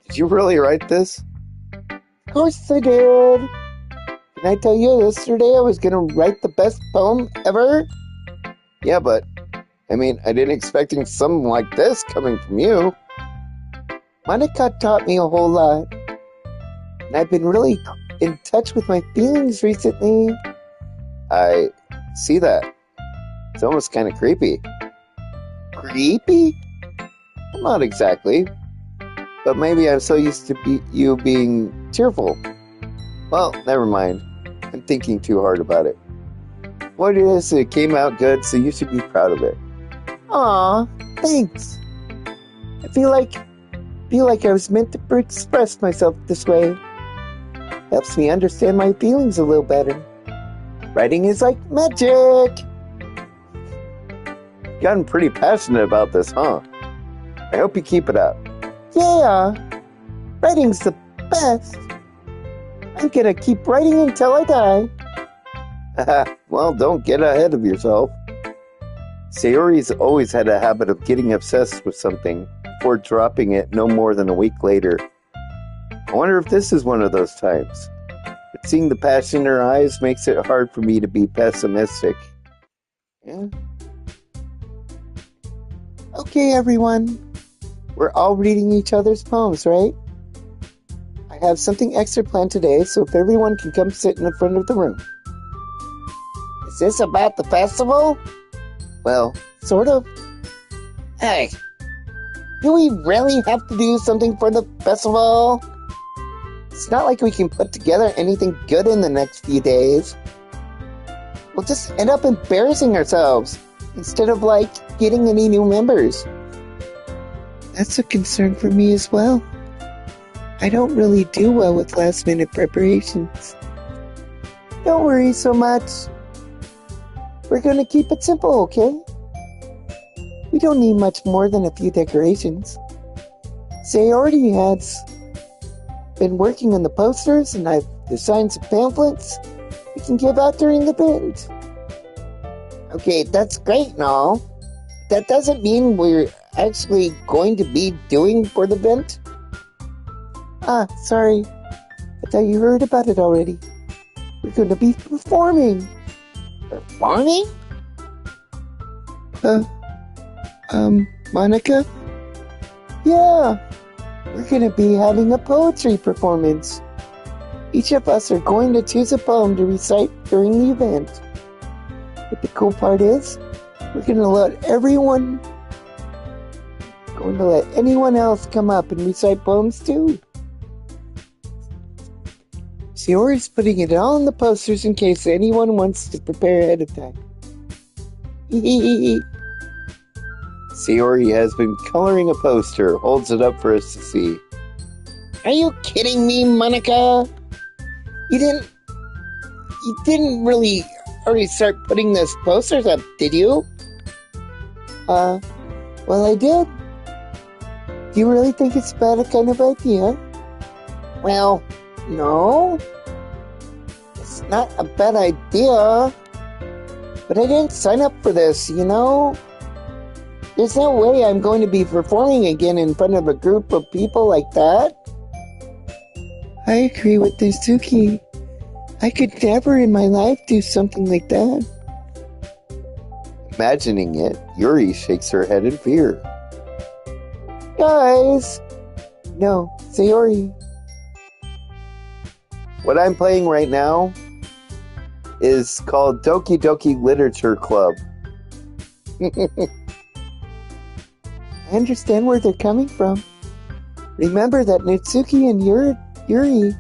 Did you really write this? Of course I did. Can I tell you, yesterday I was going to write the best poem ever? Yeah, but, I didn't expect something like this coming from you. Monica taught me a whole lot. And I've been really in touch with my feelings recently. I see that. It's almost kind of creepy. Creepy? Not exactly. But maybe I'm so used to you being cheerful. Well, never mind. I'm thinking too hard about it. What it is, it came out good, so you should be proud of it. Aw, thanks. I feel like I was meant to express myself this way. Helps me understand my feelings a little better. Writing is like magic. Gotten pretty passionate about this, huh? I hope you keep it up. Yeah, writing's the best. I'm gonna keep writing until I die. Well, don't get ahead of yourself. Sayori's always had a habit of getting obsessed with something before dropping it no more than a week later. I wonder if this is one of those times. But seeing the passion in her eyes makes it hard for me to be pessimistic. Yeah. Okay, everyone. We're all reading each other's poems, right? I have something extra planned today, so if everyone can come sit in the front of the room. Is this about the festival? Well, sort of. Hey, do we really have to do something for the festival? It's not like we can put together anything good in the next few days. We'll just end up embarrassing ourselves instead of, getting any new members. That's a concern for me as well. I don't really do well with last-minute preparations. Don't worry so much. We're gonna keep it simple, okay? We don't need much more than a few decorations. Sayori has been working on the posters, and I've designed some pamphlets we can give out during the event. Okay, that's great and all. That doesn't mean we're actually going to be doing for the event. Ah, sorry. I thought you heard about it already. We're going to be performing. Performing? Monica? Yeah, we're going to be having a poetry performance. Each of us are going to choose a poem to recite during the event. But the cool part is, we're going to let anyone else come up and recite poems too. Sayori's putting it all on the posters in case anyone wants to prepare ahead of time. Sayori has been coloring a poster, holds it up for us to see. Are you kidding me, Monica? You didn't really already start putting those posters up, did you? Well, I did. Do you really think it's a bad kind of idea? Well, no. It's not a bad idea. But I didn't sign up for this, you know? There's no way I'm going to be performing again in front of a group of people like that. I agree with Doki. I could never in my life do something like that. Imagining it, Yuri shakes her head in fear. Guys! No, Sayori. What I'm playing right now is called Doki Doki Literature Club. I understand where they're coming from. Remember that Natsuki and Yuri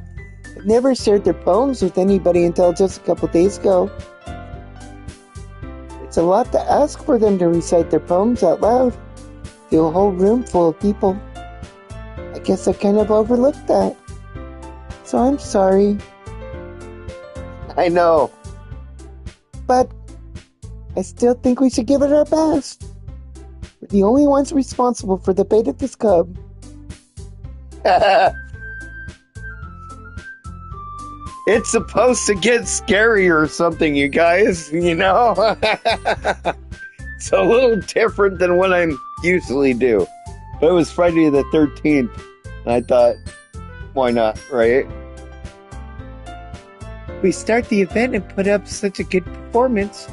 have never shared their poems with anybody until just a couple days ago. It's a lot to ask for them to recite their poems out loud to a whole room full of people. I guess I kind of overlooked that. So I'm sorry. I know. But I still think we should give it our best. We're the only ones responsible for the fate of this cub. It's supposed to get scary or something, you guys, you know? It's a little different than what I usually do. But it was Friday the 13th, and I thought, why not, right? We start the event and put up such a good performance,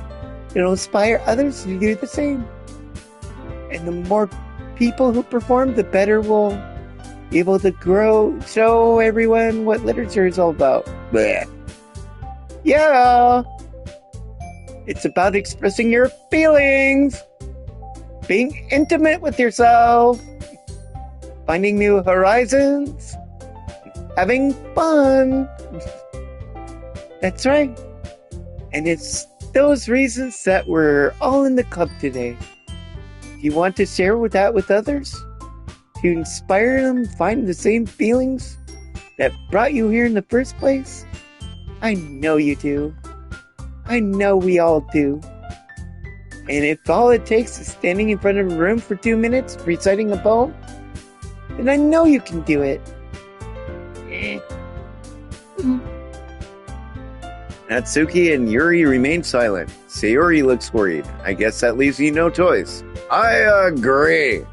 it'll inspire others to do the same. And the more people who perform, the better we'll be able to show everyone what literature is all about. Blech. Yeah! It's about expressing your feelings, being intimate with yourself, finding new horizons, having fun. That's right. And it's those reasons that we're all in the club today. Do you want to share that with others? To inspire them to find the same feelings that brought you here in the first place? I know you do. I know we all do. And if all it takes is standing in front of a room for 2 minutes reciting a poem, then I know you can do it. Natsuki and Yuri remain silent. Sayori looks worried. I guess that leaves you no choice. I agree.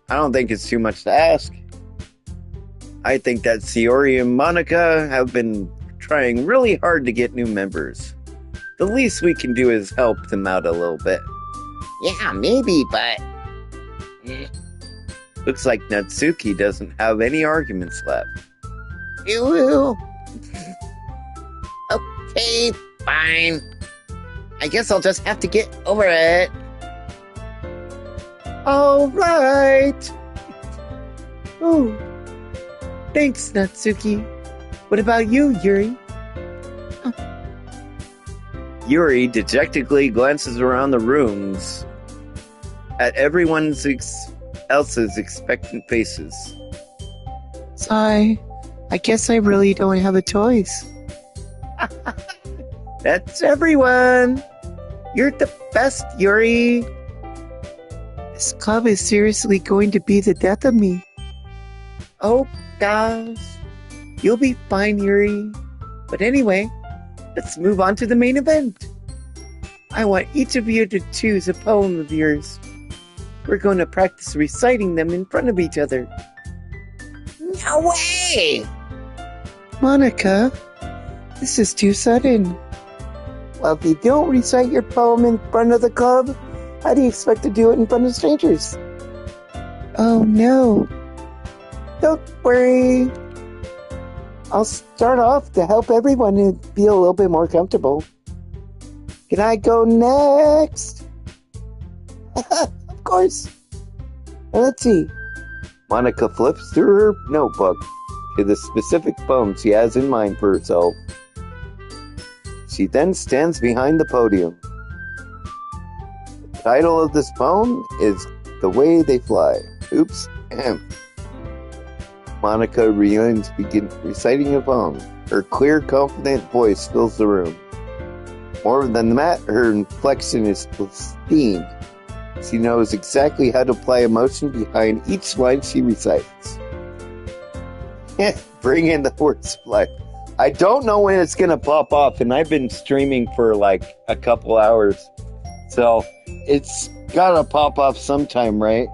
I don't think it's too much to ask. I think that Sayori and Monica have been trying really hard to get new members. The least we can do is help them out a little bit. Yeah, maybe, but... Looks like Natsuki doesn't have any arguments left. Ew. Okay, fine. I guess I'll just have to get over it. All right. Oh, thanks, Natsuki. What about you, Yuri? Yuri dejectedly glances around the rooms at everyone else's expectant faces. Sigh. I guess I really don't have a choice. That's everyone. You're the best, Yuri. This club is seriously going to be the death of me. Oh, gosh. You'll be fine, Yuri. But anyway, let's move on to the main event. I want each of you to choose a poem of yours. We're going to practice reciting them in front of each other. No way! Monica, this is too sudden. Well, if you don't recite your poem in front of the club, how do you expect to do it in front of strangers? Oh no. Don't worry. I'll start off to help everyone feel a little bit more comfortable. Can I go next? Of course. Now let's see. Monica flips through her notebook to the specific poem she has in mind for herself. She then stands behind the podium. The title of this poem is The Way They Fly. Oops. Monica begins reciting a poem. Her clear, confident voice fills the room. More than that, her inflection is pristine. She knows exactly how to apply emotion behind each line she recites. Bring in the words of life. I don't know when it's going to pop off, and I've been streaming for like a couple hours. So it's got to pop off sometime, right?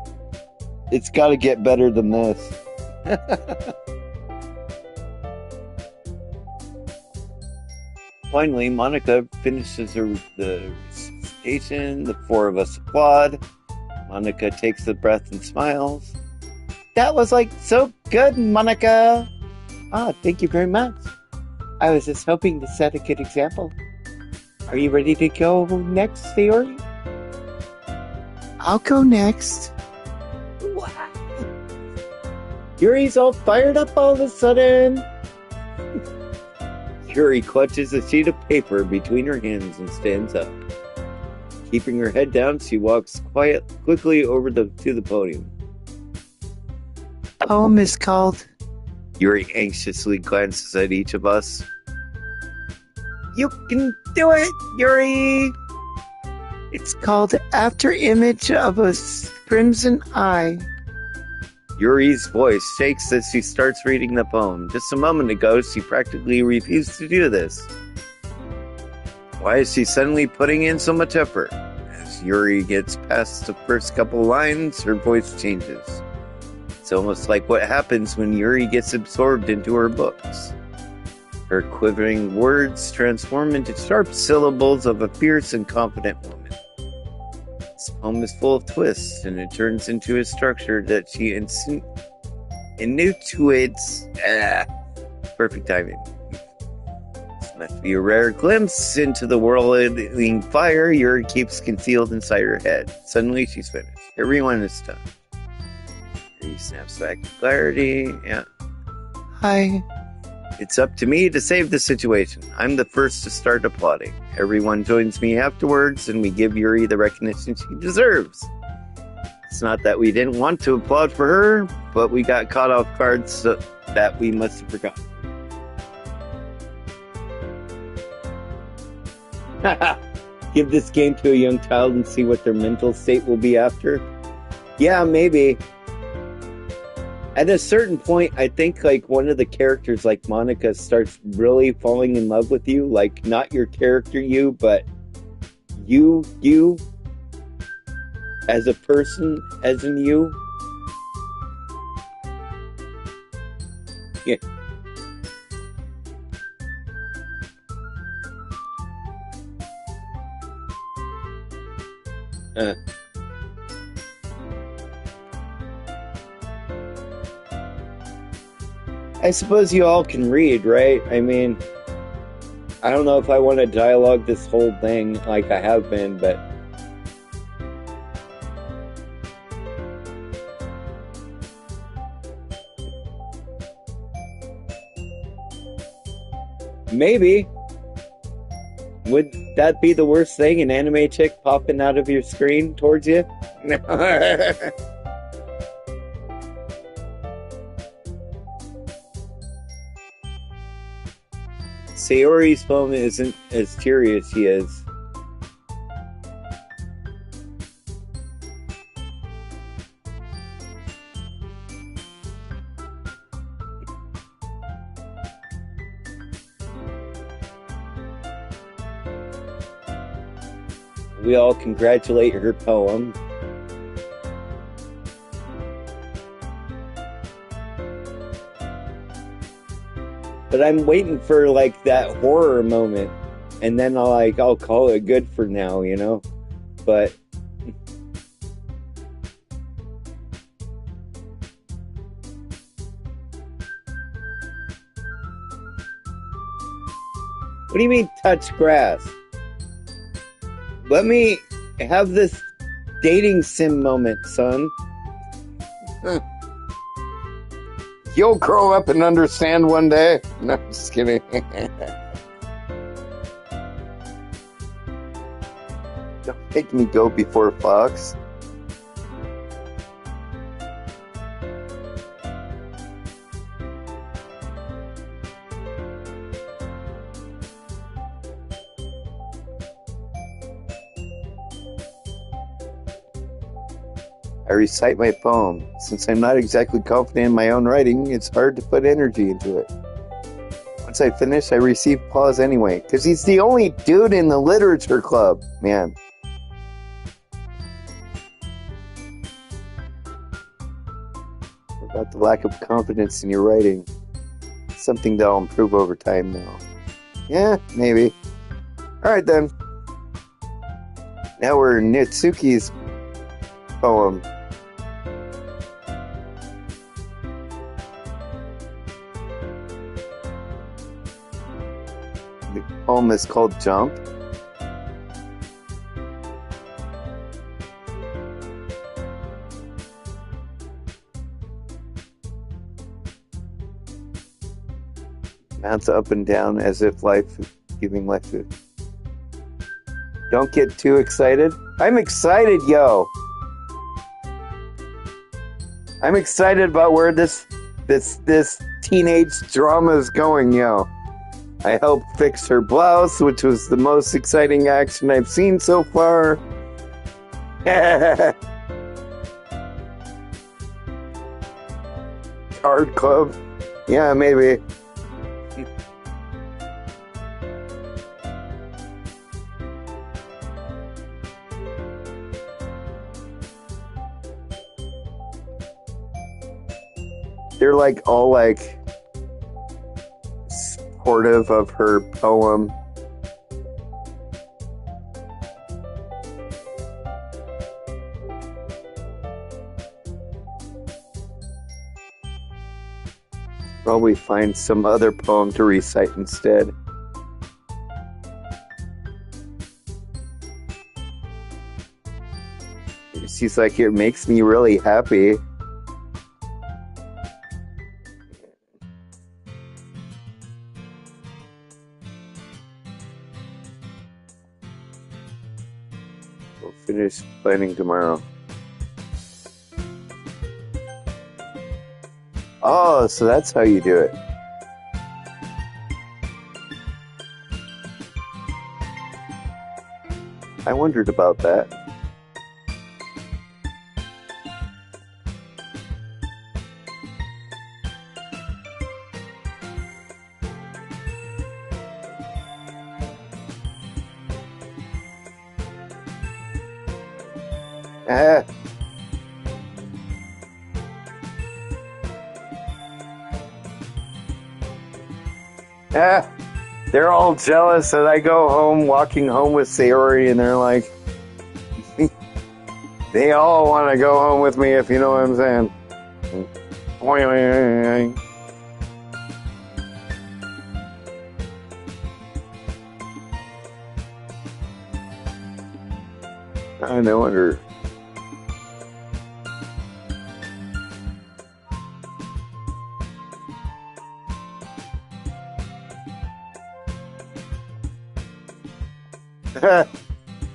It's got to get better than this. Finally, Monica finishes the recitation. The four of us applaud. Monica takes a breath and smiles. That was so good, Monica. Thank you very much. I was just hoping to set a good example. Are you ready to go next, Sayori? I'll go next. Yuri's all fired up all of a sudden. Yuri clutches a sheet of paper between her hands and stands up. Keeping her head down, she walks quickly over to the podium. Poem is called Yuri anxiously glances at each of us. You can do it, Yuri! It's called After Image of a Crimson Eye. Yuri's voice shakes as she starts reading the poem. Just a moment ago, she practically refused to do this. Why is she suddenly putting in so much effort? As Yuri gets past the first couple lines, her voice changes. It's almost like what happens when Yuri gets absorbed into her books. Her quivering words transform into sharp syllables of a fierce and confident woman. This poem is full of twists, and it turns into a structure that she intuits. Perfect timing. This must be a rare glimpse into the whirling fire Yuri keeps concealed inside her head. Suddenly, she's finished. Everyone is stunned. He snaps back to clarity. Yeah. Hi. It's up to me to save the situation. I'm the first to start applauding. Everyone joins me afterwards, and we give Yuri the recognition she deserves. It's not that we didn't want to applaud for her, but we got caught off guard so that we must have forgotten. Give this game to a young child and see what their mental state will be after? Yeah, maybe. At a certain point, I think like one of the characters, like Monica, starts really falling in love with you. Like not your character, you, but you as a person, as in you. Yeah. I suppose you all can read, right? I mean, I don't know if I want to dialogue this whole thing like I have been, but maybe. Would that be the worst thing? An anime chick popping out of your screen towards you? Sayori's poem isn't as teary as he is. We all congratulate her poem. But I'm waiting for like that horror moment, and then I'll call it good for now, you know. But what do you mean touch grass? Let me have this dating sim moment, son. You'll grow up and understand one day. No, just kidding. Don't make me go before Foxx. I recite my poem. Since I'm not exactly confident in my own writing, it's hard to put energy into it. Once I finish, I receive applause anyway, because he's the only dude in the literature club, man. What about the lack of confidence in your writing? It's something that'll improve over time now. Yeah, maybe. Alright then. Now we're Nitsuki's poem. The poem is called Jump. bounce up and down as if life is giving life to. Don't get too excited. I'm excited, yo. I'm excited about where this teenage drama is going, yo. I helped fix her blouse, which was the most exciting action I've seen so far. Card club? Yeah, maybe. They're like all like supportive of her poem. Probably find some other poem to recite instead. She's like, it makes me really happy. We'll finish planning tomorrow. Oh, so that's how you do it. I wondered about that. Ah. Ah, they're all jealous that I go home, walking home with Sayori, and they're like, they all want to go home with me, if you know what I'm saying. I no wonder.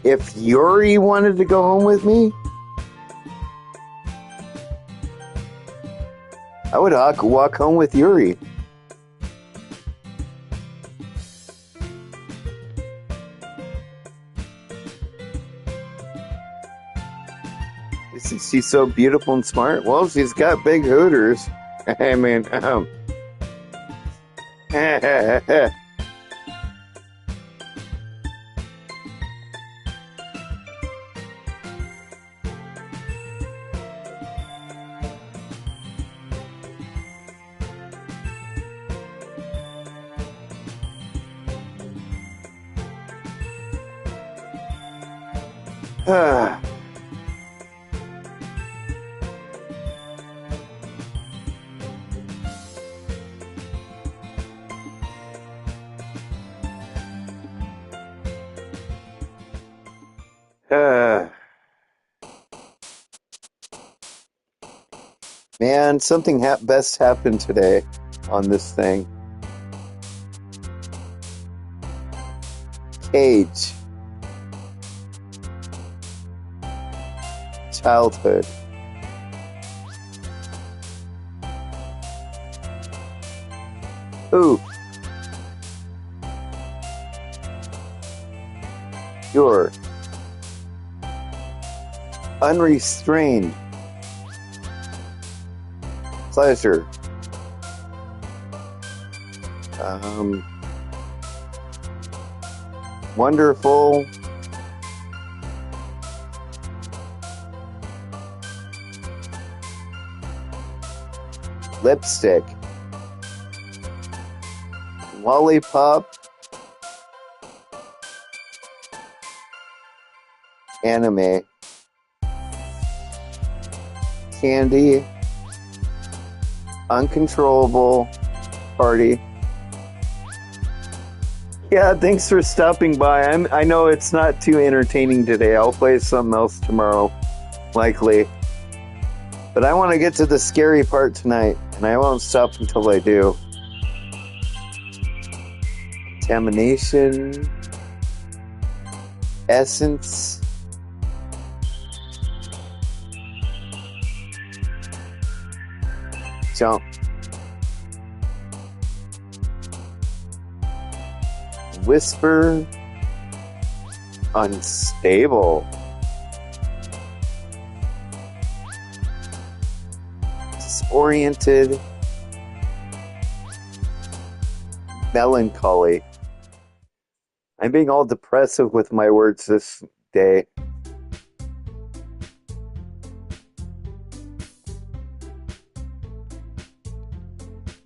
If Yuri wanted to go home with me, I would walk home with Yuri. She's so beautiful and smart. Well, she's got big hooters. I mean, man, something best happened today on this thing. Cage. Childhood. Ooh. Pure. Unrestrained. Pleasure. Wonderful. Lipstick. Lollipop. Anime. Candy. Uncontrollable. Party. Yeah, thanks for stopping by. I know it's not too entertaining today. I'll play something else tomorrow, likely. But I want to get to the scary part tonight, and I won't stop until I do. contamination, essence, jump, whisper, unstable, disoriented, melancholy. I'm being all depressive with my words this day.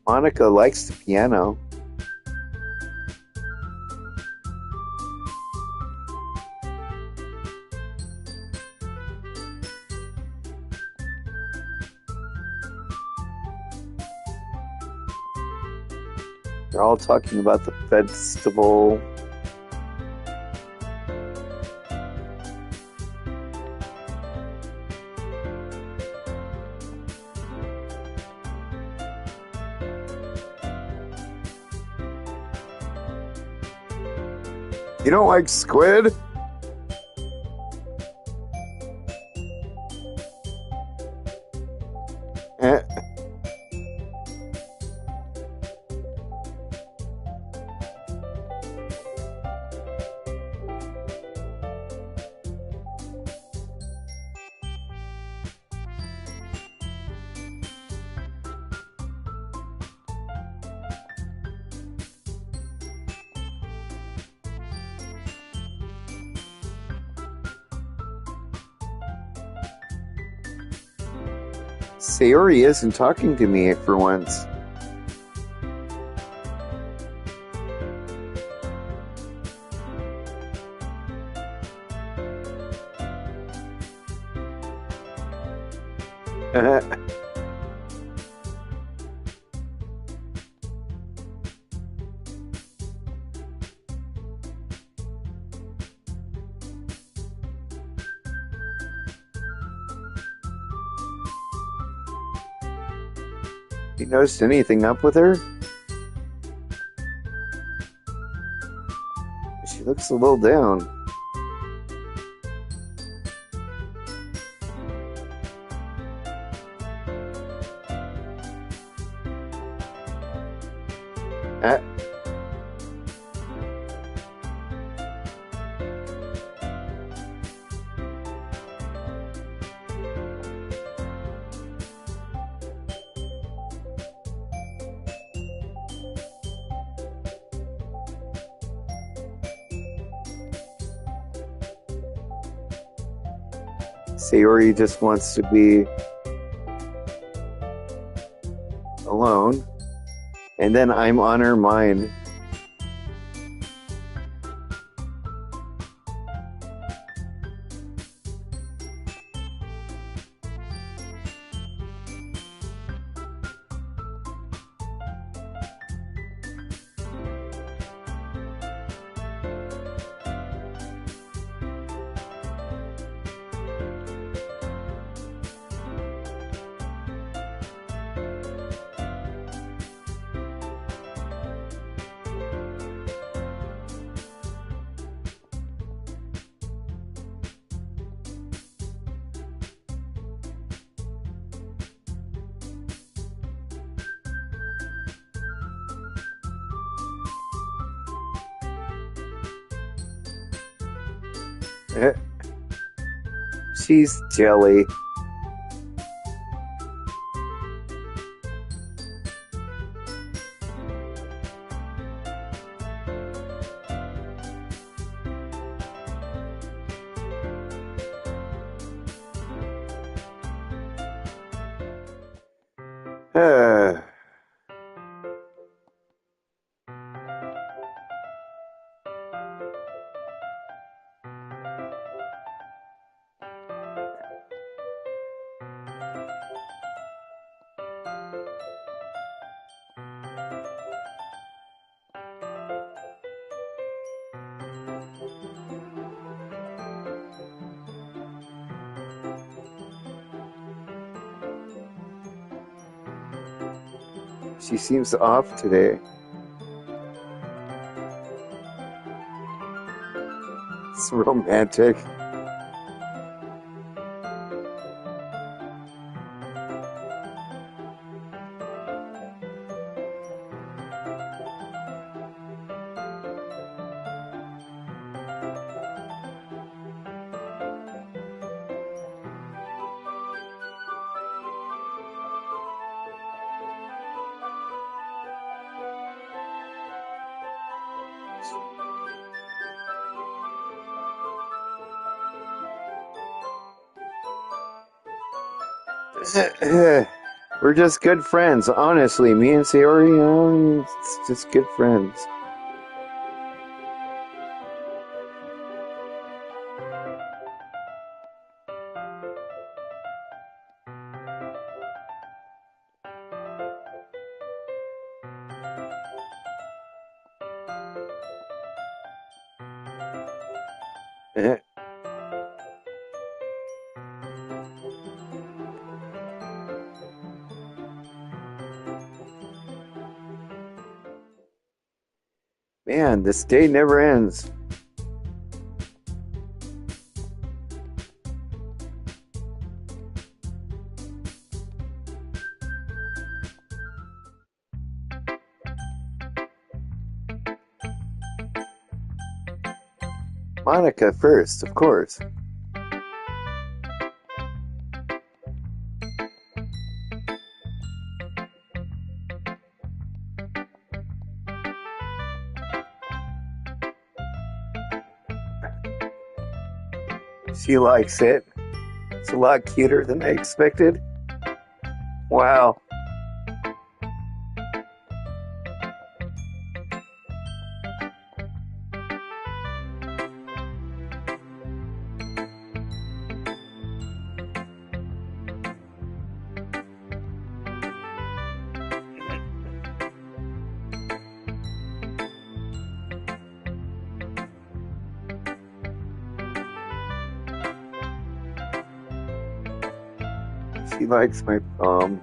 Monica likes the piano. They're all talking about the festival. You don't like squid? Eh. Sayori isn't talking to me for once. You noticed anything up with her? She looks a little down. Sayori just wants to be alone, and then I'm on her mind. She's jelly. She seems off today. It's romantic. We're just good friends, honestly. Me and Sayori, you know, it's just good friends. Man, this day never ends. Monica first, of course. She likes it. It's a lot cuter than I expected. Wow. She likes my poem.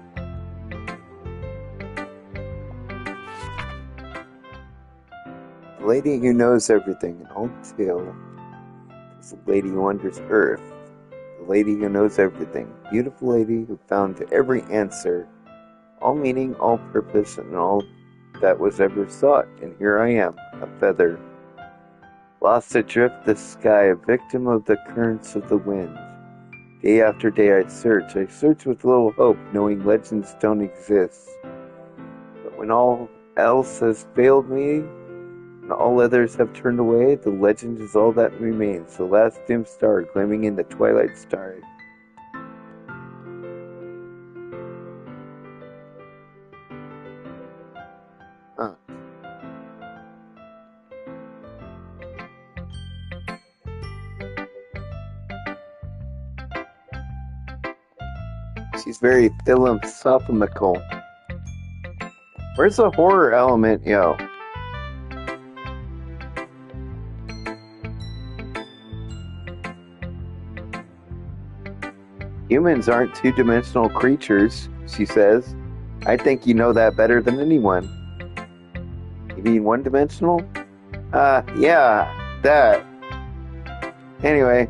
The lady who knows everything, an old tale. Is the lady who wanders earth. The lady who knows everything. Beautiful lady who found every answer, all meaning, all purpose, and all that was ever sought. And here I am, a feather. Lost adrift the sky, a victim of the currents of the wind. Day after day I search with little hope, knowing legends don't exist. But when all else has failed me, and all others have turned away, the legend is all that remains, the last dim star gleaming in the twilight sky. Huh. She's very philosophical. Where's the horror element, yo? Humans aren't two-dimensional creatures, she says. I think you know that better than anyone. You mean one-dimensional? Yeah, that. Anyway.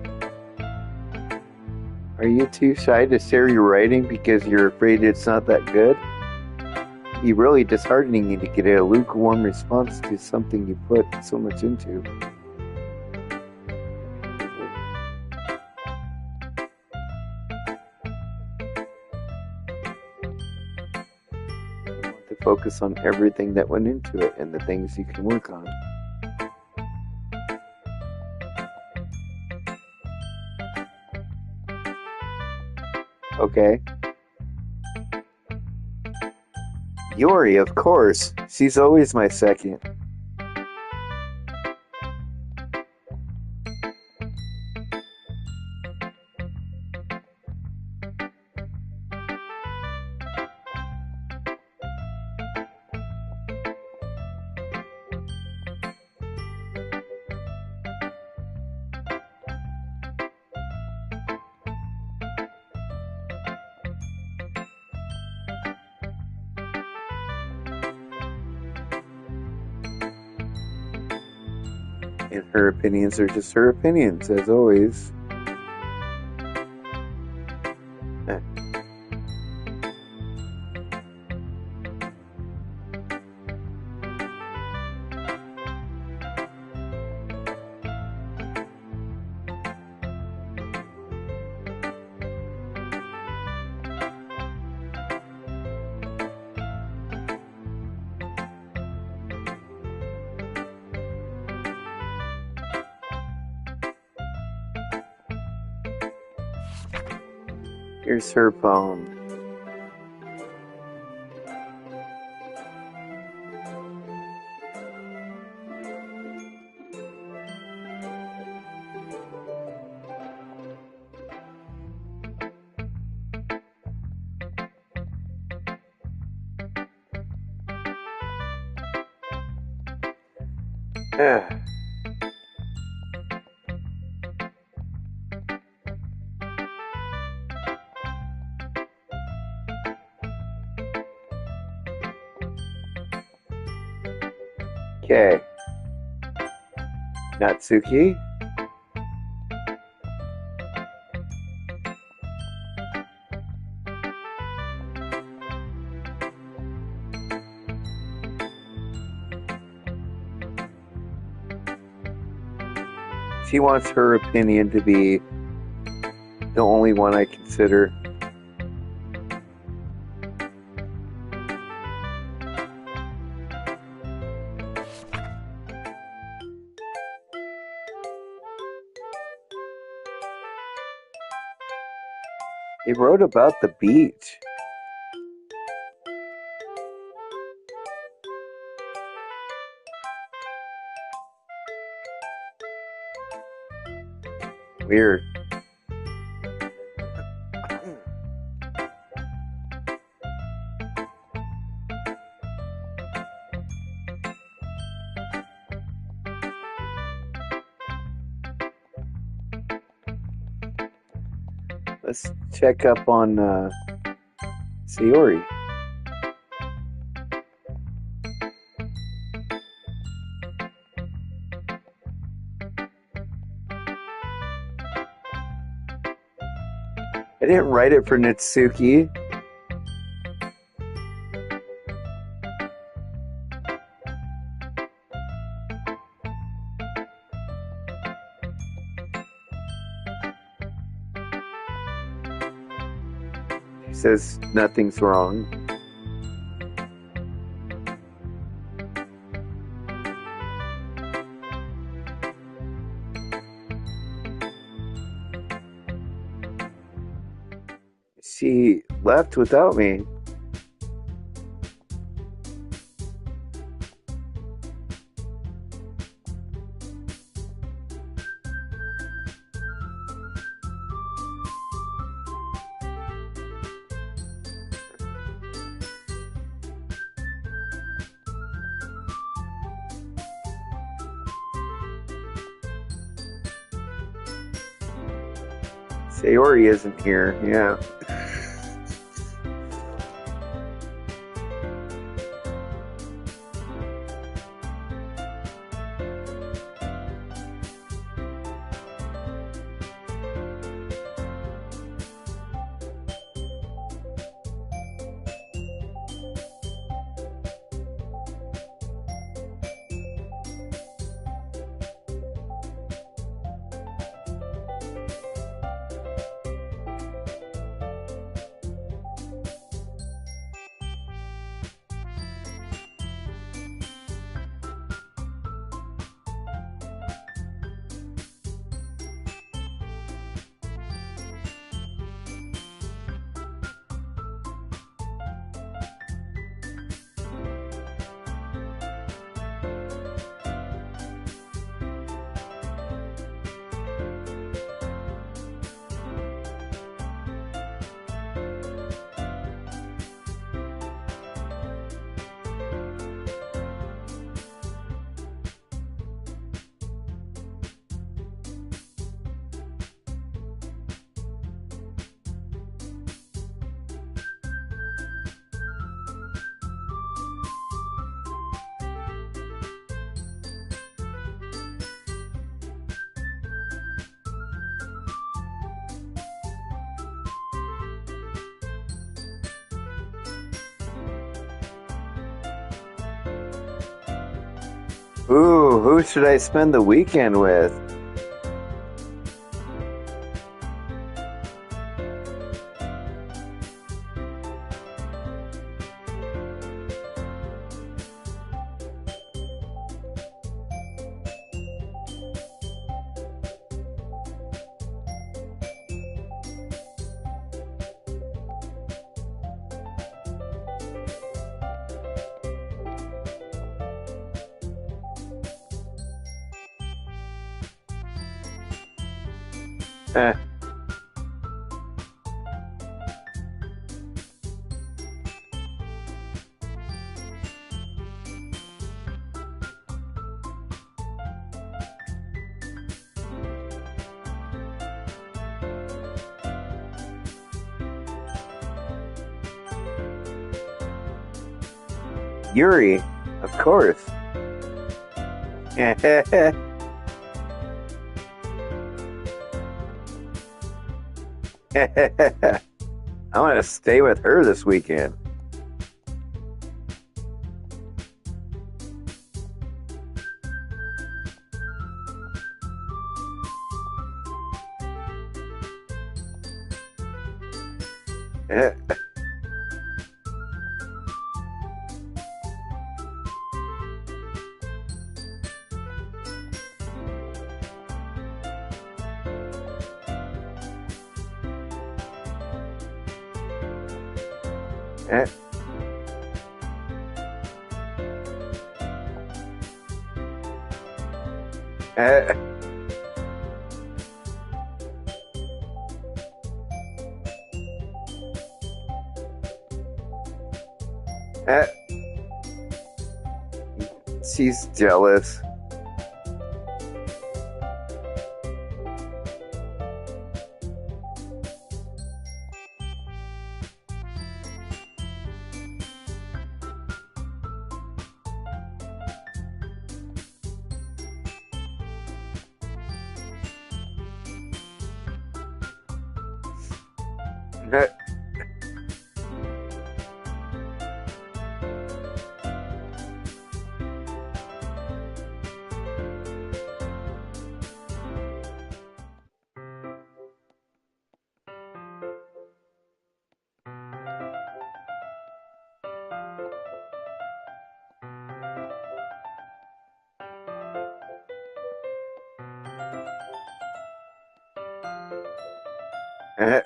Are you too shy to share your writing because you're afraid it's not that good? It'd be really disheartening to get a lukewarm response to something you put so much into. You want to focus on everything that went into it and the things you can work on. Okay. Yori, of course. She's always my second. And her opinions are just her opinions, as always. Here's her poem. Okay. Natsuki. She wants her opinion to be the only one I consider. He wrote about the beach. Weird. Let's check up on Sayori. I didn't write it for Natsuki. She says nothing's wrong. She left without me. Sayori isn't here, yeah. Ooh, who should I spend the weekend with? Eh, Yuri, of course. I want to stay with her this weekend. Eh, eh, eh, eh. She's jealous. Eh, eh,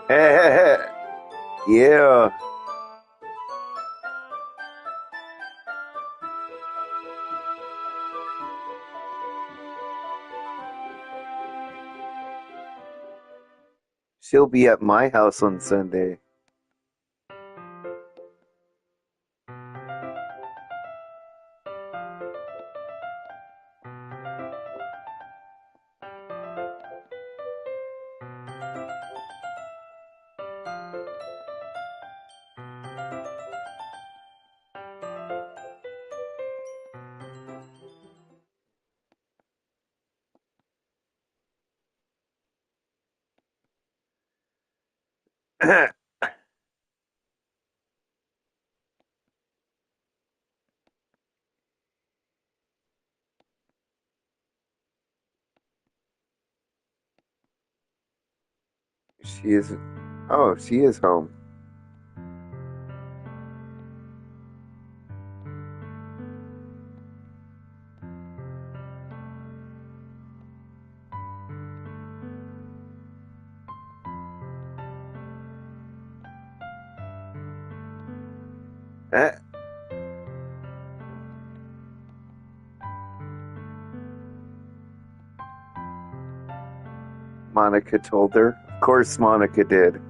eh, eh. Yeah. She'll be at my house on Sunday. She is. Oh, she is home. Eh, Monica told her. Of course Monica did.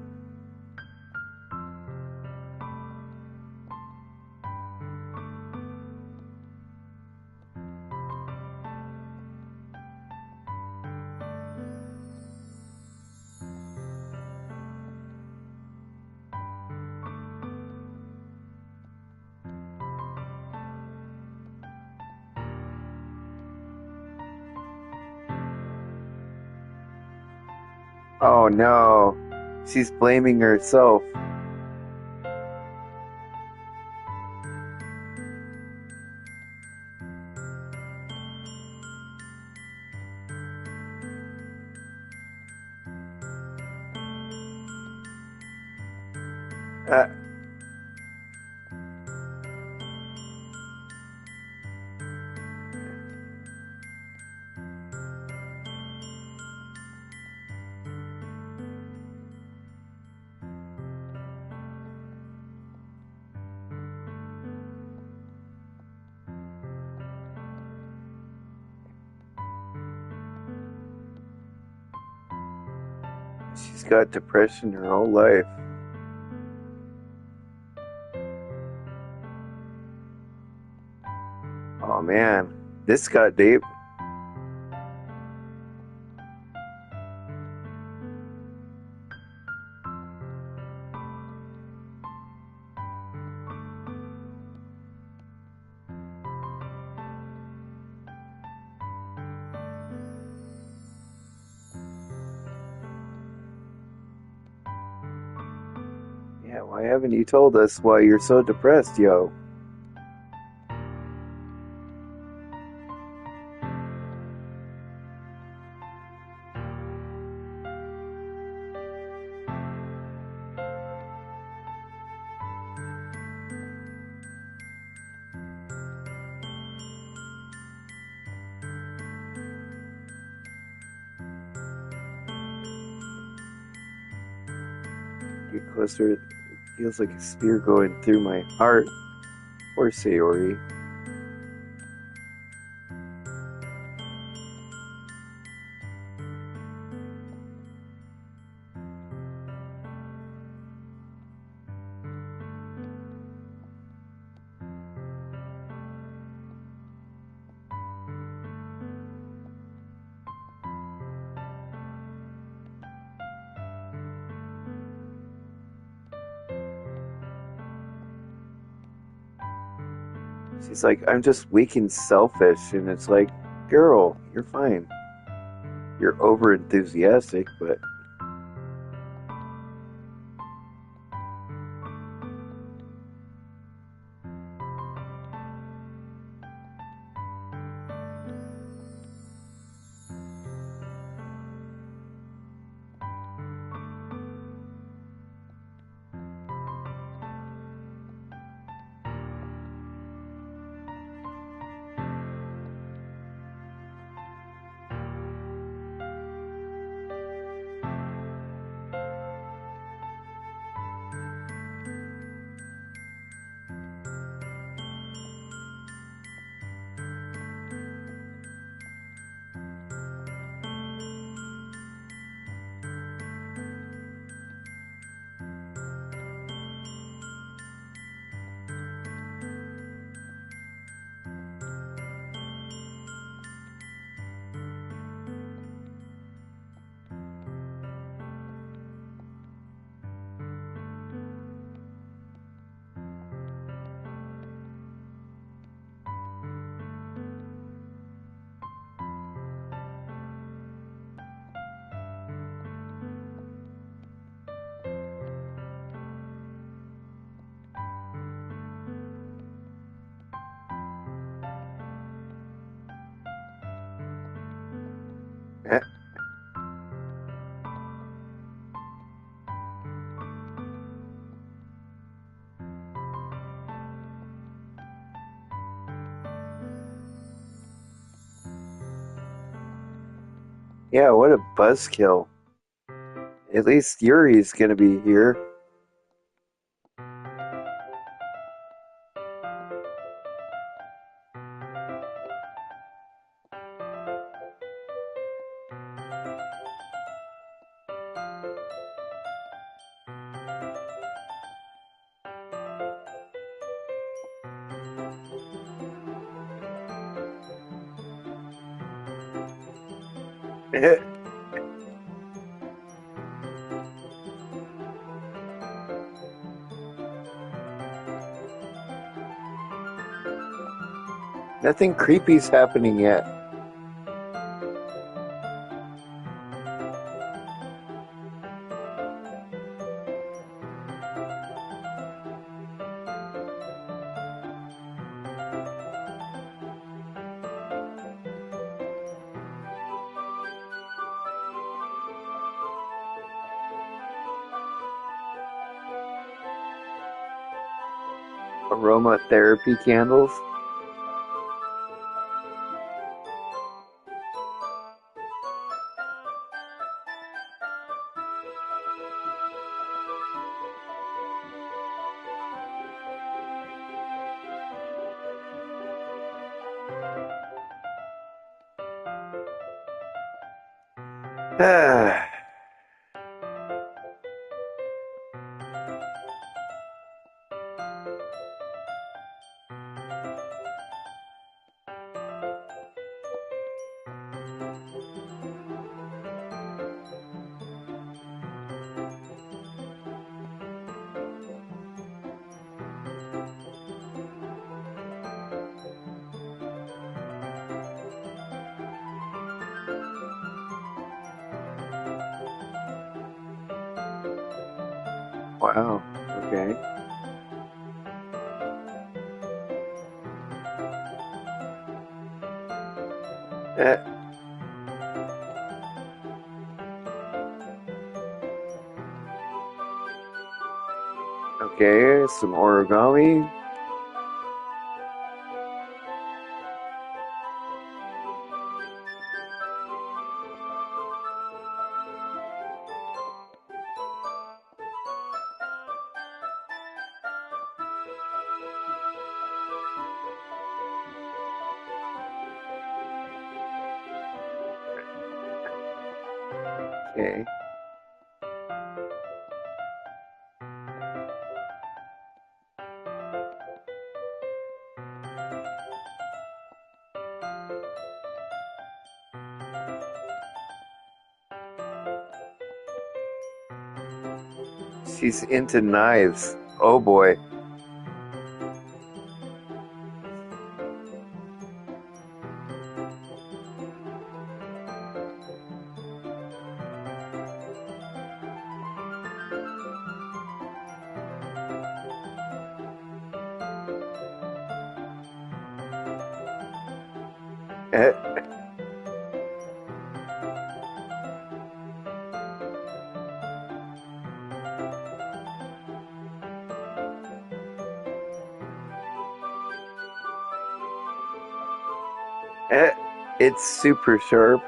Oh no, she's blaming herself. Uh, she's got depression her whole life. Oh man, this got deep. Yeah, why haven't you told us why you're so depressed, yo? Get closer. It feels like a spear going through my heart. Poor Sayori. She's like, I'm just weak and selfish. And it's like, girl, you're fine. You're over enthusiastic, but eh. Yeah, what a buzzkill. At least Yuri's gonna be here. Nothing creepy's happening yet. Aromatherapy candles. Wow. Okay. Uh, okay, some origami. Okay. She's into knives. Oh boy. Uh, uh, it's super sharp.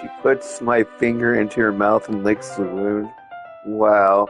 She puts my finger into her mouth and licks the wound. Wow.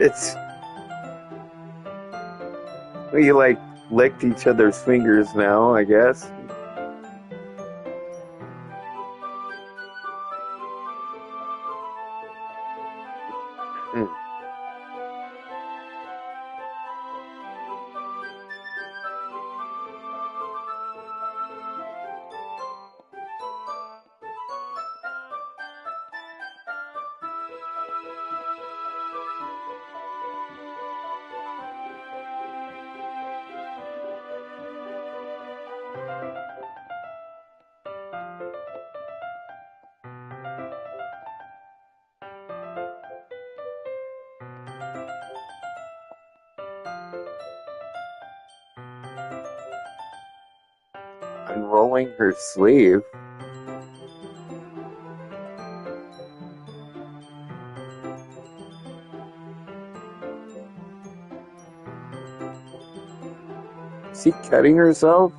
It's we like licked each other's fingers now, I guess. Mm. Unrolling her sleeve. Is she cutting herself?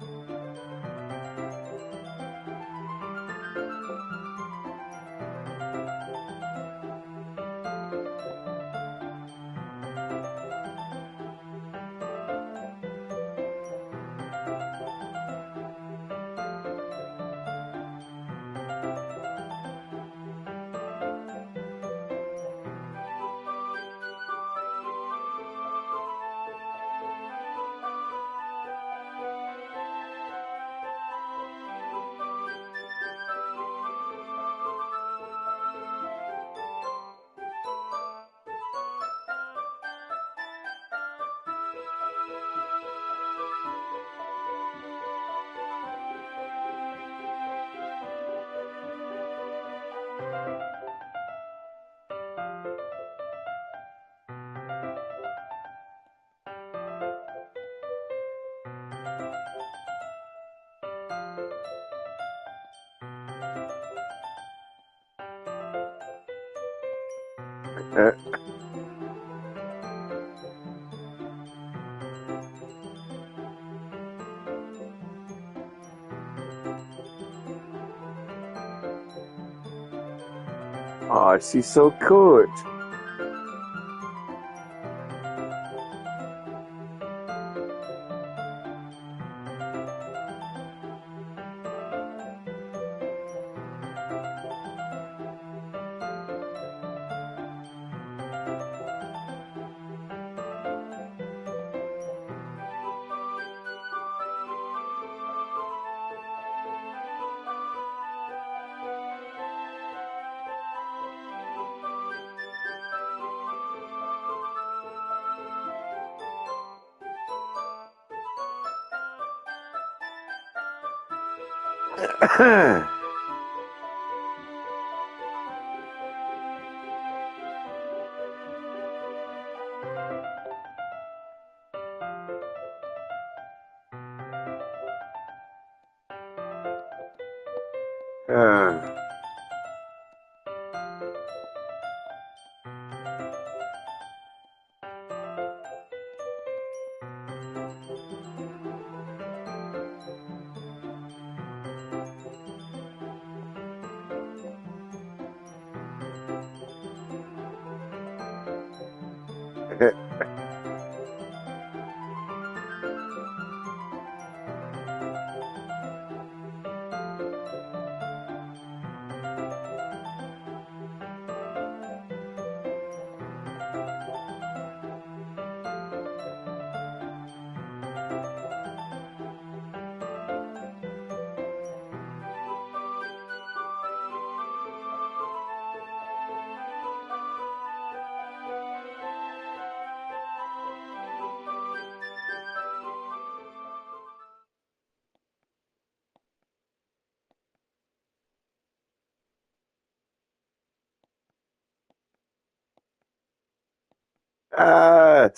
Oh, she's so cute.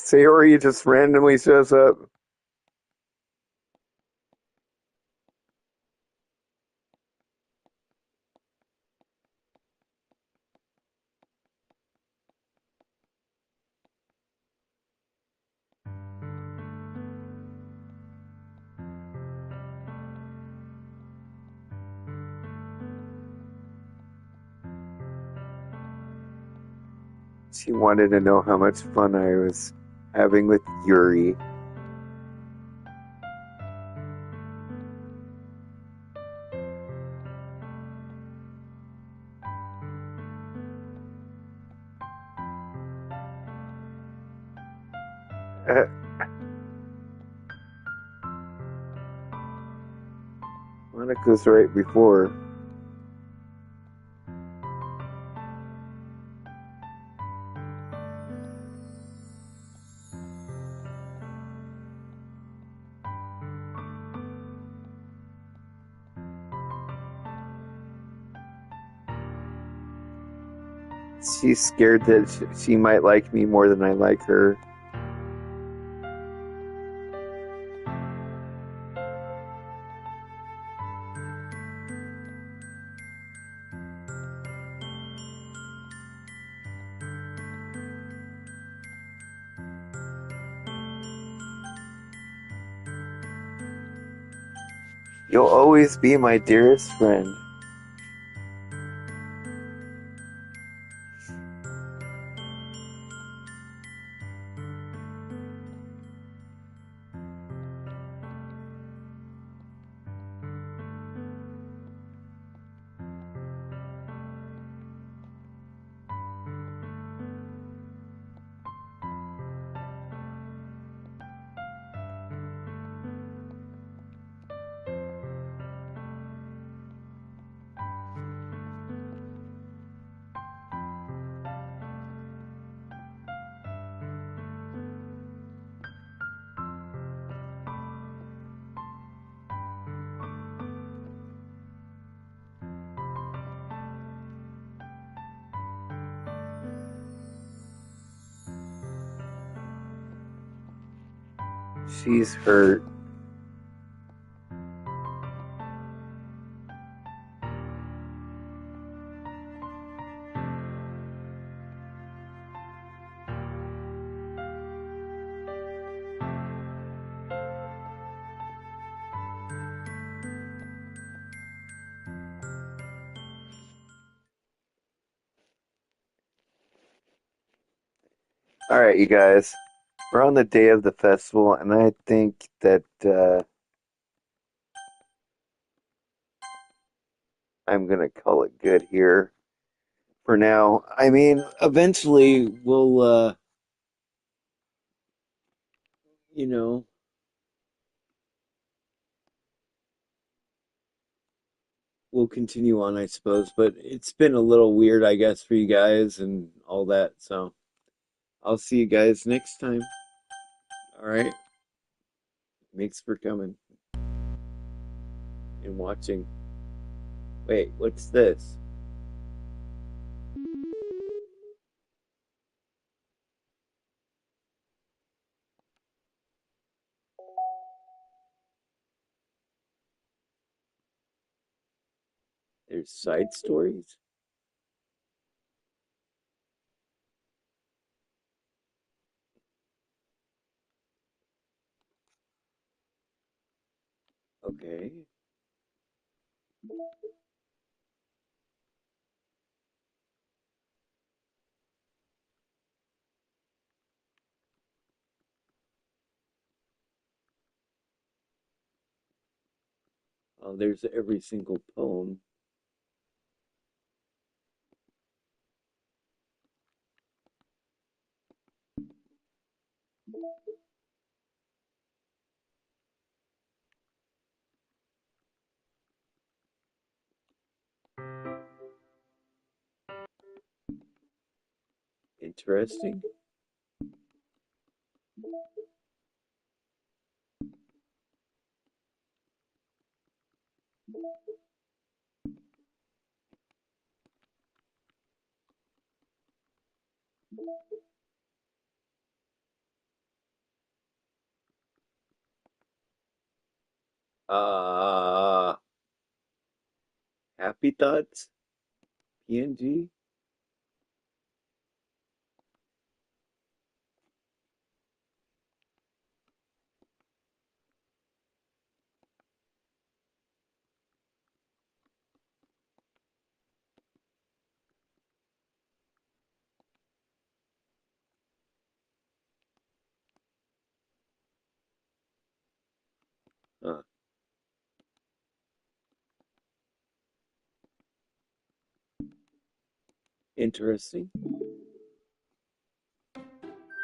Sayori just randomly shows up. She wanted to know how much fun I was having with Yuri. Monica's right before. She's scared that she might like me more than I like her. You'll always be my dearest friend. She's hurt. All right, you guys. We're on the day of the festival, and I think that I'm gonna call it good here for now. I mean, eventually you know, we'll continue on, I suppose. But it's been a little weird, I guess, for you guys and all that. So I'll see you guys next time. All right. Thanks for coming and watching. Wait, what's this? There's side stories? Okay. Oh, there's every single poem. Interesting. Uh, Happy Thoughts? PNG? Huh. Interesting.